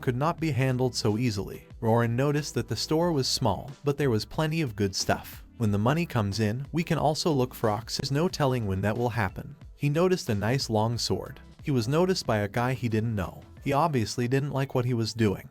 could not be handled so easily. Roran noticed that the store was small, but there was plenty of good stuff. When the money comes in, we can also look for ox. There's no telling when that will happen. He noticed a nice long sword. He was noticed by a guy he didn't know. He obviously didn't like what he was doing.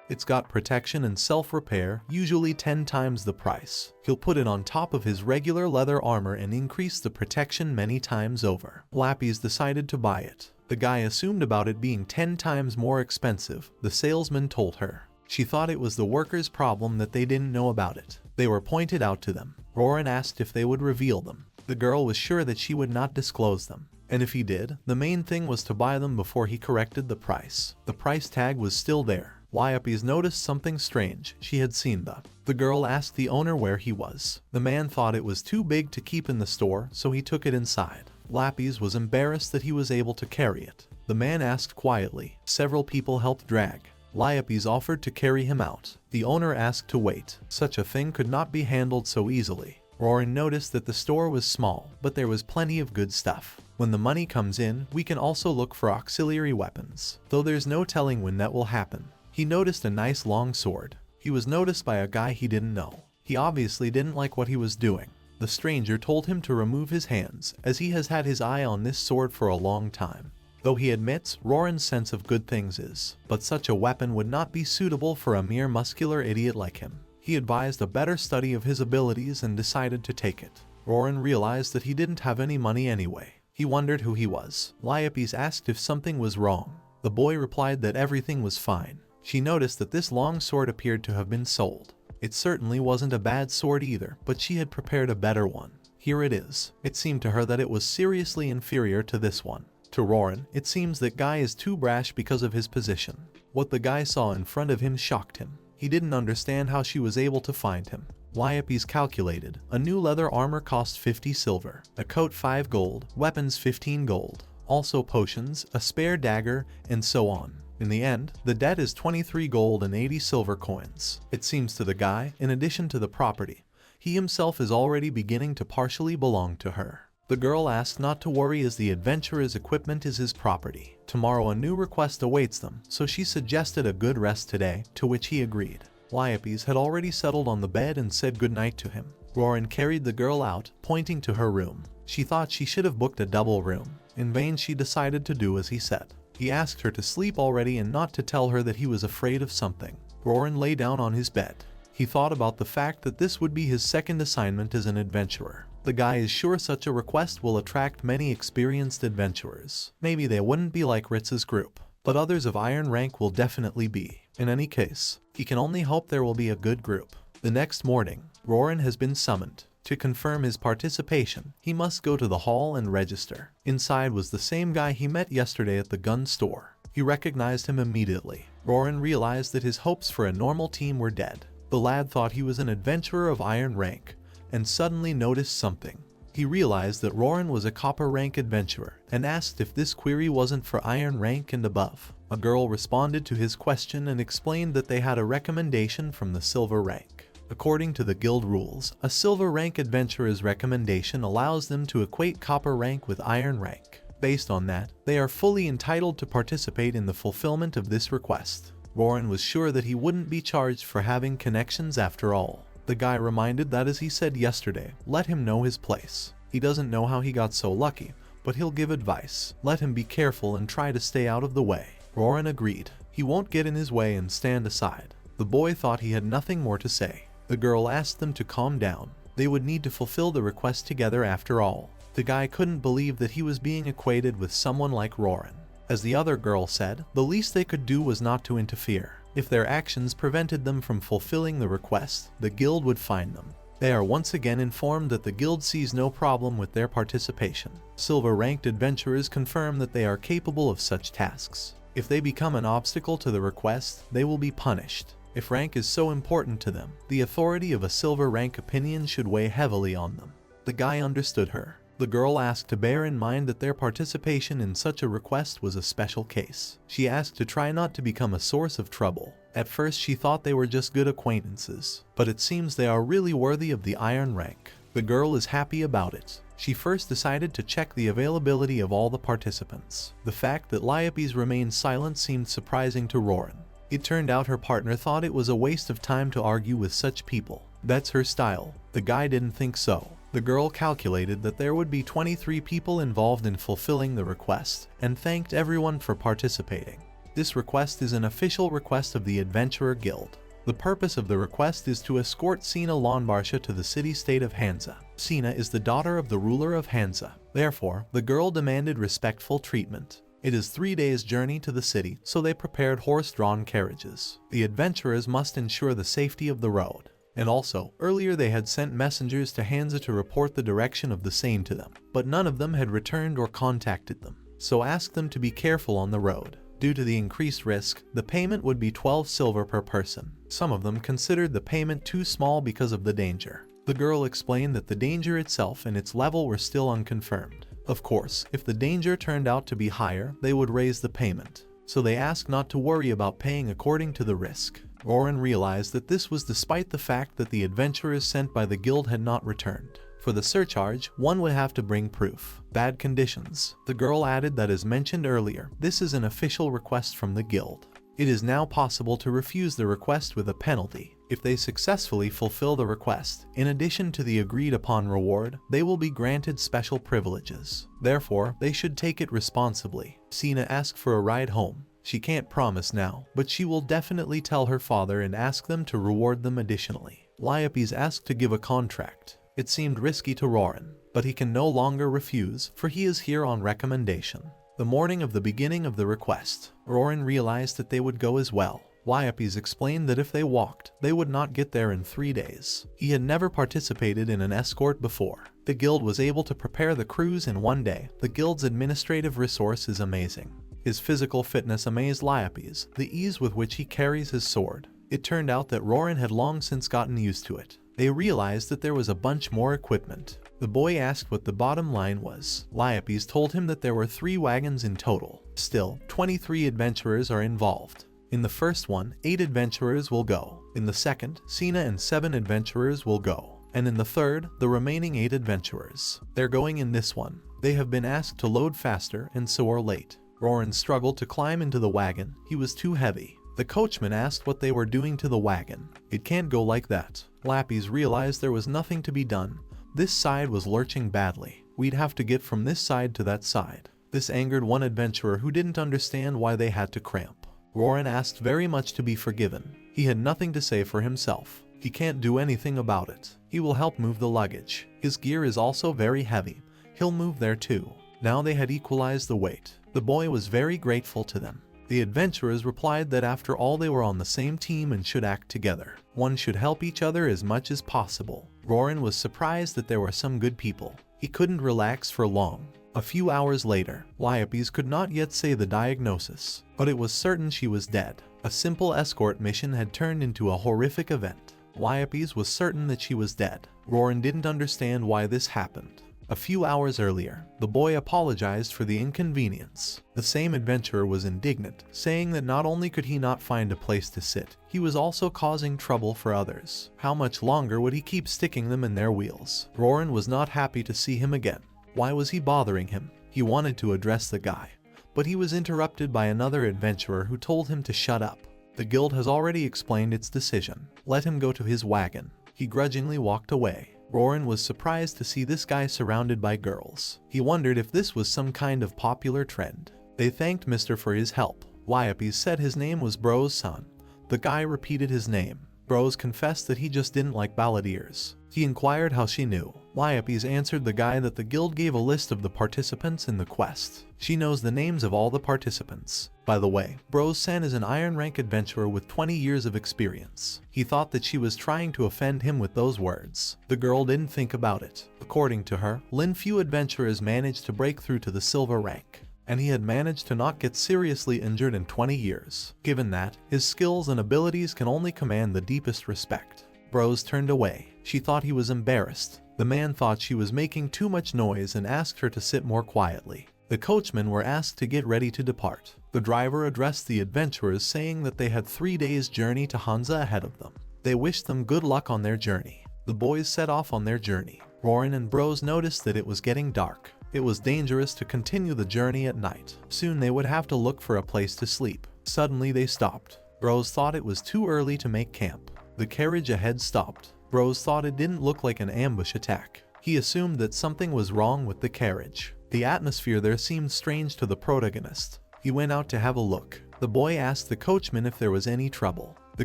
It's got protection and self-repair, usually 10 times the price. He'll put it on top of his regular leather armor and increase the protection many times over. Lappies decided to buy it. The guy assumed about it being 10 times more expensive. The salesman told her. She thought it was the workers' problem that they didn't know about it. They were pointed out to them. Roran asked if they would reveal them. The girl was sure that she would not disclose them. And if he did, the main thing was to buy them before he corrected the price. The price tag was still there. Lappies noticed something strange. She had seen the girl asked the owner where he was. The man thought it was too big to keep in the store, so he took it inside. Lapis was embarrassed that he was able to carry it. The man asked quietly. Several people helped drag. Lapis offered to carry him out. The owner asked to wait. Such a thing could not be handled so easily. Roran noticed that the store was small, but there was plenty of good stuff. When the money comes in, we can also look for auxiliary weapons, though there's no telling when that will happen. He noticed a nice long sword. He was noticed by a guy he didn't know. He obviously didn't like what he was doing. The stranger told him to remove his hands, as he has had his eye on this sword for a long time. Though he admits Roran's sense of good things is, but such a weapon would not be suitable for a mere muscular idiot like him. He advised a better study of his abilities and decided to take it. Roran realized that he didn't have any money anyway. He wondered who he was. Lapis asked if something was wrong. The boy replied that everything was fine. She noticed that this long sword appeared to have been sold. It certainly wasn't a bad sword either, but she had prepared a better one. Here it is. It seemed to her that it was seriously inferior to this one. To Roran, it seems that Guy is too brash because of his position. What the guy saw in front of him shocked him. He didn't understand how she was able to find him. Lapis calculated. A new leather armor cost 50 silver, a coat 5 gold, weapons 15 gold, also potions, a spare dagger, and so on. In the end, the debt is 23 gold and 80 silver coins. It seems to the guy, in addition to the property, he himself is already beginning to partially belong to her. The girl asked not to worry as the adventurer's equipment is his property. Tomorrow a new request awaits them, so she suggested a good rest today, to which he agreed. Lapis had already settled on the bed and said goodnight to him. Roran carried the girl out, pointing to her room. She thought she should have booked a double room. In vain she decided to do as he said. He asked her to sleep already and not to tell her that he was afraid of something. Roran lay down on his bed. He thought about the fact that this would be his second assignment as an adventurer. The guy is sure such a request will attract many experienced adventurers. Maybe they wouldn't be like Ritz's group, but others of iron rank will definitely be. In any case, he can only hope there will be a good group. The next morning, Roran has been summoned. To confirm his participation, he must go to the hall and register. Inside was the same guy he met yesterday at the gun store. He recognized him immediately. Roran realized that his hopes for a normal team were dead. The lad thought he was an adventurer of iron rank, and suddenly noticed something. He realized that Roran was a copper rank adventurer, and asked if this query wasn't for iron rank and above. A girl responded to his question and explained that they had a recommendation from the silver rank. According to the guild rules, a silver rank adventurer's recommendation allows them to equate copper rank with iron rank. Based on that, they are fully entitled to participate in the fulfillment of this request. Roran was sure that he wouldn't be charged for having connections after all. The guy reminded that, as he said yesterday, let him know his place. He doesn't know how he got so lucky, but he'll give advice. Let him be careful and try to stay out of the way. Roran agreed. He won't get in his way and stand aside. The boy thought he had nothing more to say. The girl asked them to calm down. They would need to fulfill the request together after all. The guy couldn't believe that he was being equated with someone like Roran. As the other girl said, the least they could do was not to interfere. If their actions prevented them from fulfilling the request, the guild would fine them. They are once again informed that the guild sees no problem with their participation. Silver-ranked adventurers confirm that they are capable of such tasks. If they become an obstacle to the request, they will be punished. If rank is so important to them, the authority of a silver rank opinion should weigh heavily on them. The guy understood her. The girl asked to bear in mind that their participation in such a request was a special case. She asked to try not to become a source of trouble. At first she thought they were just good acquaintances, but it seems they are really worthy of the iron rank. The girl is happy about it. She first decided to check the availability of all the participants. The fact that Lapis remained silent seemed surprising to Roran. It turned out her partner thought it was a waste of time to argue with such people. That's her style. The guy didn't think so. The girl calculated that there would be 23 people involved in fulfilling the request, and thanked everyone for participating. This request is an official request of the Adventurer Guild. The purpose of the request is to escort Sina Lonbarsha to the city-state of Hansa. Sina is the daughter of the ruler of Hansa. Therefore, the girl demanded respectful treatment. It is 3 days' journey to the city, so they prepared horse-drawn carriages. The adventurers must ensure the safety of the road. And also, earlier they had sent messengers to Hansa to report the direction of the same to them, but none of them had returned or contacted them, so asked them to be careful on the road. Due to the increased risk, the payment would be 12 silver per person. Some of them considered the payment too small because of the danger. The girl explained that the danger itself and its level were still unconfirmed. Of course, if the danger turned out to be higher, they would raise the payment. So they asked not to worry about paying according to the risk. Roran realized that this was despite the fact that the adventurers sent by the guild had not returned. For the surcharge, one would have to bring proof. Bad conditions. The girl added that as mentioned earlier, this is an official request from the guild. It is now possible to refuse the request with a penalty. If they successfully fulfill the request, in addition to the agreed upon reward, they will be granted special privileges. Therefore, they should take it responsibly. Sina asked for a ride home. She can't promise now, but she will definitely tell her father and ask them to reward them additionally. Liope's asked to give a contract. It seemed risky to Roran, but he can no longer refuse, for he is here on recommendation. The morning of the beginning of the request, Roran realized that they would go as well. Liope's explained that if they walked, they would not get there in 3 days. He had never participated in an escort before. The guild was able to prepare the cruise in 1 day. The guild's administrative resource is amazing. His physical fitness amazed Liope's, the ease with which he carries his sword. It turned out that Roran had long since gotten used to it. They realized that there was a bunch more equipment. The boy asked what the bottom line was. Liope's told him that there were 3 wagons in total. Still, 23 adventurers are involved. In the first one, 8 adventurers will go. In the second, Sina and 7 adventurers will go. And in the third, the remaining 8 adventurers. They're going in this one. They have been asked to load faster and so are late. Roran struggled to climb into the wagon. He was too heavy. The coachman asked what they were doing to the wagon. It can't go like that. Lappies realized there was nothing to be done. This side was lurching badly. We'd have to get from this side to that side. This angered one adventurer who didn't understand why they had to cramp. Roran asked very much to be forgiven. He had nothing to say for himself. He can't do anything about it. He will help move the luggage. His gear is also very heavy. He'll move there too. Now they had equalized the weight. The boy was very grateful to them. The adventurers replied that after all they were on the same team and should act together. One should help each other as much as possible. Roran was surprised that there were some good people. He couldn't relax for long. A few hours later, Liope's could not yet say the diagnosis, but it was certain she was dead. A simple escort mission had turned into a horrific event. Liope's was certain that she was dead. Roran didn't understand why this happened. A few hours earlier, the boy apologized for the inconvenience. The same adventurer was indignant, saying that not only could he not find a place to sit, he was also causing trouble for others. How much longer would he keep sticking them in their wheels? Roran was not happy to see him again. Why was he bothering him? He wanted to address the guy, but he was interrupted by another adventurer who told him to shut up. The guild has already explained its decision. Let him go to his wagon. He grudgingly walked away. Roran was surprised to see this guy surrounded by girls. He wondered if this was some kind of popular trend. They thanked Mr. for his help. Liope's said his name was Bro's son. The guy repeated his name. Bros confessed that he just didn't like balladeers. He inquired how she knew. Liope's answered the guy that the guild gave a list of the participants in the quest. She knows the names of all the participants. By the way, Bros-san is an iron rank adventurer with 20 years of experience. He thought that she was trying to offend him with those words. The girl didn't think about it. According to her, few adventurers managed to break through to the silver rank, and he had managed to not get seriously injured in 20 years. Given that, his skills and abilities can only command the deepest respect. Bros turned away. She thought he was embarrassed. The man thought she was making too much noise and asked her to sit more quietly. The coachmen were asked to get ready to depart. The driver addressed the adventurers saying that they had 3 days' journey to Hansa ahead of them. They wished them good luck on their journey. The boys set off on their journey. Roran and Bros noticed that it was getting dark. It was dangerous to continue the journey at night. Soon they would have to look for a place to sleep. Suddenly they stopped. Bros thought it was too early to make camp. The carriage ahead stopped. Bros thought it didn't look like an ambush attack. He assumed that something was wrong with the carriage. The atmosphere there seemed strange to the protagonist. He went out to have a look. The boy asked the coachman if there was any trouble. The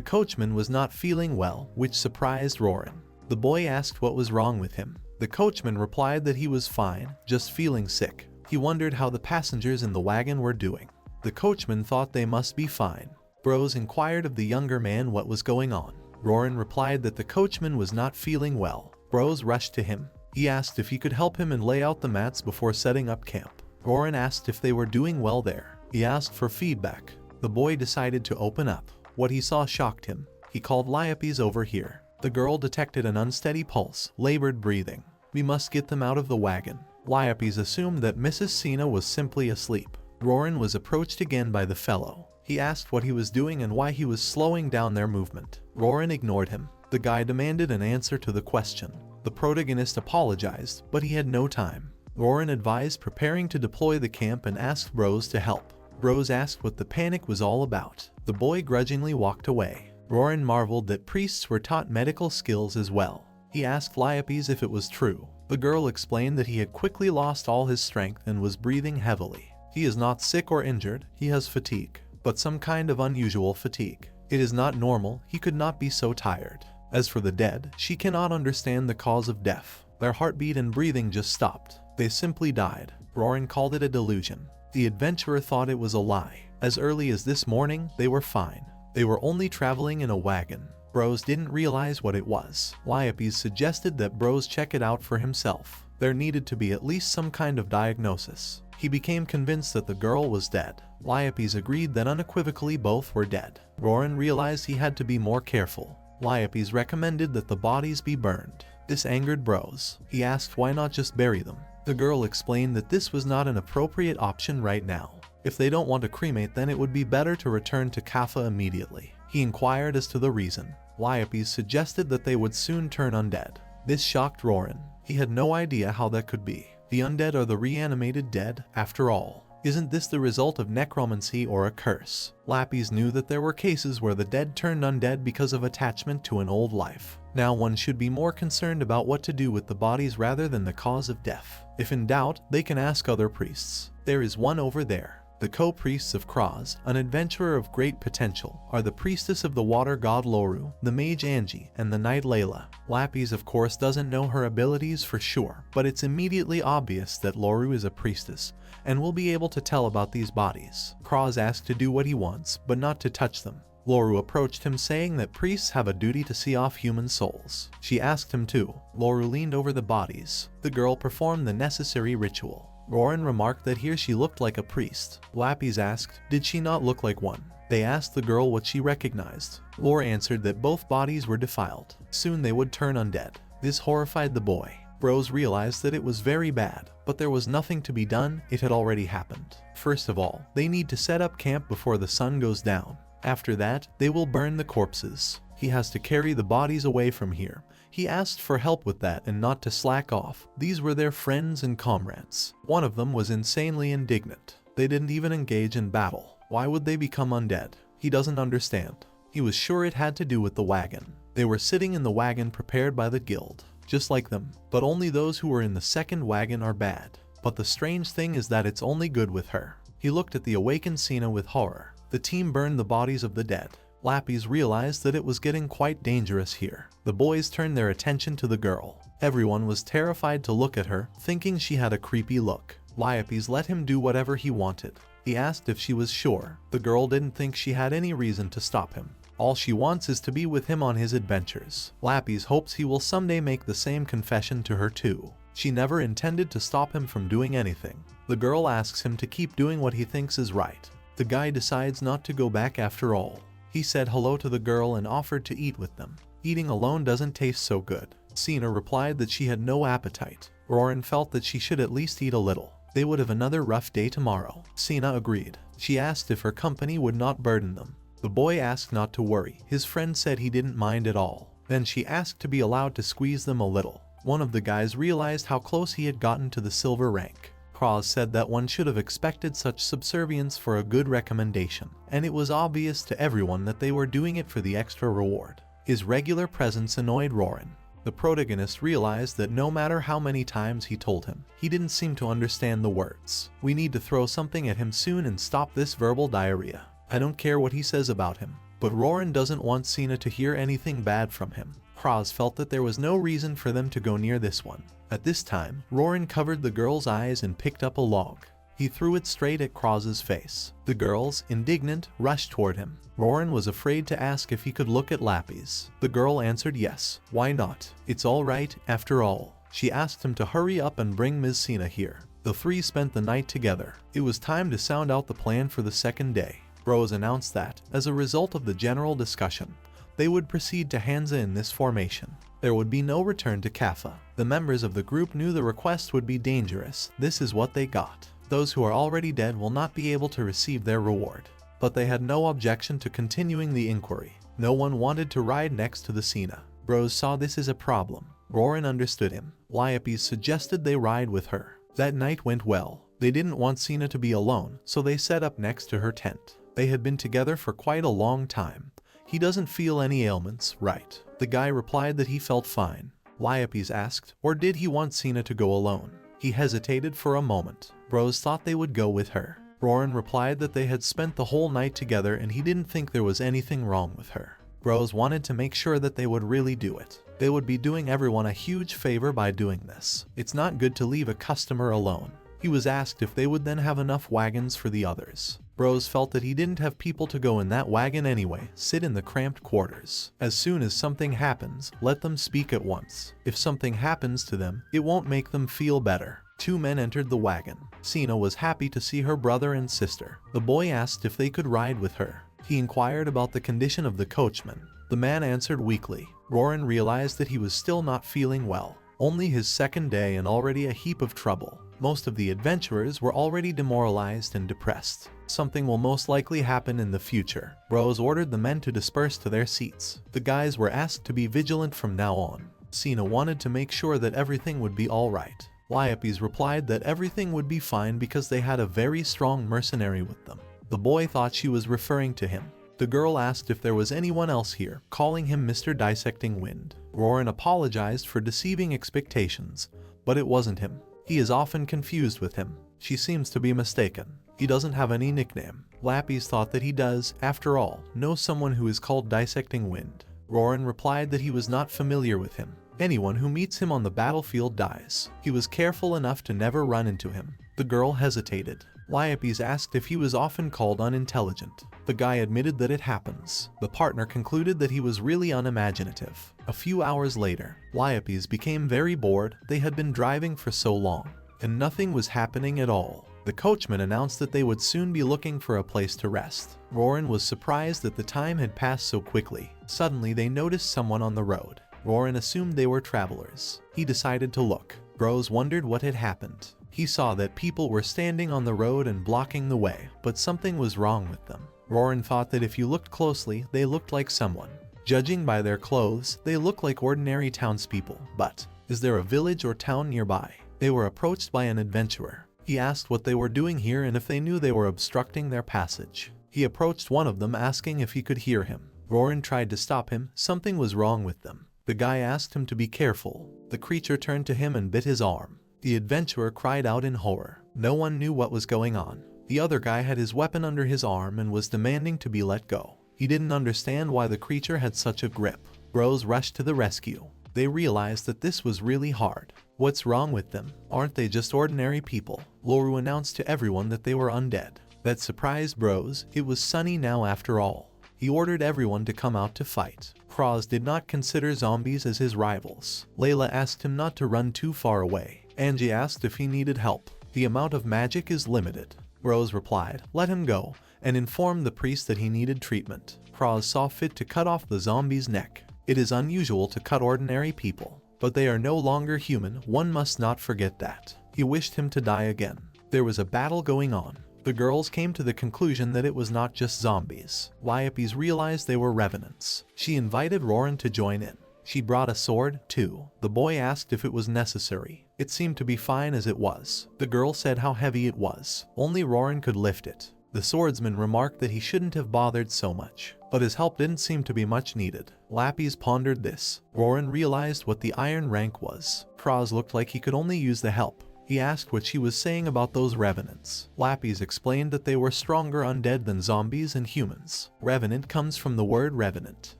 coachman was not feeling well, which surprised Roran. The boy asked what was wrong with him. The coachman replied that he was fine, just feeling sick. He wondered how the passengers in the wagon were doing. The coachman thought they must be fine. Bros inquired of the younger man what was going on. Roran replied that the coachman was not feeling well. Bros rushed to him. He asked if he could help him and lay out the mats before setting up camp. Roran asked if they were doing well there. He asked for feedback. The boy decided to open up. What he saw shocked him. He called Liope's over here. The girl detected an unsteady pulse, labored breathing. We must get them out of the wagon. Liapes assumed that Mrs. Sina was simply asleep. Rorin was approached again by the fellow. He asked what he was doing and why he was slowing down their movement. Rorin ignored him. The guy demanded an answer to the question. The protagonist apologized, but he had no time. Rorin advised preparing to deploy the camp and asked Bros to help. Bros asked what the panic was all about. The boy grudgingly walked away. Rorin marveled that priests were taught medical skills as well. He asked Liapes if it was true. The girl explained that he had quickly lost all his strength and was breathing heavily. He is not sick or injured, he has fatigue, but some kind of unusual fatigue. It is not normal, he could not be so tired. As for the dead, she cannot understand the cause of death. Their heartbeat and breathing just stopped. They simply died. Rorin called it a delusion. The adventurer thought it was a lie. As early as this morning, they were fine. They were only traveling in a wagon. Bros didn't realize what it was. Liapes suggested that Bros check it out for himself. There needed to be at least some kind of diagnosis. He became convinced that the girl was dead. Liapes agreed that unequivocally both were dead. Rorin realized he had to be more careful. Liapes recommended that the bodies be burned. This angered Bros. He asked why not just bury them. The girl explained that this was not an appropriate option right now. If they don't want to cremate, then it would be better to return to Kaffa immediately. He inquired as to the reason. Liapes suggested that they would soon turn undead. This shocked Rorin. He had no idea how that could be. The undead are the reanimated dead, after all. Isn't this the result of necromancy or a curse? Lapis knew that there were cases where the dead turned undead because of attachment to an old life. Now one should be more concerned about what to do with the bodies rather than the cause of death. If in doubt, they can ask other priests. There is one over there. The co-priests of Kraz, an adventurer of great potential, are the priestess of the water god Loru, the mage Angie, and the knight Layla. Lapis of course doesn't know her abilities for sure, but it's immediately obvious that Loru is a priestess, and will be able to tell about these bodies. Kraz asked to do what he wants, but not to touch them. Loru approached him saying that priests have a duty to see off human souls. She asked him to. Loru leaned over the bodies. The girl performed the necessary ritual. Rorin remarked that here she looked like a priest. Lapis asked, did she not look like one? They asked the girl what she recognized. Lore answered that both bodies were defiled. Soon they would turn undead. This horrified the boy. Bros realized that it was very bad, but there was nothing to be done, it had already happened. First of all, they need to set up camp before the sun goes down. After that, they will burn the corpses. He has to carry the bodies away from here. He asked for help with that and not to slack off. These were their friends and comrades. One of them was insanely indignant. They didn't even engage in battle. Why would they become undead? He doesn't understand. He was sure it had to do with the wagon. They were sitting in the wagon prepared by the guild, just like them, but only those who were in the second wagon are bad. But the strange thing is that it's only good with her. He looked at the awakened Sina with horror. The team burned the bodies of the dead. Lapis realized that it was getting quite dangerous here. The boys turned their attention to the girl. Everyone was terrified to look at her, thinking she had a creepy look. Liapes let him do whatever he wanted. He asked if she was sure. The girl didn't think she had any reason to stop him. All she wants is to be with him on his adventures. Lapis hopes he will someday make the same confession to her too. She never intended to stop him from doing anything. The girl asks him to keep doing what he thinks is right. The guy decides not to go back after all. He said hello to the girl and offered to eat with them. Eating alone doesn't taste so good. Sina replied that she had no appetite. Rorin felt that she should at least eat a little. They would have another rough day tomorrow. Sina agreed. She asked if her company would not burden them. The boy asked not to worry. His friend said he didn't mind at all. Then she asked to be allowed to squeeze them a little. One of the guys realized how close he had gotten to the silver rank. Kraz said that one should have expected such subservience for a good recommendation, and it was obvious to everyone that they were doing it for the extra reward. His regular presence annoyed Rorin. The protagonist realized that no matter how many times he told him, he didn't seem to understand the words. We need to throw something at him soon and stop this verbal diarrhea. I don't care what he says about him, but Rorin doesn't want Sina to hear anything bad from him. Kraz felt that there was no reason for them to go near this one. At this time, Rorin covered the girl's eyes and picked up a log. He threw it straight at Kraz's face. The girls, indignant, rushed toward him. Rorin was afraid to ask if he could look at Lapis. The girl answered yes. Why not? It's all right, after all. She asked him to hurry up and bring Ms. Sina here. The three spent the night together. It was time to sound out the plan for the second day. Bros announced that, as a result of the general discussion, they would proceed to Hansa in this formation. There would be no return to Kappa. The members of the group knew the request would be dangerous. This is what they got. Those who are already dead will not be able to receive their reward. But they had no objection to continuing the inquiry. No one wanted to ride next to the Sina. Bros saw this as a problem. Roran understood him. Liope suggested they ride with her. That night went well. They didn't want Sina to be alone, so they set up next to her tent. They had been together for quite a long time. He doesn't feel any ailments, right? The guy replied that he felt fine. Liope asked, or did he want Sina to go alone? He hesitated for a moment. Bros thought they would go with her. Roran replied that they had spent the whole night together and he didn't think there was anything wrong with her. Bros wanted to make sure that they would really do it. They would be doing everyone a huge favor by doing this. It's not good to leave a customer alone. He was asked if they would then have enough wagons for the others. Bros felt that he didn't have people to go in that wagon anyway, sit in the cramped quarters. As soon as something happens, let them speak at once. If something happens to them, it won't make them feel better. Two men entered the wagon. Sina was happy to see her brother and sister. The boy asked if they could ride with her. He inquired about the condition of the coachman. The man answered weakly. Roran realized that he was still not feeling well. Only his second day and already a heap of trouble. Most of the adventurers were already demoralized and depressed. Something will most likely happen in the future. Bros ordered the men to disperse to their seats. The guys were asked to be vigilant from now on. Sina wanted to make sure that everything would be alright. Liope replied that everything would be fine because they had a very strong mercenary with them. The boy thought she was referring to him. The girl asked if there was anyone else here, calling him Mr. Dissecting Wind. Roran apologized for deceiving expectations, but it wasn't him. He is often confused with him. She seems to be mistaken. He doesn't have any nickname. Lapis thought that he does, after all, know someone who is called Dissecting Wind. Roran replied that he was not familiar with him. Anyone who meets him on the battlefield dies. He was careful enough to never run into him. The girl hesitated. Liope asked if he was often called unintelligent. The guy admitted that it happens. The partner concluded that he was really unimaginative. A few hours later, Liope became very bored. They had been driving for so long, and nothing was happening at all. The coachman announced that they would soon be looking for a place to rest. Roran was surprised that the time had passed so quickly. Suddenly they noticed someone on the road. Roran assumed they were travelers. He decided to look. Bros wondered what had happened. He saw that people were standing on the road and blocking the way, but something was wrong with them. Roran thought that if you looked closely, they looked like someone. Judging by their clothes, they looked like ordinary townspeople. But, is there a village or town nearby? They were approached by an adventurer. He asked what they were doing here and if they knew they were obstructing their passage. He approached one of them asking if he could hear him. Roran tried to stop him. Something was wrong with them. The guy asked him to be careful. The creature turned to him and bit his arm. The adventurer cried out in horror. No one knew what was going on. The other guy had his weapon under his arm and was demanding to be let go. He didn't understand why the creature had such a grip. Bros rushed to the rescue. They realized that this was really hard. What's wrong with them? Aren't they just ordinary people? Loru announced to everyone that they were undead. That surprised Bros. It was sunny now after all. He ordered everyone to come out to fight. Kraz did not consider zombies as his rivals. Layla asked him not to run too far away. Angie asked if he needed help. The amount of magic is limited. Rose replied, let him go, and informed the priest that he needed treatment. Kraz saw fit to cut off the zombie's neck. It is unusual to cut ordinary people, but they are no longer human. One must not forget that. He wished him to die again. There was a battle going on. The girls came to the conclusion that it was not just zombies. Liope realized they were revenants. She invited Roran to join in. She brought a sword, too. The boy asked if it was necessary. It seemed to be fine as it was. The girl said how heavy it was. Only Roran could lift it. The swordsman remarked that he shouldn't have bothered so much, but his help didn't seem to be much needed. Lapis pondered this. Roran realized what the iron rank was. Kraz looked like he could only use the help. He asked what she was saying about those revenants. Lapis explained that they were stronger undead than zombies and humans. Revenant comes from the word revenant.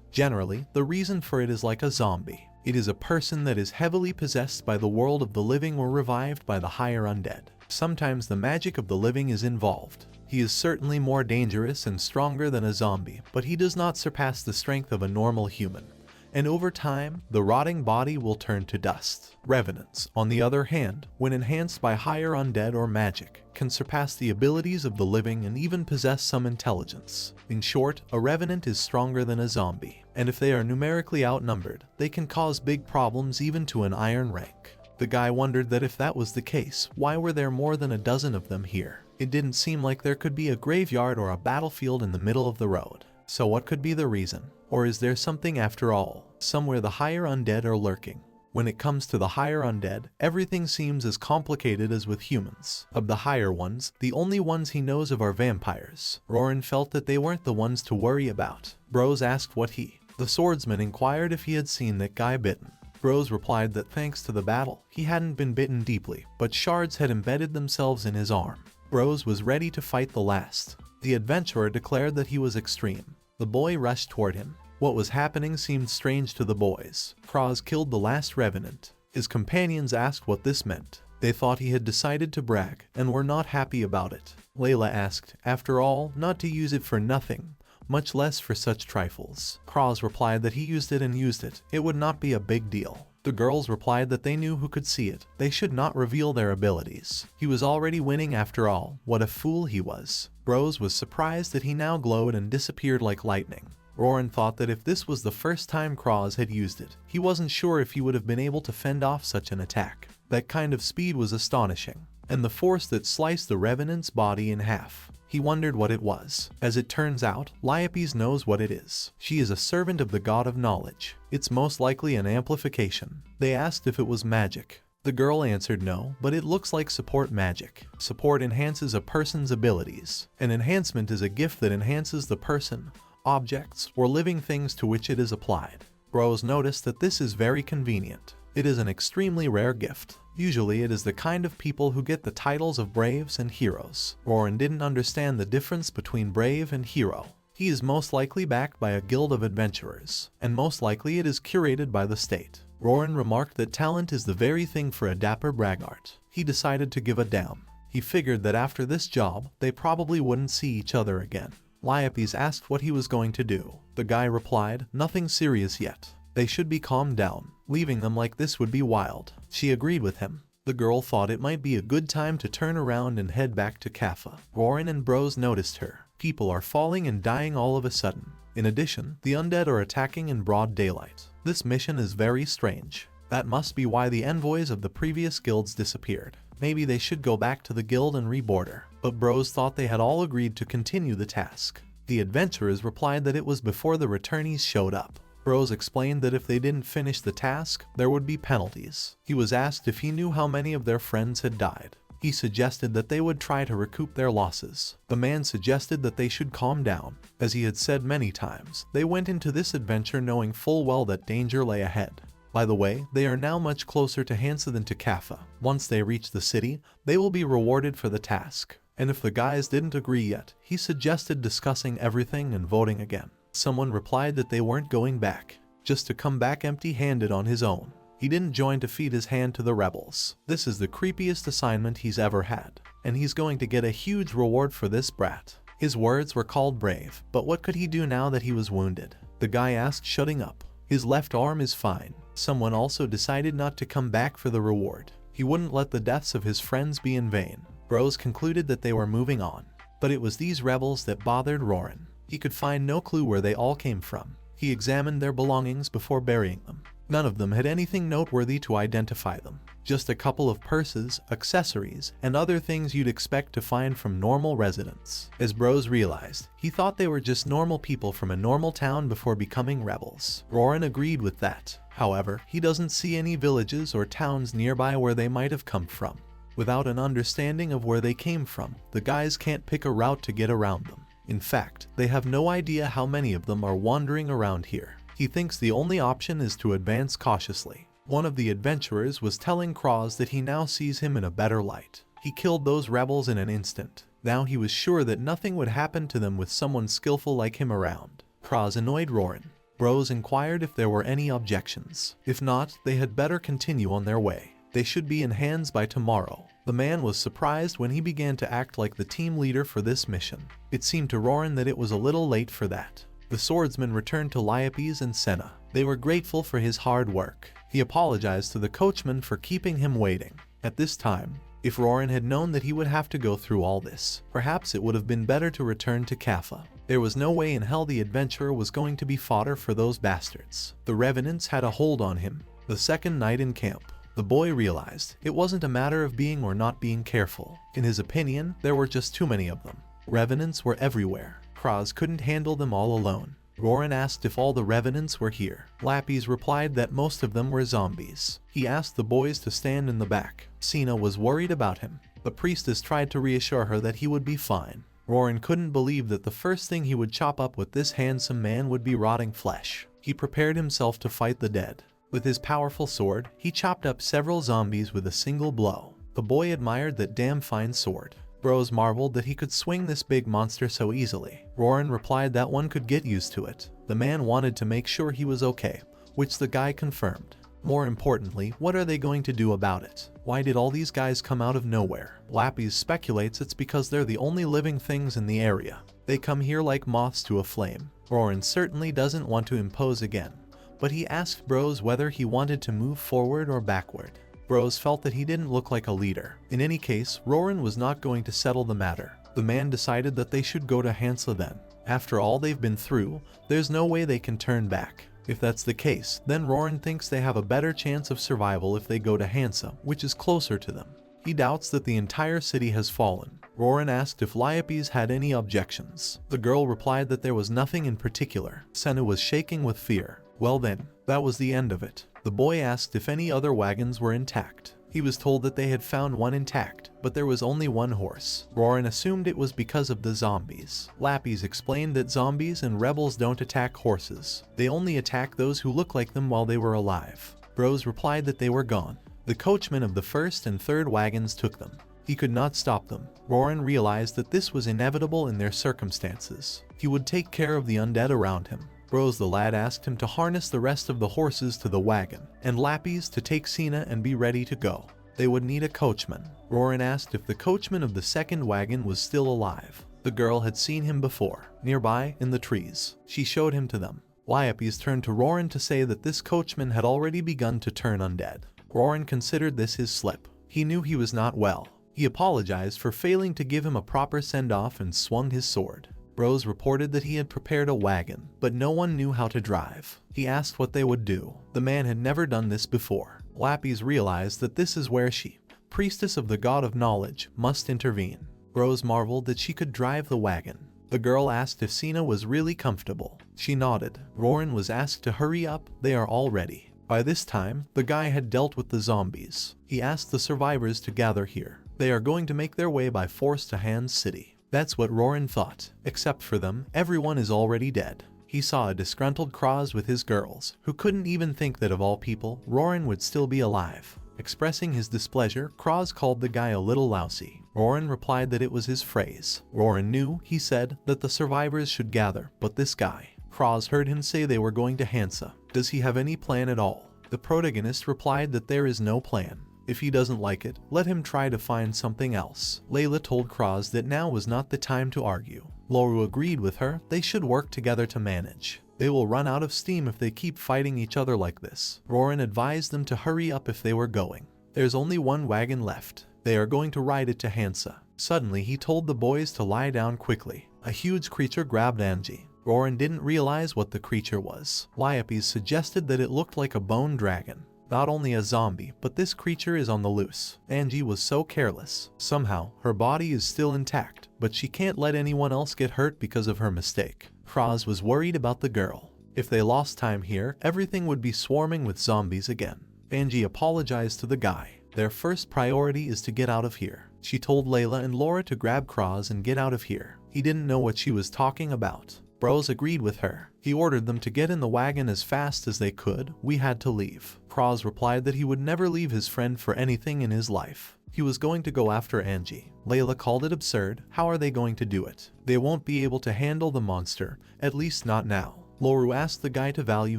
Generally, the reason for it is like a zombie. It is a person that is heavily possessed by the world of the living or revived by the higher undead. Sometimes the magic of the living is involved. He is certainly more dangerous and stronger than a zombie, but he does not surpass the strength of a normal human. And over time, the rotting body will turn to dust. Revenants, on the other hand, when enhanced by higher undead or magic, can surpass the abilities of the living and even possess some intelligence. In short, a revenant is stronger than a zombie. and if they are numerically outnumbered, they can cause big problems even to an iron rank. The guy wondered that if that was the case, why were there more than a dozen of them here? It didn't seem like there could be a graveyard or a battlefield in the middle of the road. So what could be the reason? Or is there something after all, somewhere the higher undead are lurking? When it comes to the higher undead, everything seems as complicated as with humans. Of the higher ones, the only ones he knows of are vampires. Roran felt that they weren't the ones to worry about. Bros asked what the swordsman inquired if he had seen that guy bitten. Bros replied that thanks to the battle, he hadn't been bitten deeply, but shards had embedded themselves in his arm. Bros was ready to fight the last. The adventurer declared that he was extreme. The boy rushed toward him. What was happening seemed strange to the boys. Kraz killed the last revenant. His companions asked what this meant. They thought he had decided to brag, and were not happy about it. Layla asked, after all, not to use it for nothing, much less for such trifles. Kraz replied that he used it and used it. It would not be a big deal. The girls replied that they knew who could see it. They should not reveal their abilities. He was already winning after all. What a fool he was. Bros was surprised that he now glowed and disappeared like lightning. Roran thought that if this was the first time Kraz had used it, he wasn't sure if he would have been able to fend off such an attack. That kind of speed was astonishing, and the force that sliced the revenant's body in half. He wondered what it was. As it turns out, Liope knows what it is. She is a servant of the god of knowledge. It's most likely an amplification. They asked if it was magic. The girl answered no, but it looks like support magic. Support enhances a person's abilities. An enhancement is a gift that enhances the person, objects, or living things to which it is applied. Bros noticed that this is very convenient. It is an extremely rare gift. Usually it is the kind of people who get the titles of braves and heroes. Roran didn't understand the difference between brave and hero. He is most likely backed by a guild of adventurers, and most likely it is curated by the state. Roran remarked that talent is the very thing for a dapper braggart. He decided to give a damn. He figured that after this job, they probably wouldn't see each other again. Liope asked what he was going to do. The guy replied, nothing serious yet. They should be calmed down. Leaving them like this would be wild. She agreed with him. The girl thought it might be a good time to turn around and head back to Kaffa. Roran and Bros noticed her. People are falling and dying all of a sudden. In addition, the undead are attacking in broad daylight. This mission is very strange. That must be why the envoys of the previous guilds disappeared. Maybe they should go back to the guild and reboarder. But Bros thought they had all agreed to continue the task. The adventurers replied that it was before the returnees showed up. Bros explained that if they didn't finish the task, there would be penalties. He was asked if he knew how many of their friends had died. He suggested that they would try to recoup their losses. The man suggested that they should calm down. As he had said many times, they went into this adventure knowing full well that danger lay ahead. By the way, they are now much closer to Hansa than to Kaffa. Once they reach the city, they will be rewarded for the task. And if the guys didn't agree yet, he suggested discussing everything and voting again. Someone replied that they weren't going back, just to come back empty-handed on his own. He didn't join to feed his hand to the rebels. This is the creepiest assignment he's ever had, and he's going to get a huge reward for this brat. His words were called brave, but what could he do now that he was wounded? The guy asked, shutting up. His left arm is fine. Someone also decided not to come back for the reward. He wouldn't let the deaths of his friends be in vain. Bros concluded that they were moving on, but it was these rebels that bothered Roran. He could find no clue where they all came from. He examined their belongings before burying them. None of them had anything noteworthy to identify them. Just a couple of purses, accessories, and other things you'd expect to find from normal residents. As Bros realized, he thought they were just normal people from a normal town before becoming rebels. Roran agreed with that. However, he doesn't see any villages or towns nearby where they might have come from. Without an understanding of where they came from, the guys can't pick a route to get around them. In fact, they have no idea how many of them are wandering around here. He thinks the only option is to advance cautiously. One of the adventurers was telling Kraz that he now sees him in a better light. He killed those rebels in an instant. Now he was sure that nothing would happen to them with someone skillful like him around. Kraz annoyed Roran. Bros inquired if there were any objections. If not, they had better continue on their way. They should be in hands by tomorrow. The man was surprised when he began to act like the team leader for this mission. It seemed to Roran that it was a little late for that. The swordsman returned to Liope and Senna. They were grateful for his hard work. He apologized to the coachman for keeping him waiting. At this time, if Roran had known that he would have to go through all this, perhaps it would have been better to return to Kaffa. There was no way in hell the adventurer was going to be fodder for those bastards. The revenants had a hold on him. The second night in camp, the boy realized it wasn't a matter of being or not being careful. In his opinion, there were just too many of them. Revenants were everywhere. Kraz couldn't handle them all alone. Roran asked if all the revenants were here. Lappies replied that most of them were zombies. He asked the boys to stand in the back. Sina was worried about him. The priestess tried to reassure her that he would be fine. Roran couldn't believe that the first thing he would chop up with this handsome man would be rotting flesh. He prepared himself to fight the dead. With his powerful sword, he chopped up several zombies with a single blow. The boy admired that damn fine sword. Bros marveled that he could swing this big monster so easily. Roran replied that one could get used to it. The man wanted to make sure he was okay, which the guy confirmed. More importantly, what are they going to do about it? Why did all these guys come out of nowhere? Lappies speculates it's because they're the only living things in the area. They come here like moths to a flame. Roran certainly doesn't want to impose again, but he asked Bros whether he wanted to move forward or backward. Bros felt that he didn't look like a leader. In any case, Roran was not going to settle the matter. The man decided that they should go to Hansa then. After all they've been through, there's no way they can turn back. If that's the case, then Roran thinks they have a better chance of survival if they go to Hansa, which is closer to them. He doubts that the entire city has fallen. Roran asked if Lyopes had any objections. The girl replied that there was nothing in particular. Senna was shaking with fear. Well then, that was the end of it. The boy asked if any other wagons were intact. He was told that they had found one intact, but there was only one horse. Roran assumed it was because of the zombies. Lappies explained that zombies and rebels don't attack horses. They only attack those who look like them while they were alive. Bros replied that they were gone. The coachman of the first and third wagons took them. He could not stop them. Roran realized that this was inevitable in their circumstances. He would take care of the undead around him. Bros the lad asked him to harness the rest of the horses to the wagon, and Lappies to take Sina and be ready to go. They would need a coachman. Roran asked if the coachman of the second wagon was still alive. The girl had seen him before, nearby in the trees. She showed him to them. Lyopes turned to Roran to say that this coachman had already begun to turn undead. Roran considered this his slip. He knew he was not well. He apologized for failing to give him a proper send-off and swung his sword. Bros reported that he had prepared a wagon, but no one knew how to drive. He asked what they would do. The man had never done this before. Lappies realized that this is where she, priestess of the god of knowledge, must intervene. Bros marveled that she could drive the wagon. The girl asked if Sina was really comfortable. She nodded. Roran was asked to hurry up, they are all ready. By this time, the guy had dealt with the zombies. He asked the survivors to gather here. They are going to make their way by force to Han's city. That's what Roran thought. Except for them, everyone is already dead. He saw a disgruntled Kraz with his girls, who couldn't even think that of all people, Roran would still be alive. Expressing his displeasure, Kraz called the guy a little lousy. Roran replied that it was his phrase. Roran knew, he said, that the survivors should gather, but this guy. Kraz heard him say they were going to Hansa. Does he have any plan at all? The protagonist replied that there is no plan. If he doesn't like it, let him try to find something else. Layla told Kraz that now was not the time to argue. Loru agreed with her, they should work together to manage. They will run out of steam if they keep fighting each other like this. Roran advised them to hurry up if they were going. There's only one wagon left. They are going to ride it to Hansa. Suddenly he told the boys to lie down quickly. A huge creature grabbed Angie. Roran didn't realize what the creature was. Lyopes suggested that it looked like a bone dragon. Not only a zombie, but this creature is on the loose. Angie was so careless. Somehow, her body is still intact, but she can't let anyone else get hurt because of her mistake. Kraz was worried about the girl. If they lost time here, everything would be swarming with zombies again. Angie apologized to the guy. Their first priority is to get out of here. She told Layla and Laura to grab Kraz and get out of here. He didn't know what she was talking about. Bros agreed with her. He ordered them to get in the wagon as fast as they could. We had to leave. Kraz replied that he would never leave his friend for anything in his life. He was going to go after Angie. Layla called it absurd. How are they going to do it? They won't be able to handle the monster, at least not now. Loru asked the guy to value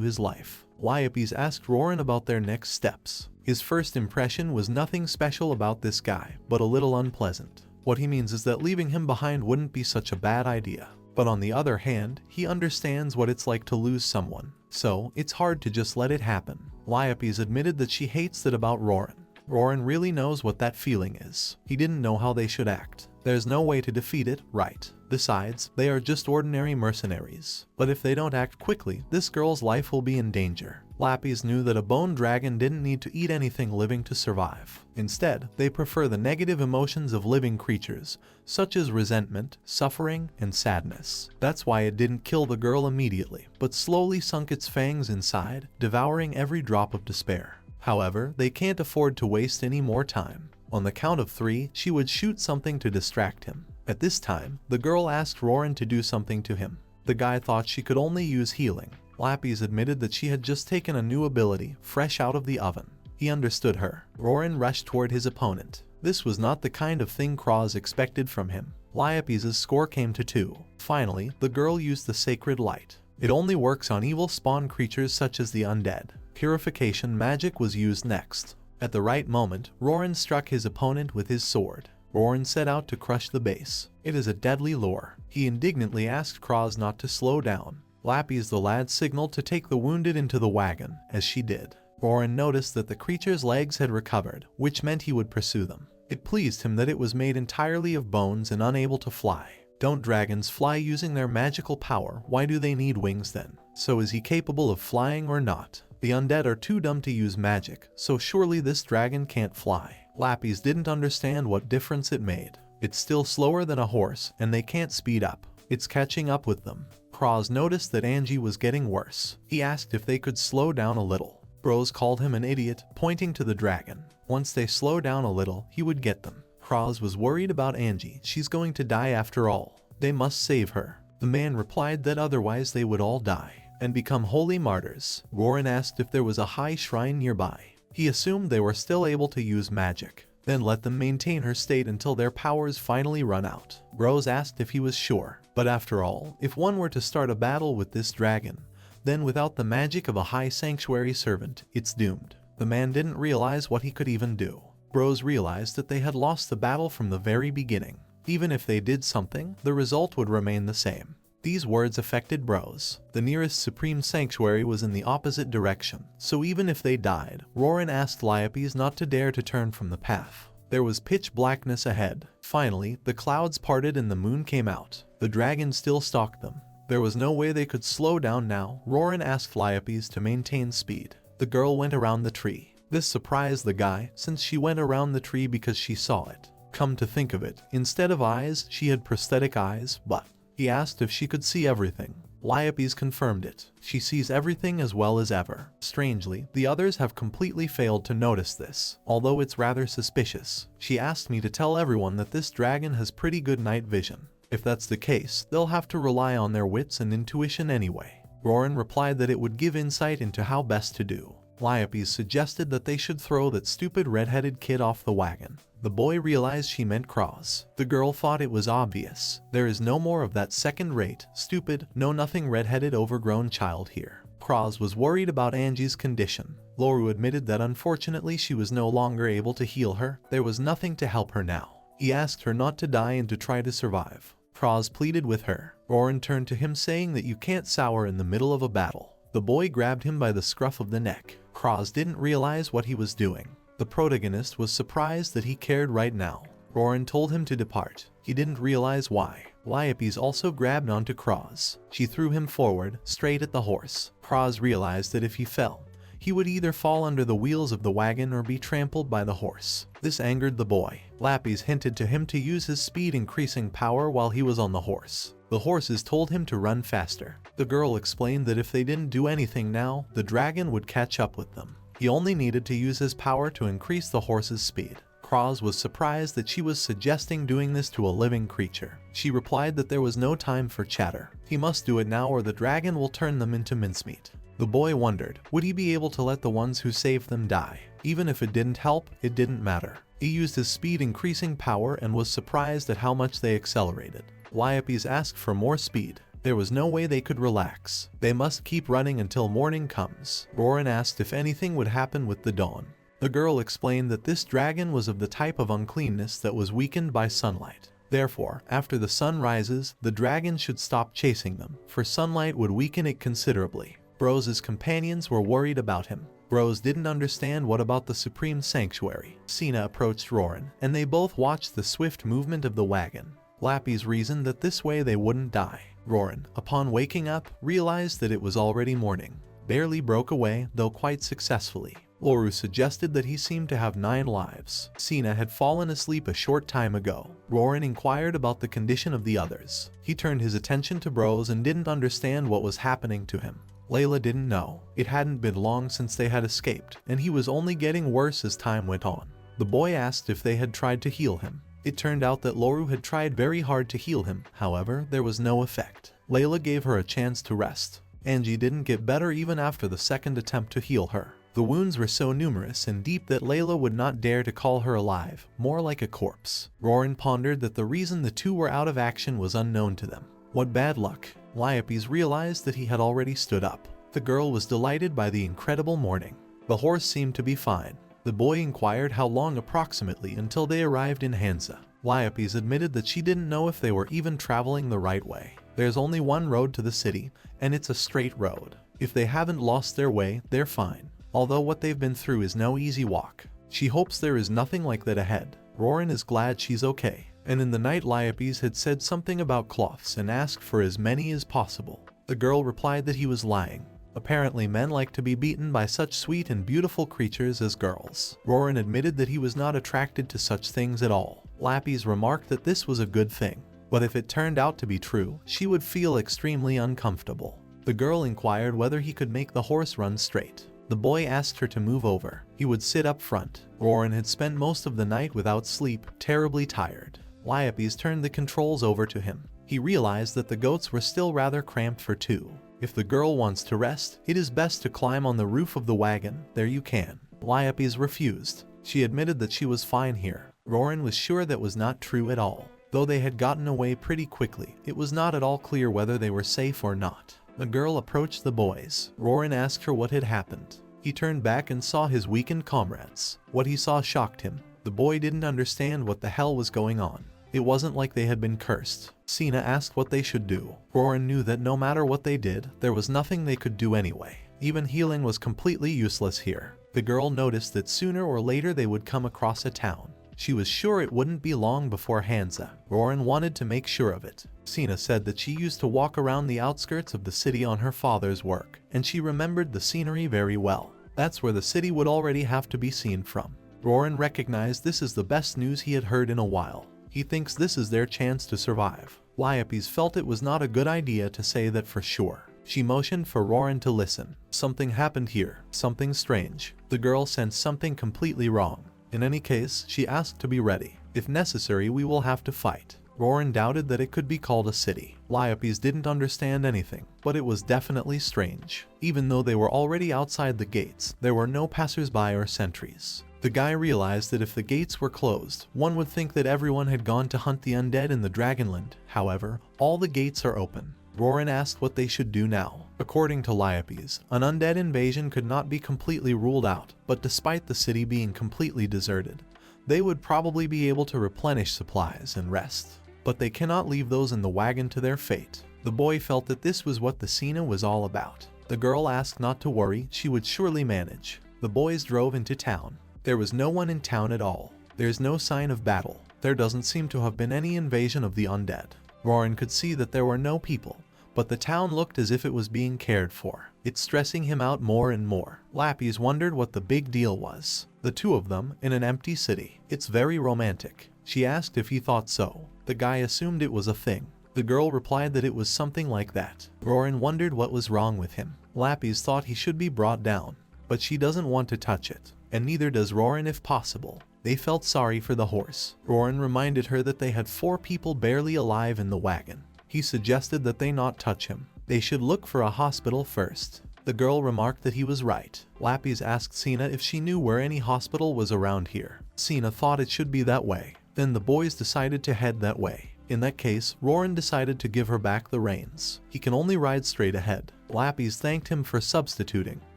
his life. Lyopes asked Roran about their next steps. His first impression was nothing special about this guy, but a little unpleasant. What he means is that leaving him behind wouldn't be such a bad idea. But on the other hand, he understands what it's like to lose someone, so it's hard to just let it happen. Lyopes admitted that she hates that about Roran. Roran really knows what that feeling is. He didn't know how they should act. There's no way to defeat it, right? Besides, they are just ordinary mercenaries. But if they don't act quickly, this girl's life will be in danger. Lappies knew that a bone dragon didn't need to eat anything living to survive. Instead, they prefer the negative emotions of living creatures, such as resentment, suffering, and sadness. That's why it didn't kill the girl immediately, but slowly sunk its fangs inside, devouring every drop of despair. However, they can't afford to waste any more time. On the count of 3, she would shoot something to distract him. At this time, the girl asked Roran to do something to him. The guy thought she could only use healing. Lappies admitted that she had just taken a new ability, fresh out of the oven. He understood her. Roran rushed toward his opponent. This was not the kind of thing Kraz expected from him. Lappies' score came to 2. Finally, the girl used the sacred light. It only works on evil spawn creatures such as the undead. Purification magic was used next. At the right moment, Roran struck his opponent with his sword. Roran set out to crush the base. It is a deadly lure. He indignantly asked Kraz not to slow down. Lappies the lad signaled to take the wounded into the wagon, as she did. Roran noticed that the creature's legs had recovered, which meant he would pursue them. It pleased him that it was made entirely of bones and unable to fly. Don't dragons fly using their magical power? Why do they need wings then? So is he capable of flying or not? The undead are too dumb to use magic, so surely this dragon can't fly. Lappies didn't understand what difference it made. It's still slower than a horse, and they can't speed up. It's catching up with them. Kraz noticed that Angie was getting worse. He asked if they could slow down a little. Bros called him an idiot, pointing to the dragon. Once they slow down a little, he would get them. Kraz was worried about Angie. She's going to die after all. They must save her. The man replied that otherwise they would all die and become holy martyrs. Roran asked if there was a high shrine nearby. He assumed they were still able to use magic. Then let them maintain her state until their powers finally run out. Bros asked if he was sure. But after all, if one were to start a battle with this dragon, then without the magic of a high sanctuary servant, it's doomed. The man didn't realize what he could even do. Bros realized that they had lost the battle from the very beginning. Even if they did something, the result would remain the same. These words affected Bros. The nearest supreme sanctuary was in the opposite direction, so even if they died, Roran asked Lappies not to dare to turn from the path. There was pitch blackness ahead. Finally, the clouds parted and the moon came out. The dragon still stalked them. There was no way they could slow down now. Roran asked Lappies to maintain speed. The girl went around the tree. This surprised the guy, since she went around the tree because she saw it. Come to think of it, instead of eyes, she had prosthetic eyes, but he asked if she could see everything. Lappies confirmed it. She sees everything as well as ever. Strangely, the others have completely failed to notice this, although it's rather suspicious. She asked me to tell everyone that this dragon has pretty good night vision. If that's the case, they'll have to rely on their wits and intuition anyway. Roran replied that it would give insight into how best to do. Lappies suggested that they should throw that stupid red-headed kid off the wagon. The boy realized she meant Kraz. The girl thought it was obvious. There is no more of that second-rate, stupid, know-nothing red-headed overgrown child here. Kraz was worried about Angie's condition. Loru admitted that unfortunately she was no longer able to heal her. There was nothing to help her now. He asked her not to die and to try to survive. Kraz pleaded with her. Roran turned to him saying that you can't sour in the middle of a battle. The boy grabbed him by the scruff of the neck. Kraz didn't realize what he was doing. The protagonist was surprised that he cared right now. Roran told him to depart. He didn't realize why. Lappies also grabbed onto Kraz. She threw him forward, straight at the horse. Kraz realized that if he fell, he would either fall under the wheels of the wagon or be trampled by the horse. This angered the boy. Lappies hinted to him to use his speed increasing power while he was on the horse. The horses told him to run faster. The girl explained that if they didn't do anything now, the dragon would catch up with them. He only needed to use his power to increase the horse's speed. Kraz was surprised that she was suggesting doing this to a living creature. She replied that there was no time for chatter. He must do it now or the dragon will turn them into mincemeat. The boy wondered, would he be able to let the ones who saved them die? Even if it didn't help, it didn't matter. He used his speed increasing power and was surprised at how much they accelerated. Lappies asked for more speed. There was no way they could relax. They must keep running until morning comes. Roran asked if anything would happen with the dawn. The girl explained that this dragon was of the type of uncleanness that was weakened by sunlight. Therefore, after the sun rises, the dragon should stop chasing them, for sunlight would weaken it considerably. Bros's companions were worried about him. Bros didn't understand what about the Supreme Sanctuary. Sina approached Rorin, and they both watched the swift movement of the wagon. Lappy's reasoned that this way they wouldn't die. Rorin, upon waking up, realized that it was already morning. Barely broke away, though quite successfully. Loru suggested that he seemed to have 9 lives. Sina had fallen asleep a short time ago. Rorin inquired about the condition of the others. He turned his attention to Bros and didn't understand what was happening to him. Layla didn't know. It hadn't been long since they had escaped, and he was only getting worse as time went on. The boy asked if they had tried to heal him. It turned out that Loru had tried very hard to heal him, however, there was no effect. Layla gave her a chance to rest. Angie didn't get better even after the second attempt to heal her. The wounds were so numerous and deep that Layla would not dare to call her alive, more like a corpse. Rorin pondered that the reason the two were out of action was unknown to them. What bad luck. Liopes realized that he had already stood up. The girl was delighted by the incredible morning. The horse seemed to be fine. The boy inquired how long approximately until they arrived in Hansa. Liopes admitted that she didn't know if they were even traveling the right way. There's only one road to the city, and it's a straight road. If they haven't lost their way, they're fine. Although what they've been through is no easy walk. She hopes there is nothing like that ahead. Rorin is glad she's okay. And in the night, Liopes had said something about cloths and asked for as many as possible. The girl replied that he was lying. Apparently men like to be beaten by such sweet and beautiful creatures as girls. Rorin admitted that he was not attracted to such things at all. Lappy's remarked that this was a good thing. But if it turned out to be true, she would feel extremely uncomfortable. The girl inquired whether he could make the horse run straight. The boy asked her to move over. He would sit up front. Rorin had spent most of the night without sleep, terribly tired. Liopes turned the controls over to him. He realized that the goats were still rather cramped for two. If the girl wants to rest, it is best to climb on the roof of the wagon. There you can. Liopes refused. She admitted that she was fine here. Rorin was sure that was not true at all. Though they had gotten away pretty quickly, it was not at all clear whether they were safe or not. The girl approached the boys. Rorin asked her what had happened. He turned back and saw his weakened comrades. What he saw shocked him. The boy didn't understand what the hell was going on. It wasn't like they had been cursed. Sina asked what they should do. Rorin knew that no matter what they did, there was nothing they could do anyway. Even healing was completely useless here. The girl noticed that sooner or later they would come across a town. She was sure it wouldn't be long before Hansa. Rorin wanted to make sure of it. Sina said that she used to walk around the outskirts of the city on her father's work, and she remembered the scenery very well. That's where the city would already have to be seen from. Rorin recognized this is the best news he had heard in a while. He thinks this is their chance to survive. Liopes felt it was not a good idea to say that for sure. She motioned for Rorin to listen. Something happened here, something strange. The girl sensed something completely wrong. In any case, she asked to be ready. If necessary, we will have to fight. Rorin doubted that it could be called a city. Liopes didn't understand anything, but it was definitely strange. Even though they were already outside the gates, there were no passers-by or sentries. The guy realized that if the gates were closed, one would think that everyone had gone to hunt the undead in the Dragonland. However, all the gates are open. Rorin asked what they should do now. According to Liopes, an undead invasion could not be completely ruled out, but despite the city being completely deserted, they would probably be able to replenish supplies and rest. But they cannot leave those in the wagon to their fate. The boy felt that this was what the Sina was all about. The girl asked not to worry, she would surely manage. The boys drove into town. There was no one in town at all. There's no sign of battle. There doesn't seem to have been any invasion of the undead. Rorin could see that there were no people, but the town looked as if it was being cared for. It's stressing him out more and more. Lappy's wondered what the big deal was. The two of them, in an empty city. It's very romantic. She asked if he thought so. The guy assumed it was a thing. The girl replied that it was something like that. Rorin wondered what was wrong with him. Lappy's thought he should be brought down, but she doesn't want to touch it. And neither does Rorin if possible. They felt sorry for the horse. Rorin reminded her that they had 4 people barely alive in the wagon. He suggested that they not touch him. They should look for a hospital first. The girl remarked that he was right. Lappy's asked Sina if she knew where any hospital was around here. Sina thought it should be that way. Then the boys decided to head that way. In that case, Rorin decided to give her back the reins. He can only ride straight ahead. Lappy's thanked him for substituting.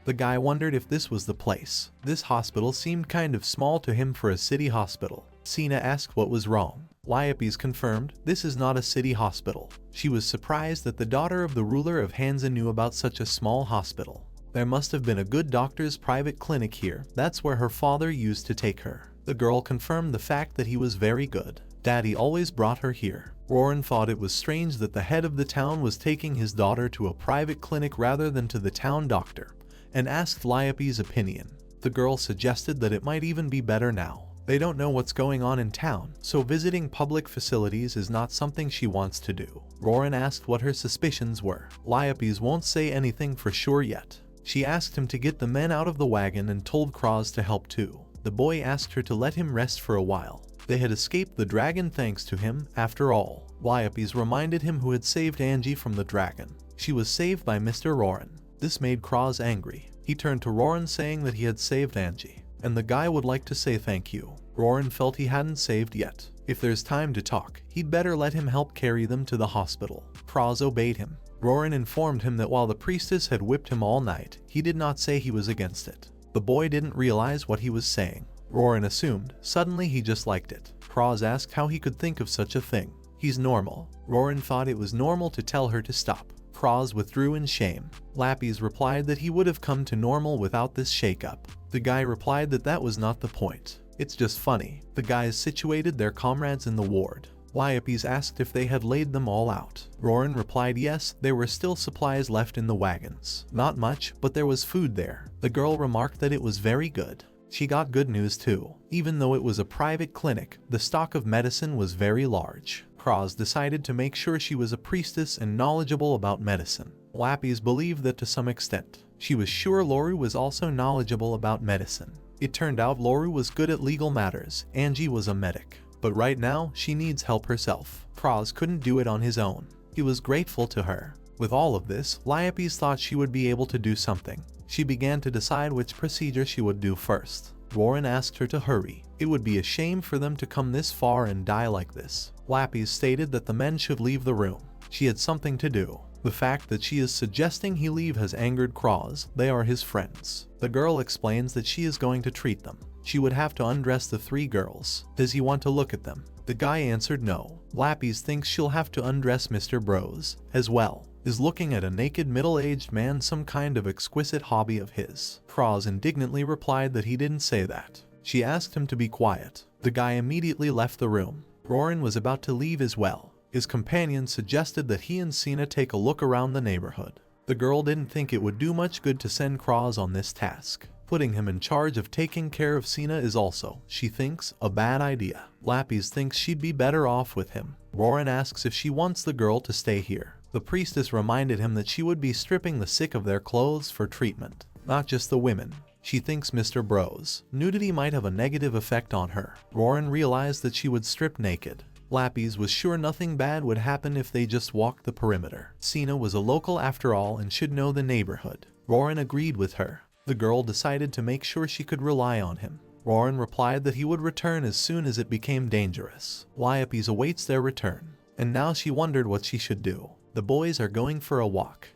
The guy wondered if this was the place. This hospital seemed kind of small to him for a city hospital. Sina asked what was wrong. Liopes confirmed, this is not a city hospital. She was surprised that the daughter of the ruler of Hansa knew about such a small hospital. There must have been a good doctor's private clinic here. That's where her father used to take her. The girl confirmed the fact that he was very good. Daddy always brought her here. Roran thought it was strange that the head of the town was taking his daughter to a private clinic rather than to the town doctor, and asked Liope's opinion. The girl suggested that it might even be better now. They don't know what's going on in town, so visiting public facilities is not something she wants to do. Roran asked what her suspicions were. Liope won't say anything for sure yet. She asked him to get the men out of the wagon and told Kraz to help too. The boy asked her to let him rest for a while. They had escaped the dragon thanks to him, after all. Liope reminded him who had saved Angie from the dragon. She was saved by Mr. Roran. This made Kraz angry. He turned to Roran saying that he had saved Angie, and the guy would like to say thank you. Roran felt he hadn't saved yet. If there's time to talk, he'd better let him help carry them to the hospital. Kraz obeyed him. Roran informed him that while the priestess had whipped him all night, he did not say he was against it. The boy didn't realize what he was saying. Roran assumed. Suddenly he just liked it. Kraz asked how he could think of such a thing. He's normal. Roran thought it was normal to tell her to stop. Kraz withdrew in shame. Lapis replied that he would have come to normal without this shakeup. The guy replied that that was not the point. It's just funny. The guys situated their comrades in the ward. Liope asked if they had laid them all out. Roran replied yes, there were still supplies left in the wagons. Not much, but there was food there. The girl remarked that it was very good. She got good news too. Even though it was a private clinic, the stock of medicine was very large. Kraz decided to make sure she was a priestess and knowledgeable about medicine. Lapis believed that to some extent. She was sure Loru was also knowledgeable about medicine. It turned out Loru was good at legal matters. Angie was a medic. But right now, she needs help herself. Kraz couldn't do it on his own. He was grateful to her. With all of this, Liope thought she would be able to do something. She began to decide which procedure she would do first. Roran asked her to hurry. It would be a shame for them to come this far and die like this. Lapis stated that the men should leave the room. She had something to do. The fact that she is suggesting he leave has angered Kraz. They are his friends. The girl explains that she is going to treat them. She would have to undress the three girls. Does he want to look at them? The guy answered no. Lapis thinks she'll have to undress Mr. Bros as well. Is looking at a naked middle-aged man some kind of exquisite hobby of his? Kraz indignantly replied that he didn't say that. She asked him to be quiet. The guy immediately left the room. Roran was about to leave as well. His companion suggested that he and Sina take a look around the neighborhood. The girl didn't think it would do much good to send Kraz on this task. Putting him in charge of taking care of Sina is also, she thinks, a bad idea. Lapis thinks she'd be better off with him. Roran asks if she wants the girl to stay here. The priestess reminded him that she would be stripping the sick of their clothes for treatment, not just the women. She thinks Mr. Bros' nudity might have a negative effect on her. Roran realized that she would strip naked. Lapis was sure nothing bad would happen if they just walked the perimeter. Sina was a local after all and should know the neighborhood. Roran agreed with her. The girl decided to make sure she could rely on him. Roran replied that he would return as soon as it became dangerous. Liope awaits their return, and now she wondered what she should do. The boys are going for a walk.